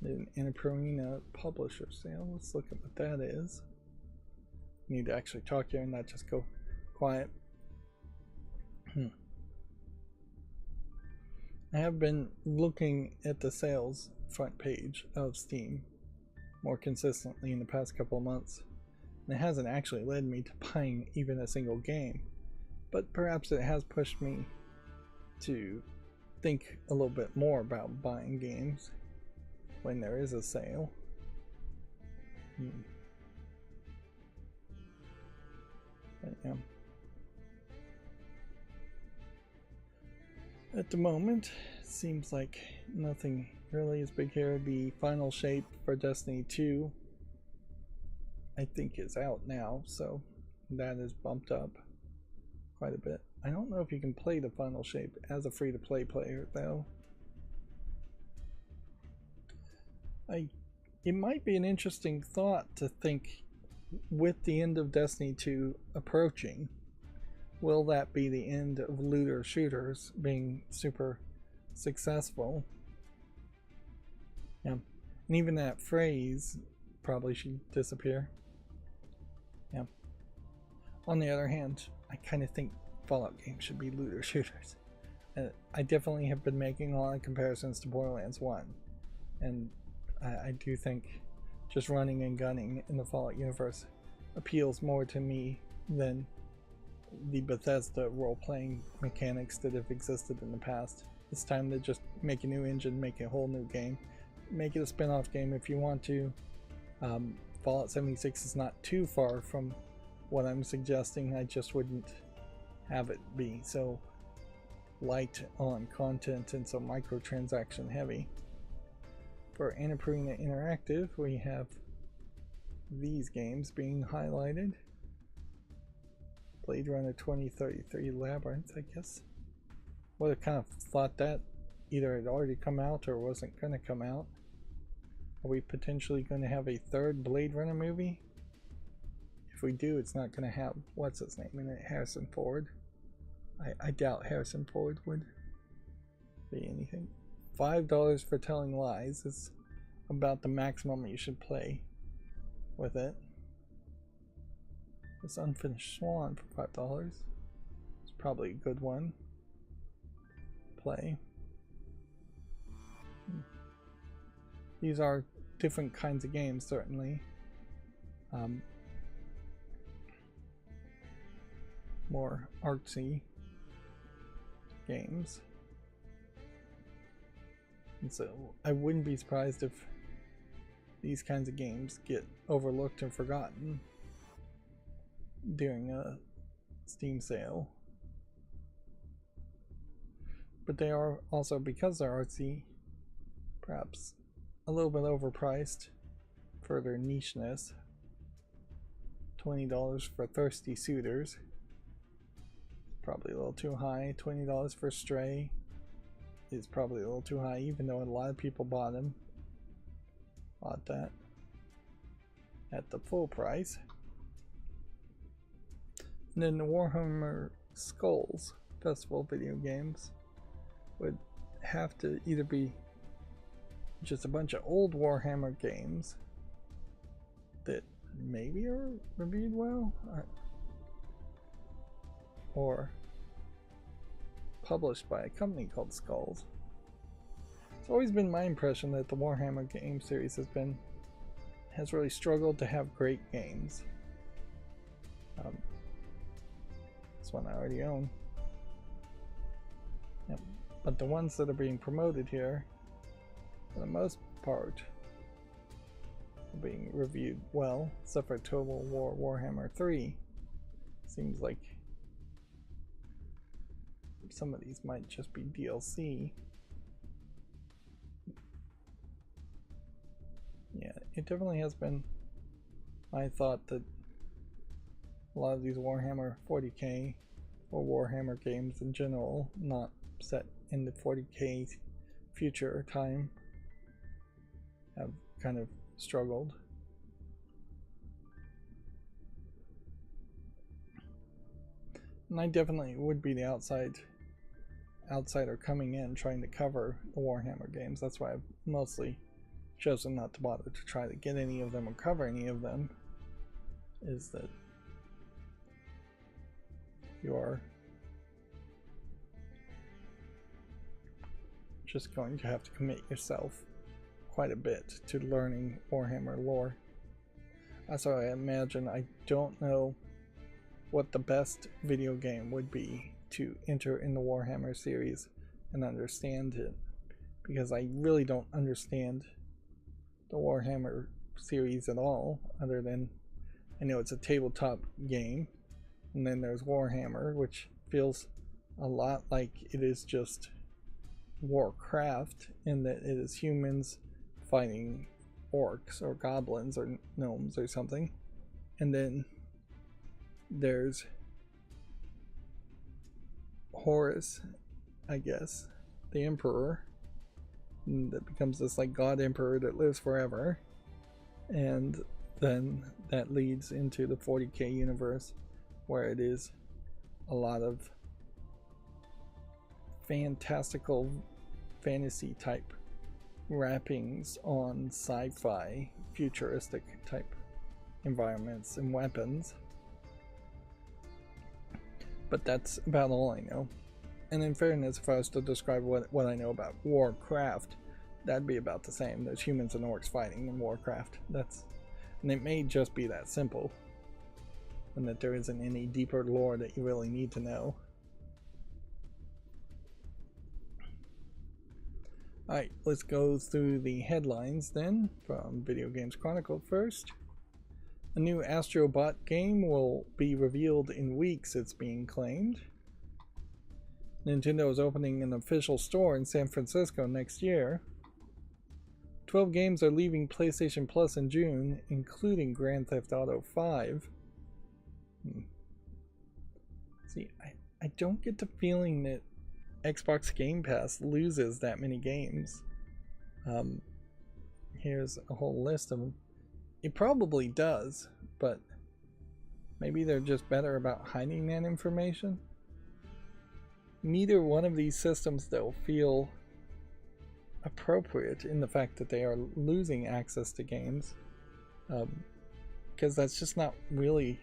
An Annapurna publisher sale. Let's look at what that is. Need to actually talk here and not just go quiet. I have been looking at the sales front page of Steam more consistently in the past couple of months, and it hasn't actually led me to buying even a single game, but perhaps it has pushed me to think a little bit more about buying games when there is a sale. But yeah. At the moment, seems like nothing really is big here. The final shape for Destiny 2 I think is out now, so that is bumped up quite a bit. I don't know if you can play the final shape as a free-to-play player though. It might be an interesting thought to think, with the end of Destiny 2 approaching, will that be the end of looter shooters being super successful? Yeah, and even that phrase probably should disappear. Yeah. On the other hand, I kind of think Fallout games should be looter shooters. I definitely have been making a lot of comparisons to Borderlands 1, and I do think just running and gunning in the Fallout universe appeals more to me than the Bethesda role-playing mechanics that have existed in the past. It's time to just make a new engine, make a whole new game, make it a spin-off game if you want to. Fallout 76 is not too far from what I'm suggesting. I just wouldn't have it be so light on content and so microtransaction heavy. For Annapurna Interactive, we have these games being highlighted. Blade Runner 2033 Labyrinth, I guess. Would have kind of thought that either had already come out or wasn't going to come out. Are we potentially going to have a third Blade Runner movie? If we do, it's not going to have, what's his name in it, Harrison Ford. I doubt Harrison Ford would be anything. $5 for Telling Lies is about the maximum you should play with it. This Unfinished Swan for $5 is probably a good one. Play. These are different kinds of games, certainly. More artsy games. And so I wouldn't be surprised if these kinds of games get overlooked and forgotten during a Steam sale. But they are also, because they're artsy, perhaps a little bit overpriced for their nicheness. $20 for Thirsty Suitors. Probably a little too high. $20 for Stray is probably a little too high, even though a lot of people bought them. Bought that at the full price. And then the Warhammer Skulls Festival video games would have to either be just a bunch of old Warhammer games that maybe are reviewed well, or published by a company called Skulls. It's always been my impression that the Warhammer game series has really struggled to have great games. This one I already own. Yep. But the ones that are being promoted here, for the most part, are being reviewed well, except for Total War Warhammer 3. Seems like some of these might just be DLC. Yeah, it definitely has been my thought that a lot of these Warhammer 40k or Warhammer games in general, not set in the 40k future time, have kind of struggled. And I definitely would be the outsider coming in trying to cover the Warhammer games. That's why I've mostly chosen not to bother to try to get any of them or cover any of them, is that you're just going to have to commit yourself quite a bit to learning Warhammer lore. So I imagine, I don't know what the best video game would be to enter in the Warhammer series and understand it, because I really don't understand the Warhammer series at all, other than I know it's a tabletop game, and then there's Warhammer, which feels a lot like it is just Warcraft, in that it is humans fighting orcs or goblins or gnomes or something. And then there's Horus, I guess, the Emperor, that becomes this like god emperor that lives forever, and then that leads into the 40k universe, where it is a lot of fantastical fantasy type wrappings on sci-fi futuristic type environments and weapons. But that's about all I know. And in fairness, if I was to describe what I know about Warcraft, that'd be about the same. There's humans and orcs fighting in Warcraft. And it may just be that simple, and that there isn't any deeper lore that you really need to know. Alright, let's go through the headlines then from Video Games Chronicle first. A new Astrobot game will be revealed in weeks, it's being claimed. Nintendo is opening an official store in San Francisco next year. 12 games are leaving PlayStation Plus in June, including Grand Theft Auto 5. See, I don't get the feeling that Xbox Game Pass loses that many games. Here's a whole list of them. It probably does, but maybe they're just better about hiding that information. Neither one of these systems, though, feel appropriate in the fact that they are losing access to games, because that's just not really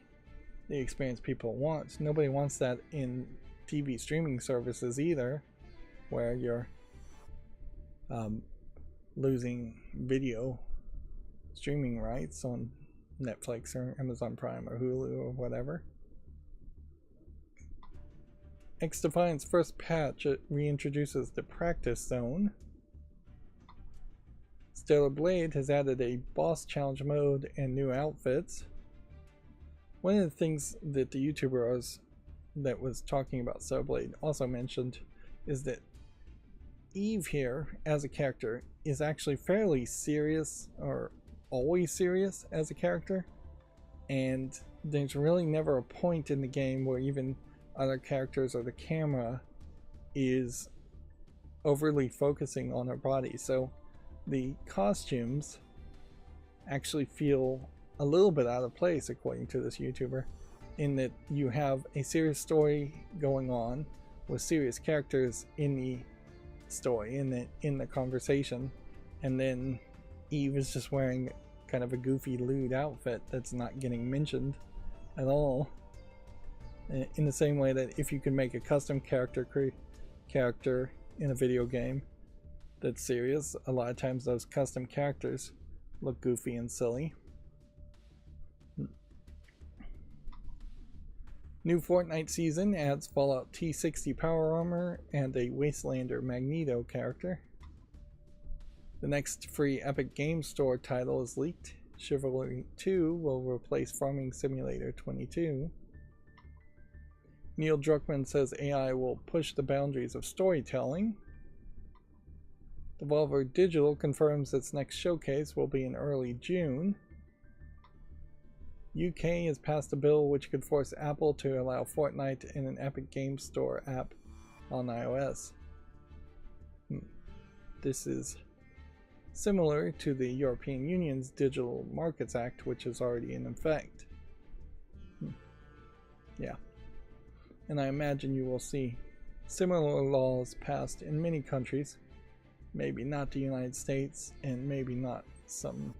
the experience people want. Nobody wants that in TV streaming services either, where you're losing video streaming rights on Netflix or Amazon Prime or Hulu or whatever. XDefiant's first patch reintroduces the practice zone. Stellar Blade has added a boss challenge mode and new outfits. One of the things that the YouTuber that was talking about Stellar Blade also mentioned is that Eve here as a character is actually fairly serious, or always serious as a character, and there's really never a point in the game where even other characters or the camera is overly focusing on her body. So the costumes actually feel a little bit out of place, according to this YouTuber, in that you have a serious story going on with serious characters in the story, in the conversation, and then Eve is just wearing kind of a goofy lewd outfit that's not getting mentioned at all. In the same way that if you could make a custom character in a video game that's serious, a lot of times those custom characters look goofy and silly. New Fortnite season adds Fallout T60 power armor and a Wastelander Magneto character. The next free Epic Games Store title is leaked. Chivalry 2 will replace Farming Simulator 22. Neil Druckmann says AI will push the boundaries of storytelling. Devolver Digital confirms its next showcase will be in early June. UK has passed a bill which could force Apple to allow Fortnite in an Epic Games Store app on iOS. This is similar to the European Union's Digital Markets Act, which is already in effect. Yeah. And I imagine you will see similar laws passed in many countries, maybe not the United States, and maybe not some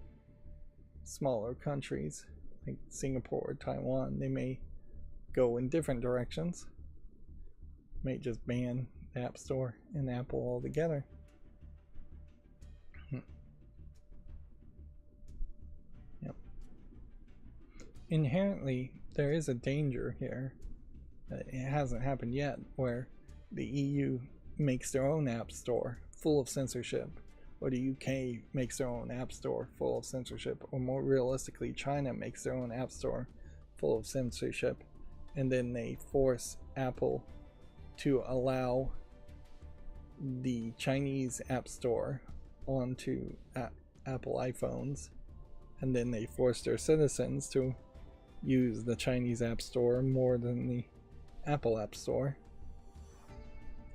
smaller countries like Singapore or Taiwan. They may go in different directions, may just ban the App Store and Apple altogether. Yep. Inherently, there is a danger here. It hasn't happened yet, where the EU makes their own app store full of censorship, or the UK makes their own app store full of censorship, or more realistically, China makes their own app store full of censorship, and then they force Apple to allow the Chinese app store onto Apple iPhones, and then they force their citizens to use the Chinese app store more than the Apple app store.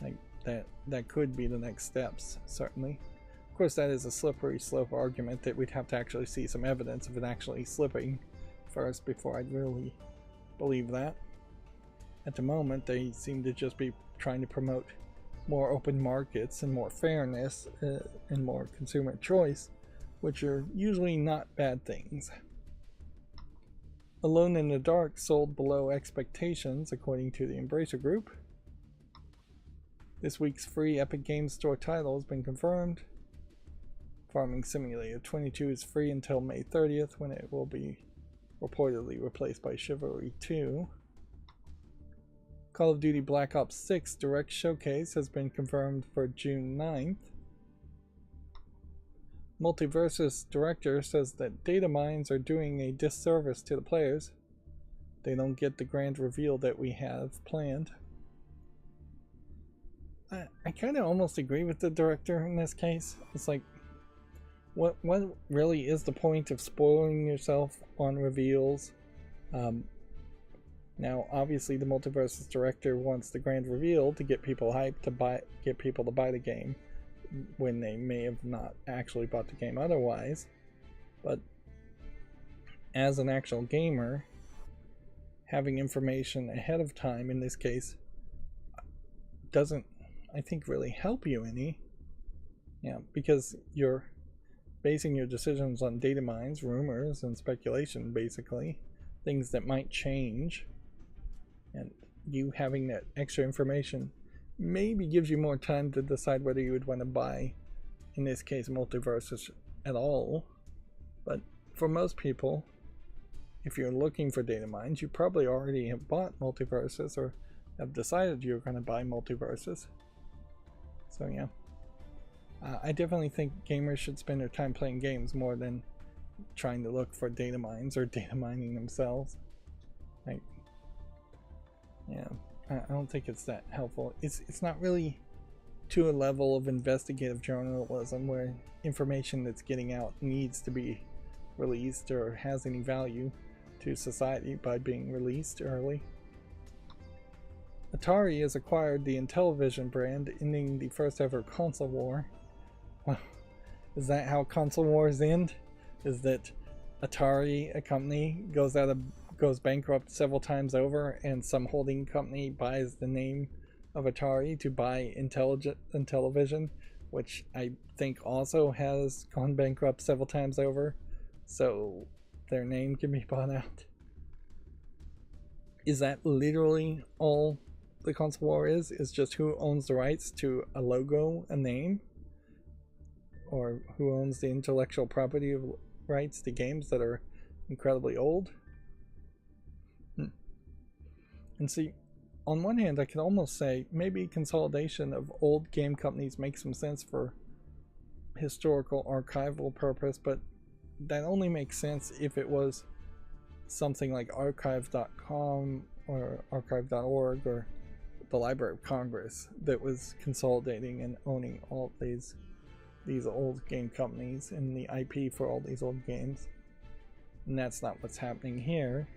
Like that could be the next steps, certainly. Of course, that is a slippery slope argument that we'd have to actually see some evidence of it actually slipping first before I'd really believe that. At the moment, they seem to just be trying to promote more open markets and more fairness and more consumer choice, which are usually not bad things. Alone in the Dark sold below expectations, according to the Embracer Group. This week's free Epic Games Store title has been confirmed. Farming Simulator 22 is free until May 30th, when it will be reportedly replaced by Chivalry 2. Call of Duty Black Ops 6 Direct Showcase has been confirmed for June 9th. Multiversus director says that data mines are doing a disservice to the players. They don't get the grand reveal that we have planned. I kind of almost agree with the director in this case. It's like, what really is the point of spoiling yourself on reveals? Now, obviously, the Multiversus director wants the grand reveal to get people hyped get people to buy the game when they may have not actually bought the game otherwise. But as an actual gamer, having information ahead of time in this case doesn't, I think, really help you any. Yeah, because you're basing your decisions on data mines, rumors, and speculation, basically. Things that might change. And you having that extra information maybe gives you more time to decide whether you would want to buy, in this case, Multiversus at all. But for most people, if you're looking for data mines, you probably already have bought Multiversus or have decided you're going to buy Multiversus. So yeah, I definitely think gamers should spend their time playing games more than trying to look for data mines or data mining themselves. Like, yeah, I don't think it's that helpful. It's not really to a level of investigative journalism where information that's getting out needs to be released or has any value to society by being released early. Atari has acquired the Intellivision brand, ending the first ever console war. Well, is that how console wars end? Is that Atari, a company, goes bankrupt several times over, and some holding company buys the name of Atari to buy Intellivision, which I think also has gone bankrupt several times over, so their name can be bought out? Is that literally all the console war is just who owns the rights to a logo, a name, or who owns the intellectual property of rights to games that are incredibly old? And see, on one hand, I could almost say maybe consolidation of old game companies makes some sense for historical archival purpose, but that only makes sense if it was something like archive.com or archive.org or the Library of Congress that was consolidating and owning all these old game companies and the IP for all these old games. And that's not what's happening here.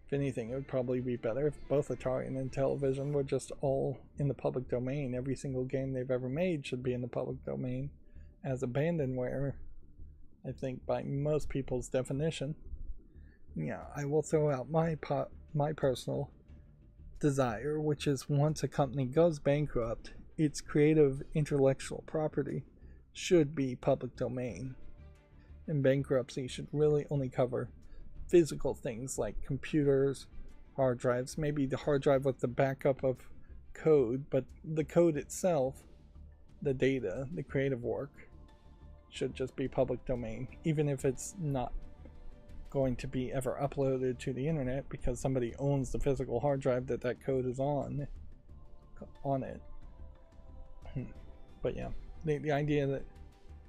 If anything, it would probably be better if both Atari and Intellivision were just all in the public domain. Every single game they've ever made should be in the public domain, as abandonware, I think, by most people's definition. Yeah, I will throw out my personal desire, which is once a company goes bankrupt, its creative intellectual property should be public domain. And bankruptcy should really only cover physical things like computers, hard drives, maybe the hard drive with the backup of code, but the code itself, the data, the creative work, should just be public domain, even if it's not going to be ever uploaded to the internet because somebody owns the physical hard drive that code is on it. But yeah, the idea that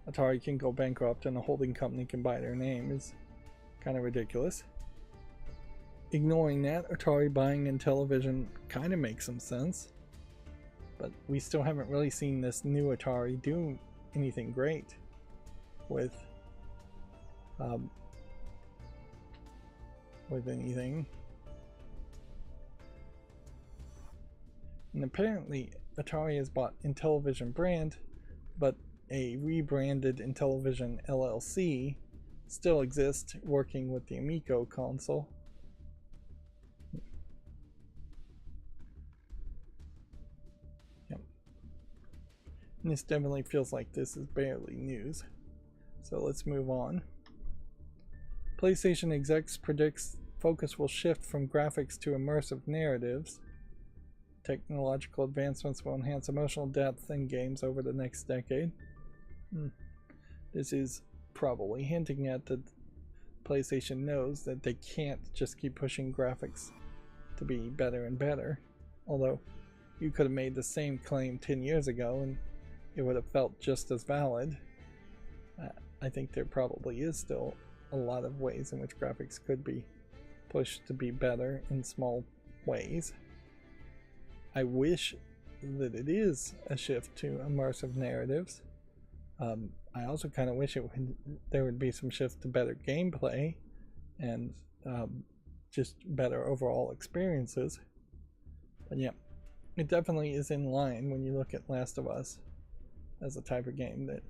Atari can go bankrupt and a holding company can buy their name is kind of ridiculous. Ignoring that, Atari buying Intellivision kind of makes some sense, but we still haven't really seen this new Atari do anything great with anything. And apparently Atari has bought Intellivision brand, but a rebranded Intellivision LLC still exists working with the Amico console. Yep. And this definitely feels like this is barely news. So let's move on. PlayStation execs predicts focus will shift from graphics to immersive narratives. Technological advancements will enhance emotional depth in games over the next decade. This is probably hinting at that PlayStation knows that they can't just keep pushing graphics to be better and better. Although you could have made the same claim 10 years ago and it would have felt just as valid. I think there probably is still a lot of ways in which graphics could be pushed to be better in small ways. I wish that it is a shift to immersive narratives. I also kind of wish there would be some shift to better gameplay and just better overall experiences. But yeah, it definitely is in line when you look at Last of Us as a type of game that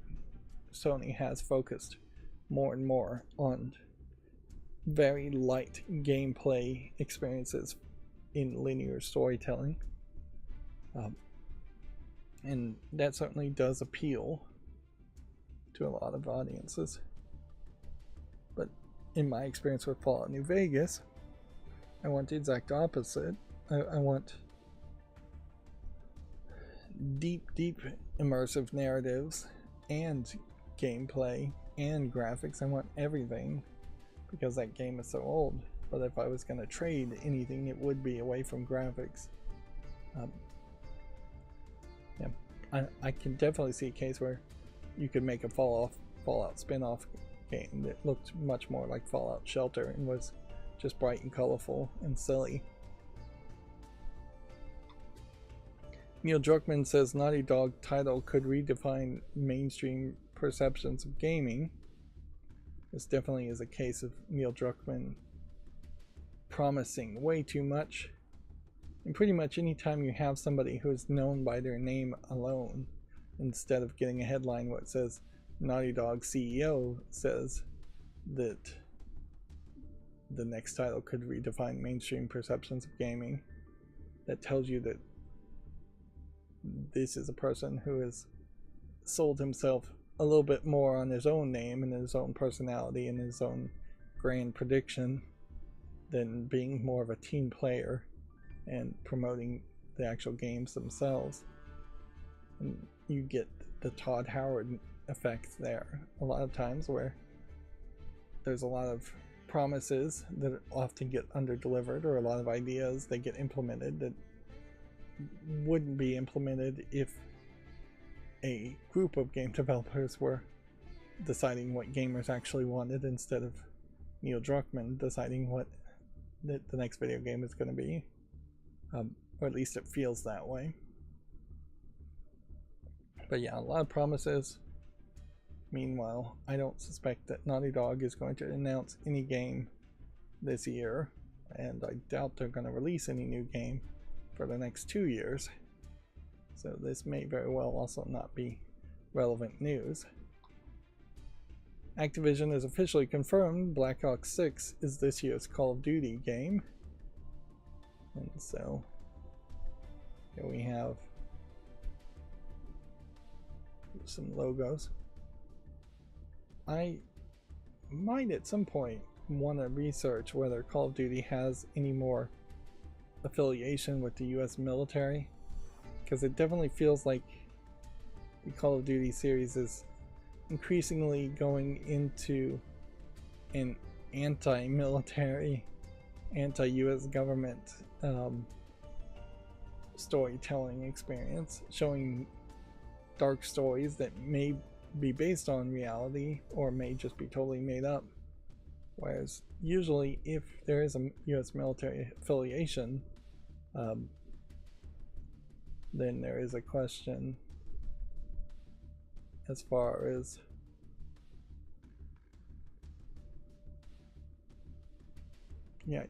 Sony has focused more and more on very light gameplay experiences in linear storytelling. And that certainly does appeal to a lot of audiences. But in my experience with Fallout New Vegas, I want the exact opposite. I want deep immersive narratives and gameplay and graphics. I want everything because that game is so old. But if I was going to trade anything, it would be away from graphics. Yeah, I can definitely see a case where you could make a Fallout spin-off game that looked much more like Fallout Shelter and was just bright and colorful and silly. Neil Druckmann says Naughty Dog title could redefine mainstream perceptions of gaming. This definitely is a case of Neil Druckmann promising way too much. And pretty much anytime you have somebody who is known by their name alone, instead of getting a headline where it says Naughty Dog CEO says that the next title could redefine mainstream perceptions of gaming, that tells you that this is a person who has sold himself a little bit more on his own name and his own personality and his own grand prediction than being more of a team player and promoting the actual games themselves. And you get the Todd Howard effect there a lot of times, where there's a lot of promises that often get under-delivered, or a lot of ideas that get implemented that wouldn't be implemented if a group of game developers were deciding what gamers actually wanted instead of Neil Druckmann deciding what the next video game is going to be. Or at least it feels that way. But yeah, a lot of promises. Meanwhile, I don't suspect that Naughty Dog is going to announce any game this year, and I doubt they're going to release any new game for the next 2 years. So this may very well also not be relevant news. Activision has officially confirmed Black Ops 6 is this year's Call of Duty game. And so here we have some logos. I might at some point want to research whether Call of Duty has any more affiliation with the US military, because it definitely feels like the Call of Duty series is increasingly going into an anti-military, anti-US government storytelling experience, showing dark stories that may be based on reality or may just be totally made up. Whereas usually if there is a US military affiliation, then there is a question as far as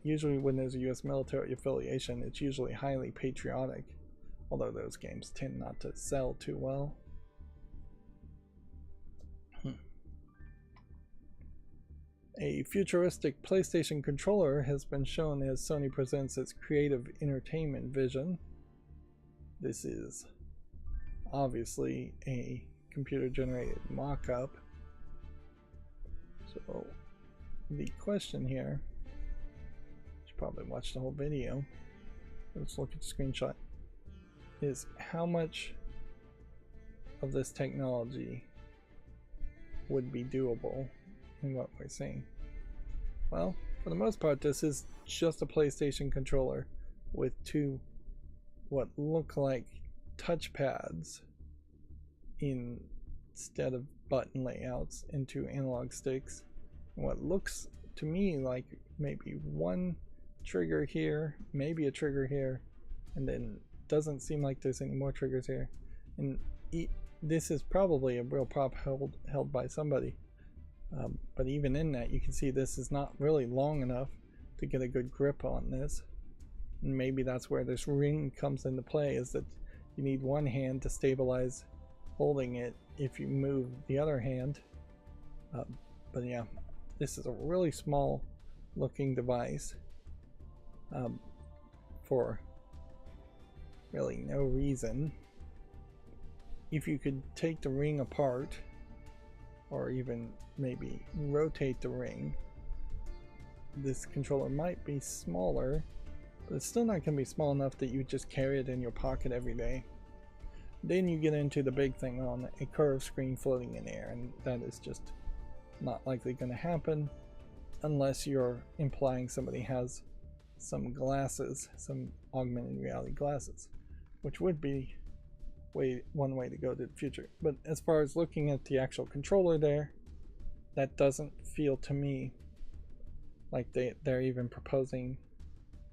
usually when there's a US military affiliation, it's usually highly patriotic, although those games tend not to sell too well. A futuristic PlayStation controller has been shown as Sony presents its creative entertainment vision. This is obviously a computer-generated mock-up. So the question here, you should probably watch the whole video. Let's look at the screenshot. Is how much of this technology would be doable in what we're seeing? Well, for the most part, this is just a PlayStation controller with two what look like touchpads instead of button layouts and two analog sticks. And what looks to me like maybe one trigger here, maybe a trigger here, and then doesn't seem like there's any more triggers here. And this is probably a real prop held by somebody. But even in that, you can see this is not really long enough to get a good grip on this. And maybe that's where this ring comes into play, is that you need one hand to stabilize holding it if you move the other hand. But yeah, this is a really small looking device for really no reason. If you could take the ring apart, or even maybe rotate the ring, this controller might be smaller, but it's still not going to be small enough that you just carry it in your pocket every day. Then you get into the big thing on a curved screen floating in air, and that is just not likely going to happen unless you're implying somebody has some glasses, some augmented reality glasses, which would be one way to go to the future. But as far as looking at the actual controller there, that doesn't feel to me like they're even proposing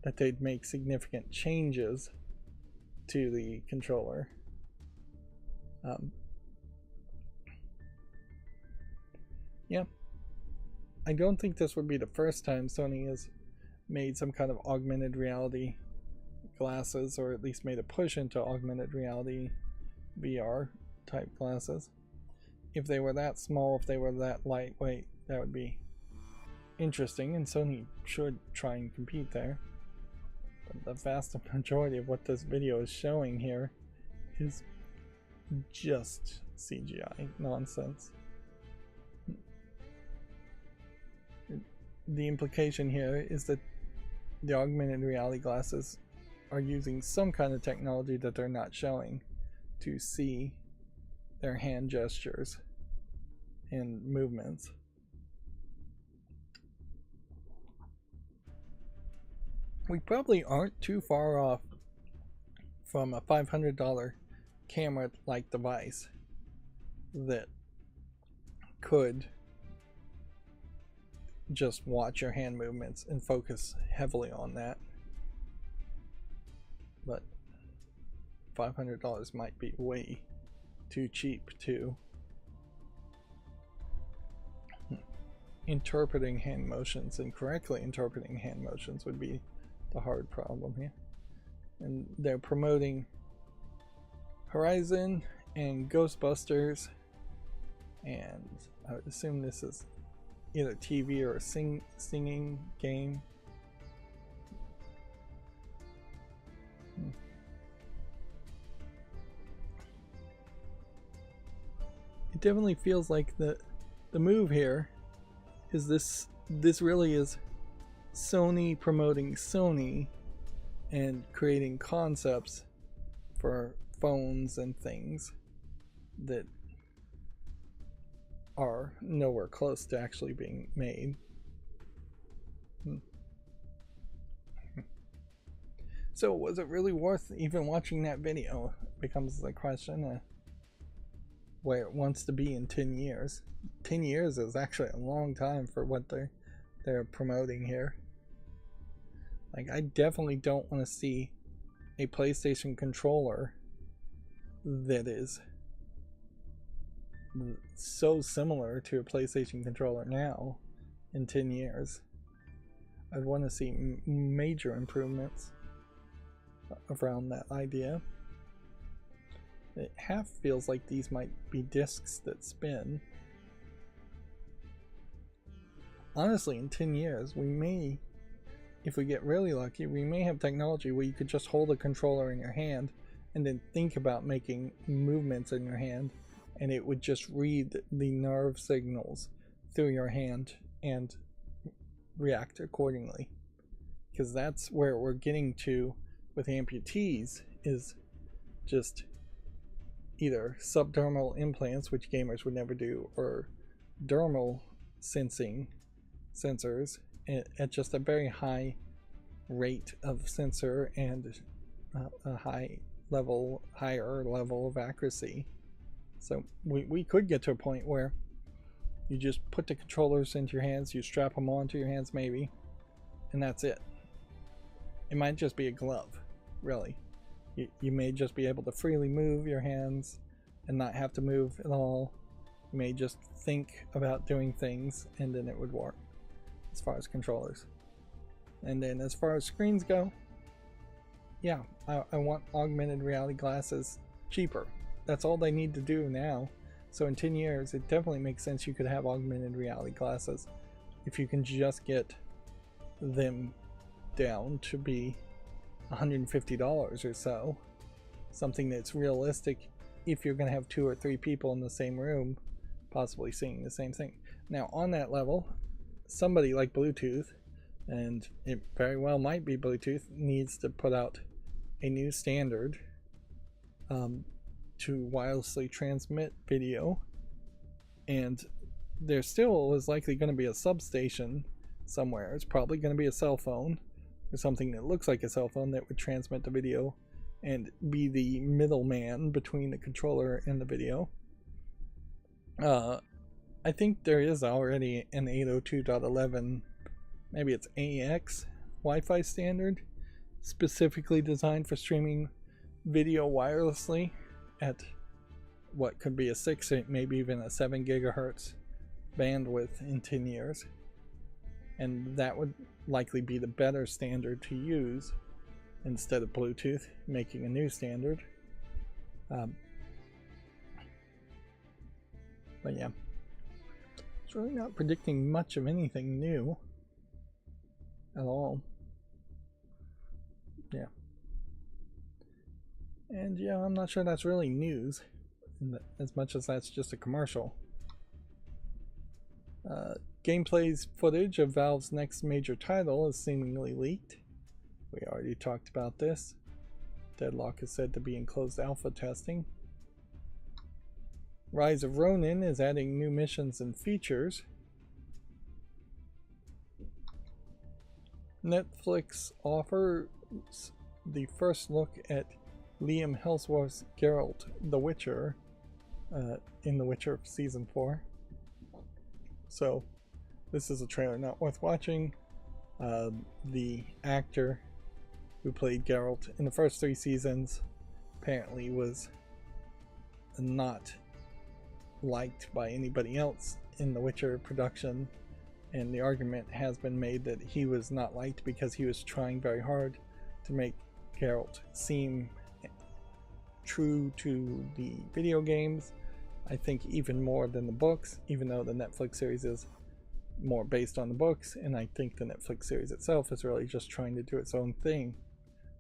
that they'd make significant changes to the controller. Yeah, I don't think this would be the first time Sony has made some kind of augmented reality glasses, or at least made a push into augmented reality VR type glasses. If they were that small, if they were that lightweight, that would be interesting, and Sony should try and compete there. But the vast majority of what this video is showing here is just CGI nonsense. The implication here is that the augmented reality glasses are using some kind of technology that they're not showing to see their hand gestures and movements. We probably aren't too far off from a $500 camera-like device that could just watch your hand movements and focus heavily on that. But $500 might be way too cheap too. Interpreting hand motions and correctly interpreting hand motions would be the hard problem here. And they're promoting Horizon and Ghostbusters and I would assume this is either TV or a singing game. It definitely feels like the move here is this really is Sony promoting Sony and creating concepts for phones and things that are nowhere close to actually being made. So was it really worth even watching that video? Becomes the question. Where it wants to be in 10 years. 10 years is actually a long time for what they're promoting here. Like, I definitely don't want to see a PlayStation controller that is so similar to a PlayStation controller now in 10 years. I'd want to see major improvements around that idea. It half feels like these might be discs that spin. Honestly, in 10 years, we may, if we get really lucky, we may have technology where you could just hold a controller in your hand and then think about making movements in your hand, and it would just read the nerve signals through your hand and react accordingly. Because that's where we're getting to with amputees, is just either subdermal implants, which gamers would never do, or dermal sensors at just a very high rate of sensor and a higher level of accuracy. So we could get to a point where you just put the controllers into your hands, you strap them onto your hands maybe, and that's it. It might just be a glove, really. You may just be able to freely move your hands and not have to move at all. You may just think about doing things and then it would work, as far as controllers. And then as far as screens go, yeah, I want augmented reality glasses cheaper. That's all they need to do now. So in 10 years, it definitely makes sense you could have augmented reality glasses if you can just get them down to be $150 or so. Something that's realistic if you're going to have 2 or 3 people in the same room possibly seeing the same thing. Now on that level, somebody like Bluetooth, and it very well might be Bluetooth, needs to put out a new standard to wirelessly transmit video, and there still is likely going to be a substation somewhere. It's probably going to be a cell phone or something that looks like a cell phone that would transmit the video and be the middleman between the controller and the video. I think there is already an 802.11, maybe it's AX Wi-Fi standard specifically designed for streaming video wirelessly at what could be a 6, maybe even a 7 gigahertz bandwidth in 10 years. And that would likely be the better standard to use instead of Bluetooth making a new standard. But yeah, it's really not predicting much of anything new at all. Yeah. And yeah, I'm not sure that's really news as much as that's just a commercial. Gameplay footage of Valve's next major title is seemingly leaked. We already talked about this. Deadlock is said to be in closed alpha testing. Rise of Ronin is adding new missions and features. Netflix offers the first look at Liam Hemsworth's Geralt the Witcher in The Witcher Season 4. So this is a trailer not worth watching. The actor who played Geralt in the first 3 seasons apparently was not liked by anybody else in the Witcher production, and the argument has been made that he was not liked because he was trying very hard to make Geralt seem true to the video games. I think even more than the books, even though the Netflix series is more based on the books, and I think the Netflix series itself is really just trying to do its own thing.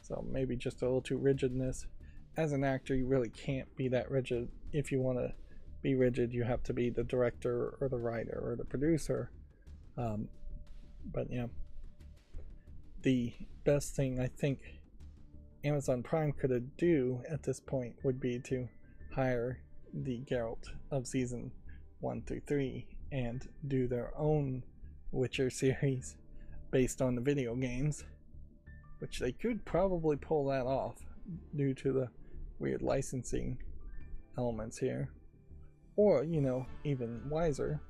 So maybe just a little too rigidness. As an actor, you really can't be that rigid. If you want to be rigid, you have to be the director or the writer or the producer. But yeah, the best thing I think Amazon Prime could do at this point would be to hire the Geralt of season 1 through 3 and do their own Witcher series based on the video games, which they could probably pull that off due to the weird licensing elements here. Or, you know, even wiser,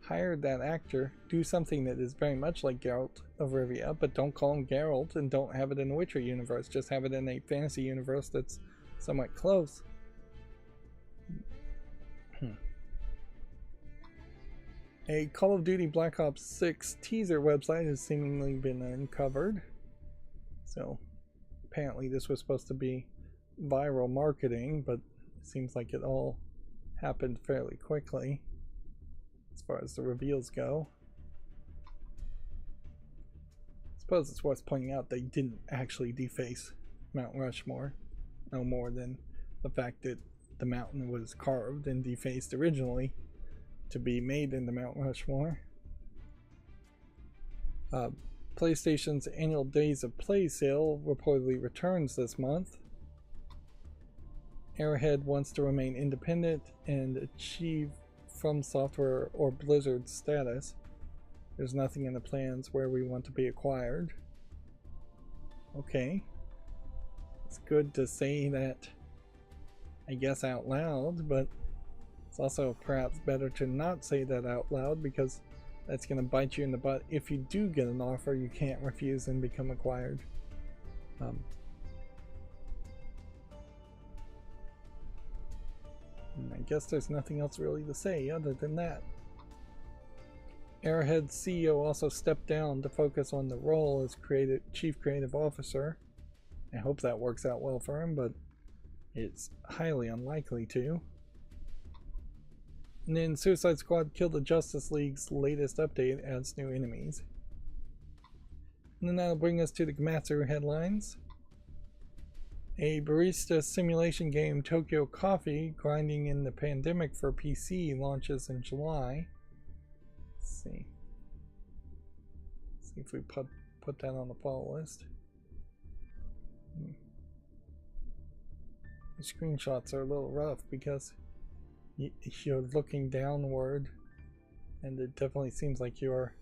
hire that actor, do something that is very much like Geralt of Rivia, but don't call him Geralt and don't have it in the Witcher universe, just have it in a fantasy universe that's somewhat close. A Call of Duty Black Ops 6 teaser website has seemingly been uncovered. So apparently this was supposed to be viral marketing, but it seems like it all happened fairly quickly as far as the reveals go. I suppose it's worth pointing out they didn't actually deface Mount Rushmore, no more than the fact that the mountain was carved and defaced originally to be made into Mount Rushmore. PlayStation's annual Days of Play sale reportedly returns this month. Arrowhead wants to remain independent and achieve From Software or Blizzard status. There's nothing in the plans where we want to be acquired. Okay. It's good to say that, I guess, out loud, but it's also perhaps better to not say that out loud, because that's going to bite you in the butt. If you do get an offer, you can't refuse and become acquired. And I guess there's nothing else really to say other than that. Arrowhead's CEO also stepped down to focus on the role as Chief Creative Officer. I hope that works out well for him, but it's highly unlikely to. And then Suicide Squad Kill the Justice League's latest update adds new enemies. And then that'll bring us to the Gamatsu headlines. A barista simulation game, Tokyo Coffee, grinding in the pandemic for PC, launches in July. Let's see. See if we put that on the fall list. The screenshots are a little rough because you're looking downward, and it definitely seems like you're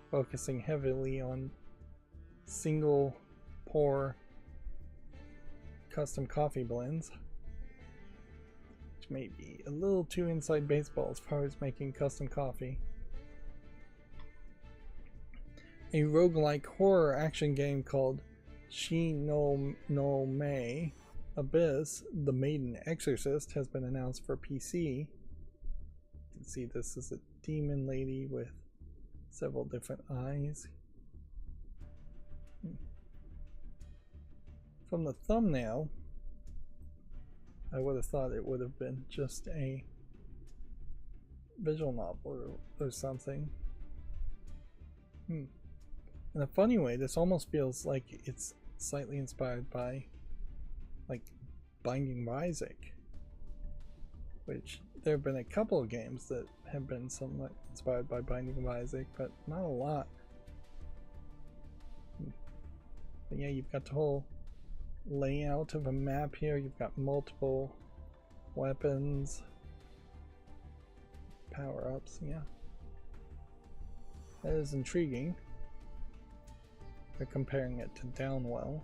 focusing heavily on single pour custom coffee blends, which may be a little too inside baseball as far as making custom coffee. A roguelike horror action game called Shi no Me Abyss, The Maiden Exorcist, has been announced for PC. You can see this is a demon lady with several different eyes. From the thumbnail, I would have thought it would have been just a visual novel or something. In a funny way, this almost feels like it's slightly inspired by like Binding of Isaac, which there have been a couple of games that have been somewhat inspired by Binding of Isaac, but not a lot. But yeah, you've got the whole layout of a map here. You've got multiple weapons, power-ups. Yeah, that is intriguing. They're comparing it to Downwell.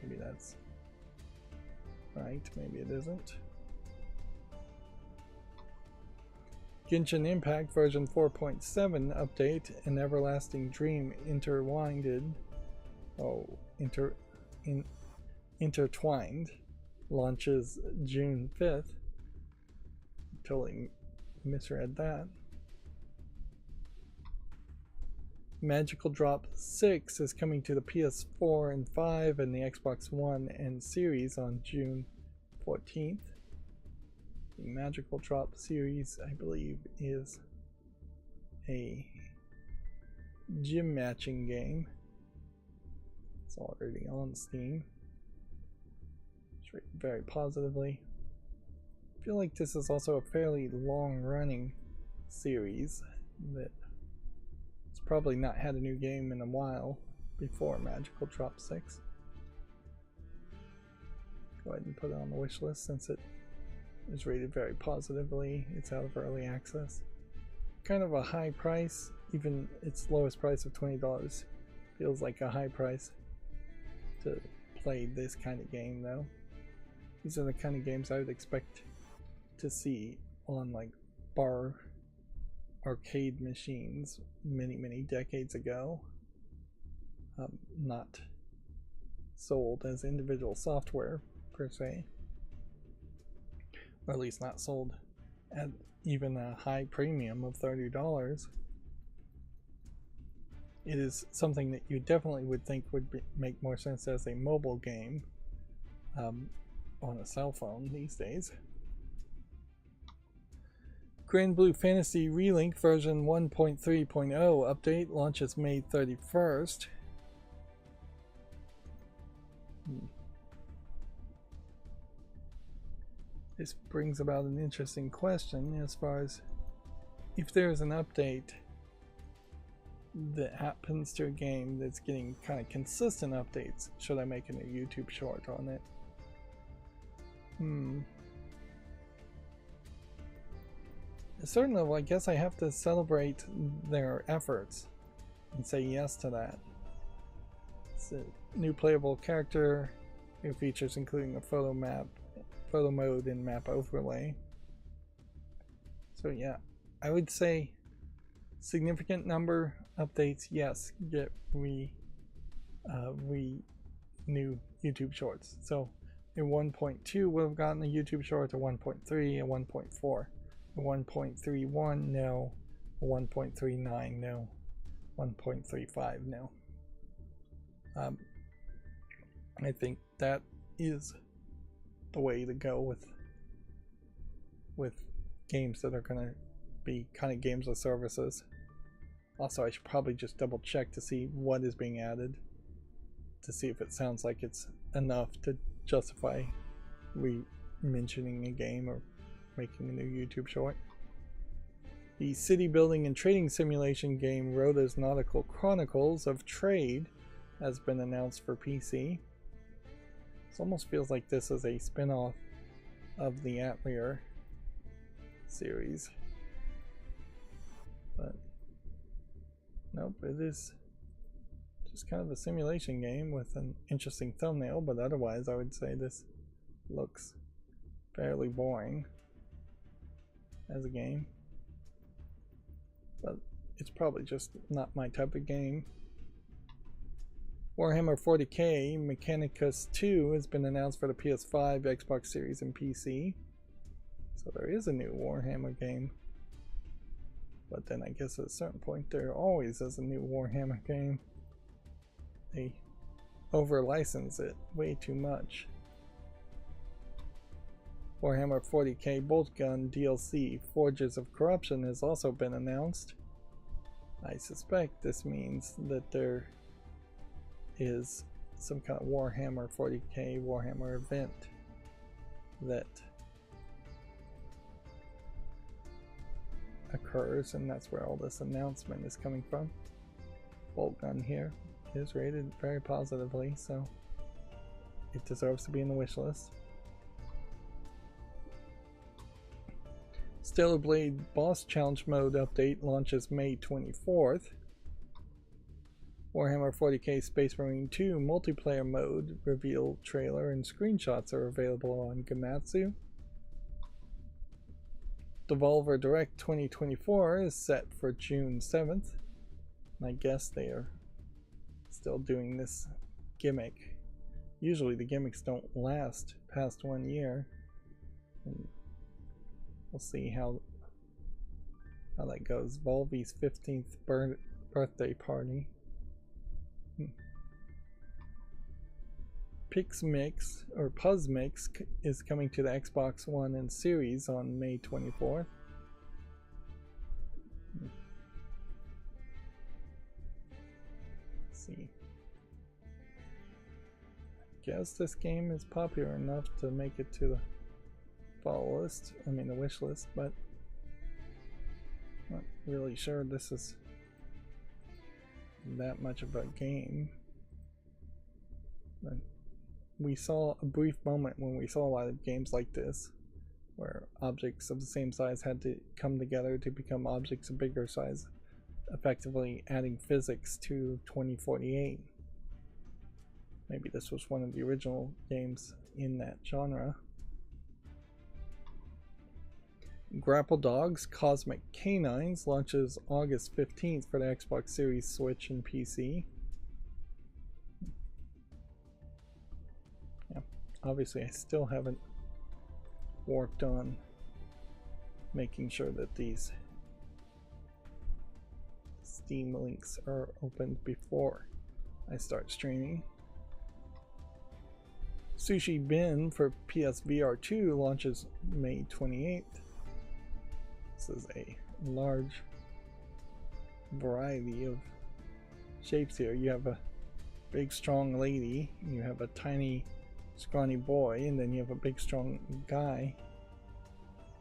Maybe that's right, maybe it isn't. Genshin Impact version 4.7 update, An Everlasting Dream Intertwined launches June 5th. Totally misread that. Magical Drop 6 is coming to the PS4 and 5 and the Xbox One and Series on June 14th. The Magical Drop series, I believe, is a gym matching game. It's already on Steam. It's rated very positively. I feel like this is also a fairly long-running series that it's probably not had a new game in a while before Magical Drop 6. Go ahead and put it on the wish list since it is rated very positively. It's out of early access. Kind of a high price, even its lowest price of $20 feels like a high price to play this kind of game though. These are the kind of games I would expect to see on like bar arcade machines many decades ago, not sold as individual software per se, or at least not sold at even a high premium of $30. It is something that you definitely would think would make more sense as a mobile game on a cell phone these days. Grand Blue Fantasy Relink version 1.3.0 update launches May 31st. This brings about an interesting question as far as if there's an update that happens to a game that's getting kind of consistent updates, should I make a new YouTube short on it? At a certain level, I guess I have to celebrate their efforts and say yes to that. It's a new playable character, new features including a photo mode and map overlay. So yeah, I would say significant number updates, yes, get new YouTube shorts. So in 1.2 would have gotten a YouTube short, a 1.3, a 1.4, a 1.31 no, a 1.39 no, 1.35 no. I think that is the way to go with games that are going to be kind of games of services. Also, I should probably just double check to see what is being added, to see if it sounds like it's enough to justify mentioning a game or making a new YouTube short. The city building and trading simulation game Rydo's Nautical Chronicles of Trade has been announced for PC. This almost feels like this is a spin-off of the Atelier series, but nope, it is just kind of a simulation game with an interesting thumbnail, but otherwise I would say this looks fairly boring as a game, but it's probably just not my type of game. Warhammer 40k Mechanicus 2 has been announced for the PS5, Xbox Series, and PC. So there is a new Warhammer game. But then I guess at a certain point there always is a new Warhammer game. They over-license it way too much. Warhammer 40k Boltgun DLC Forges of Corruption has also been announced. I suspect this means that there is some kind of Warhammer 40k Warhammer event that occurs, and that's where all this announcement is coming from. Boltgun here is rated very positively, so it deserves to be in the wish list. Stellar Blade Boss Challenge Mode update launches May 24th. Warhammer 40k Space Marine 2 multiplayer mode reveal trailer and screenshots are available on Gematsu. Devolver Direct 2024 is set for June 7th. And I guess they are still doing this gimmick. Usually the gimmicks don't last past 1 year. And we'll see how that goes. Volvy's 15th birthday party. Pix Mix or Puzz Mix is coming to the Xbox One and Series on May 24th. Let's see. I guess this game is popular enough to make it to the follow list, I mean the wish list, but not really sure this is that much of a game. But we saw a brief moment when we saw a lot of games like this where objects of the same size had to come together to become objects of bigger size, effectively adding physics to 2048. Maybe this was one of the original games in that genre. Grapple Dogs Cosmic Canines launches August 15th for the Xbox Series, Switch, and PC. Yeah, obviously I still haven't worked on making sure that these Steam links are opened before I start streaming. Sushi Bin for PSVR 2 launches May 28th. This is a large variety of shapes here. You have a big strong lady, you have a tiny scrawny boy, and then you have a big strong guy.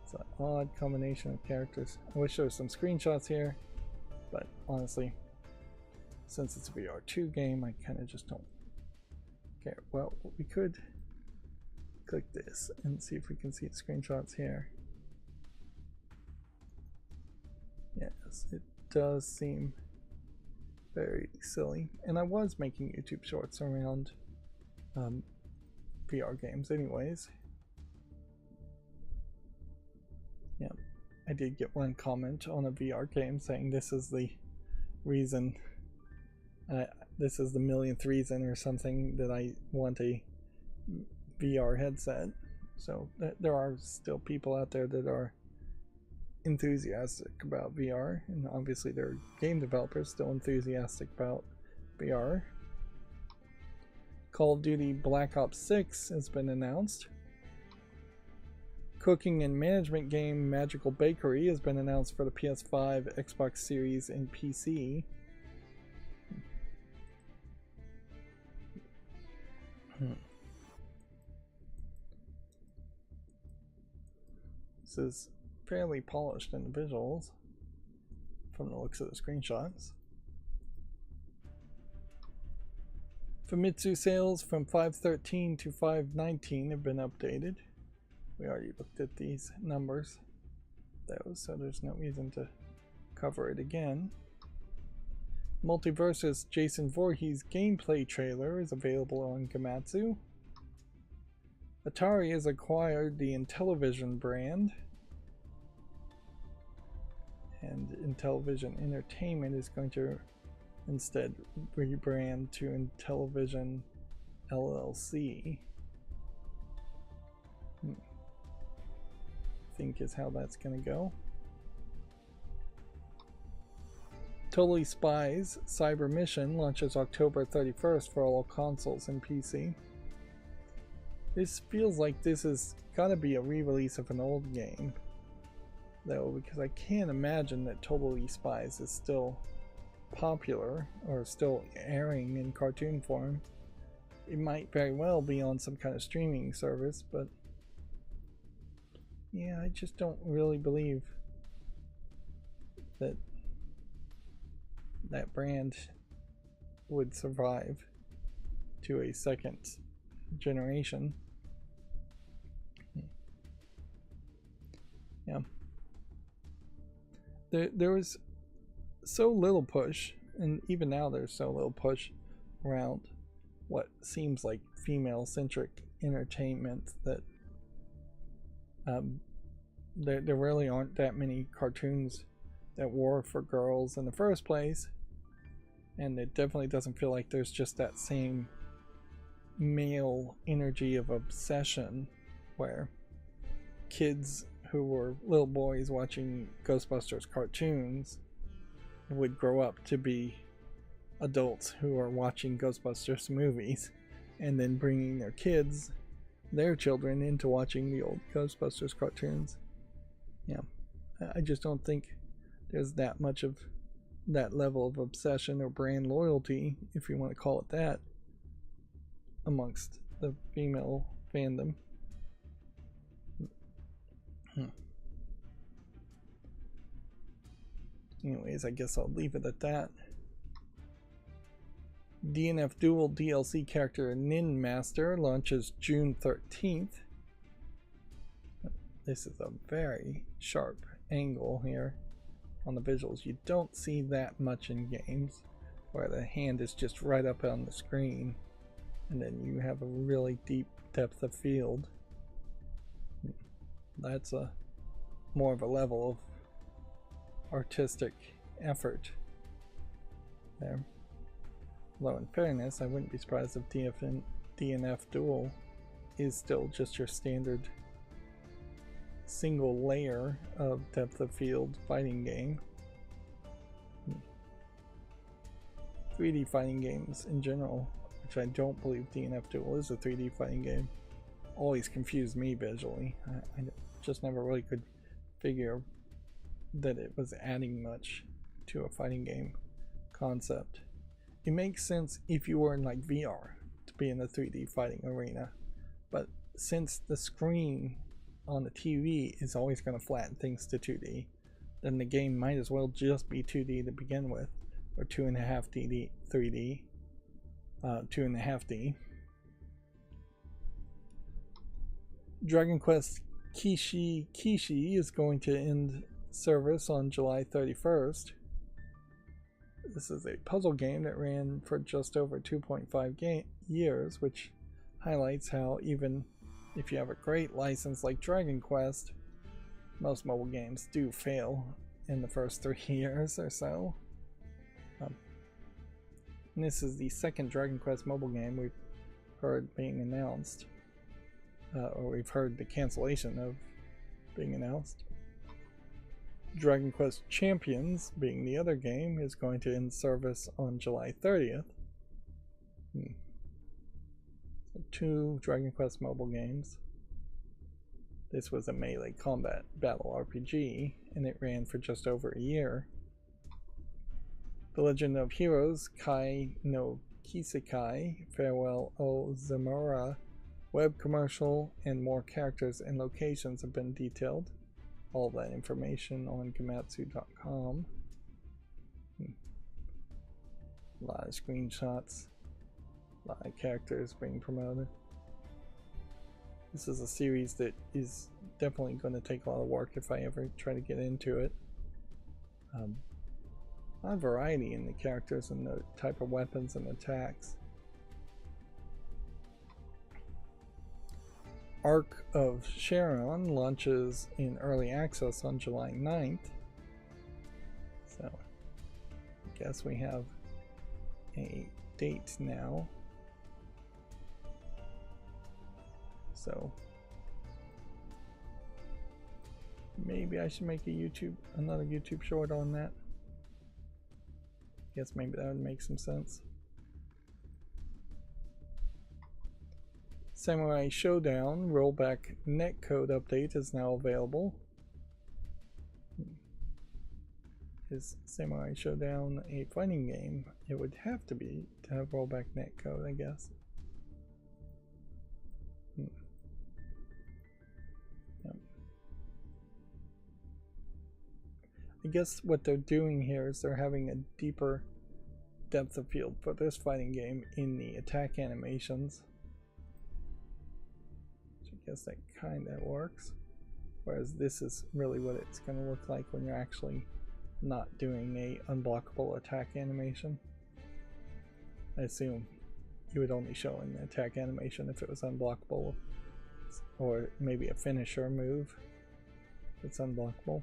It's an odd combination of characters. I wish there was some screenshots here, but honestly, since it's a VR2 game, I kind of just don't care. Well, we could click this and see if we can see the screenshots here. Yes, it does seem very silly, and I was making YouTube shorts around VR games anyways. Yeah, I did get one comment on a VR game saying this is the reason, this is the millionth reason or something that I want a VR headset. So there are still people out there that are enthusiastic about VR, and obviously there are game developers still enthusiastic about VR. Call of Duty Black Ops 6 has been announced. Cooking and management game Magical Bakery has been announced for the PS5, Xbox Series, and PC. This is fairly polished in the visuals from the looks of the screenshots. Famitsu sales from 513 to 519 have been updated. We already looked at these numbers, so there's no reason to cover it again. Multiversus Jason Voorhees gameplay trailer is available on Gamatsu. Atari has acquired the Intellivision brand, and Intellivision Entertainment is going to instead rebrand to Intellivision LLC. I think is how that's going to go. Totally Spies Cyber Mission launches October 31st for all consoles and PC. This feels like this has got to be a re-release of an old game, though, because I can't imagine that Totally Spies is still popular or still airing in cartoon form. It might very well be on some kind of streaming service, but yeah, I just don't really believe that that brand would survive to a second generation. Yeah. There was so little push, and even now there's so little push around what seems like female-centric entertainment that there really aren't that many cartoons that were for girls in the first place, and it definitely doesn't feel like there's just that same male energy of obsession where kids who were little boys watching Ghostbusters cartoons would grow up to be adults who are watching Ghostbusters movies. and then bringing their kids, their children, into watching the old Ghostbusters cartoons. Yeah, I just don't think there's that much of that level of obsession or brand loyalty, if you want to call it that, amongst the female fandom. Anyways, I guess I'll leave it at that. DNF Duel DLC character Nin Master launches June 13th. This is a very sharp angle here on the visuals. You don't see that much in games where the hand is just right up on the screen and then you have a really deep depth of field. That's a more of a level of artistic effort there. Although in fairness, I wouldn't be surprised if DNF Duel is still just your standard single layer of depth of field fighting game. 3D fighting games in general, which I don't believe DNF Duel is a 3D fighting game, always confused me visually. I just never really could figure that it was adding much to a fighting game concept. It makes sense if you were in like VR to be in a 3D fighting arena, but since the screen on the TV is always going to flatten things to 2D, then the game might as well just be 2D to begin with, or 2.5D, 3D, 2.5D. Dragon Quest Kishi is going to end service on July 31st. This is a puzzle game that ran for just over 2.5 years, which highlights how even if you have a great license like Dragon Quest, most mobile games do fail in the first 3 years or so. And this is the second Dragon Quest mobile game we've heard being announced, or we've heard the cancellation of being announced. Dragon Quest Champions, being the other game, is going to end service on July 30th. So 2 Dragon Quest mobile games. This was a melee combat battle RPG, and it ran for just over a year. The Legend of Heroes Kai no Kisekai Farewell O Zamora web commercial and more characters and locations have been detailed. All that information on Gematsu.com. A lot of screenshots, a lot of characters being promoted. This is a series that is definitely going to take a lot of work if I ever try to get into it. A lot of variety in the characters and the type of weapons and attacks. Arc of Sharon launches in early access on July 9th. So, I guess we have a date now. So, maybe I should make another YouTube short on that. Guess maybe that would make some sense. Samurai Showdown rollback netcode update is now available. Is Samurai Showdown a fighting game? It would have to be to have rollback netcode, I guess. Yep. I guess what they're doing here is they're having a deeper depth of field for this fighting game in the attack animations. I guess that kind of works. Whereas this is really what it's going to look like when you're actually not doing a unblockable attack animation. I assume you would only show an attack animation if it was unblockable, or maybe a finisher move if it's unblockable.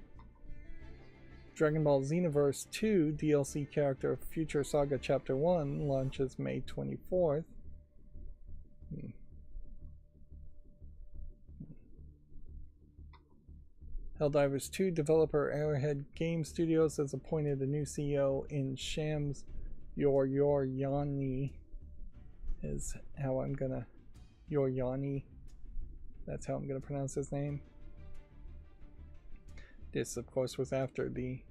Dragon Ball Xenoverse 2 DLC character Future Saga Chapter 1 launches May 24th. Helldivers 2 developer Arrowhead Game Studios has appointed a new CEO in Shams Yoryani is how I'm gonna, Yoryani, that's how I'm gonna pronounce his name. This of course was after the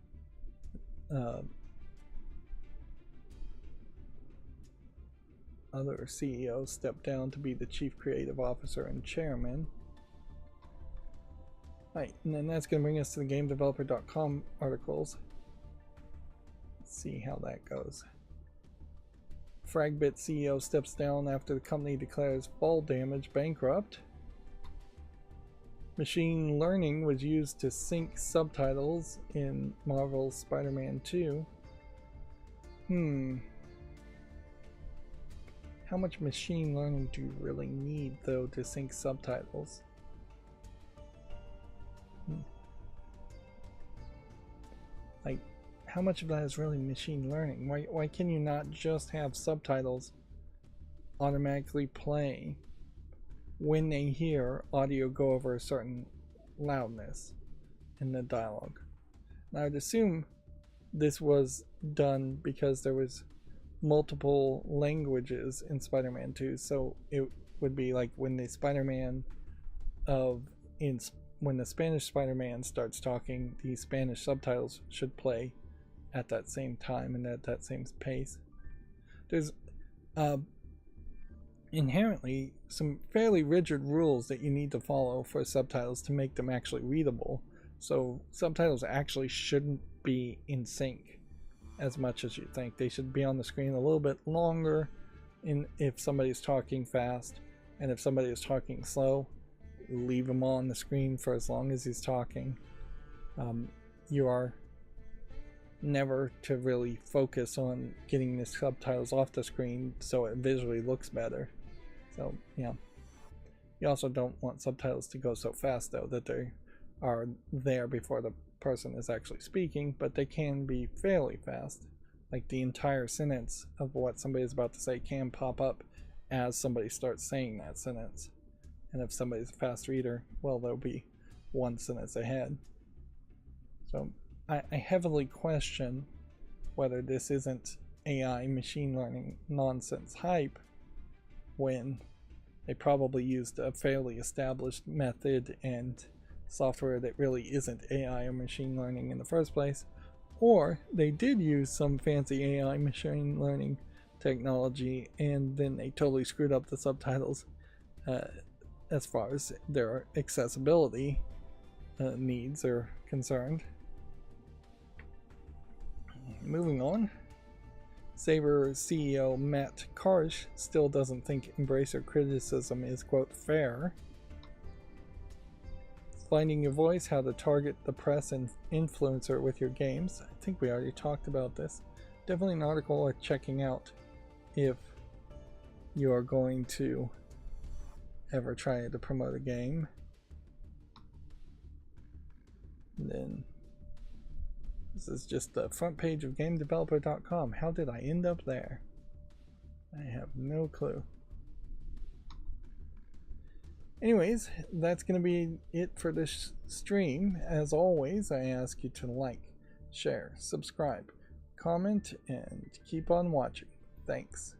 other CEO stepped down to be the chief creative officer and chairman. Right, and then that's going to bring us to the GameDeveloper.com articles. Let's see how that goes. Fragbit CEO steps down after the company declares fall damage bankrupt. Machine learning was used to sync subtitles in Marvel's Spider-Man 2. How much machine learning do you really need, though, to sync subtitles? Like, how much of that is really machine learning? Why can you not just have subtitles automatically play when they hear audio go over a certain loudness in the dialogue? Now, I'd assume this was done because there was multiple languages in Spider-Man 2, so it would be like when the Spider-Man when the Spanish Spider-Man starts talking, the Spanish subtitles should play at that same time and at that same pace. There's inherently some fairly rigid rules that you need to follow for subtitles to make them actually readable, so subtitles actually shouldn't be in sync as much as you think. They should be on the screen a little bit longer if somebody's talking fast, and if somebody is talking slow, leave him on the screen for as long as he's talking. You are never to really focus on getting the subtitles off the screen so it visually looks better. So yeah, you also don't want subtitles to go so fast though that they are there before the person is actually speaking, but they can be fairly fast. Like the entire sentence of what somebody is about to say can pop up as somebody starts saying that sentence. And if somebody's a fast reader, well, they'll be one sentence ahead. So I heavily question whether this isn't AI machine learning nonsense hype, when they probably used a fairly established method and software that really isn't AI or machine learning in the first place, or they did use some fancy AI machine learning technology and then they totally screwed up the subtitles as far as their accessibility needs are concerned. Moving on, Sabre CEO Matt Karsh still doesn't think Embracer criticism is, quote, fair. Finding your voice, how to target the press and influencer with your games. I think we already talked about this. Definitely an article worth checking out if you are going to ever try to promote a game. And then this is just the front page of GameDeveloper.com. How did I end up there? I have no clue. Anyways, that's going to be it for this stream. As always, I ask you to like, share, subscribe, comment, and keep on watching. Thanks.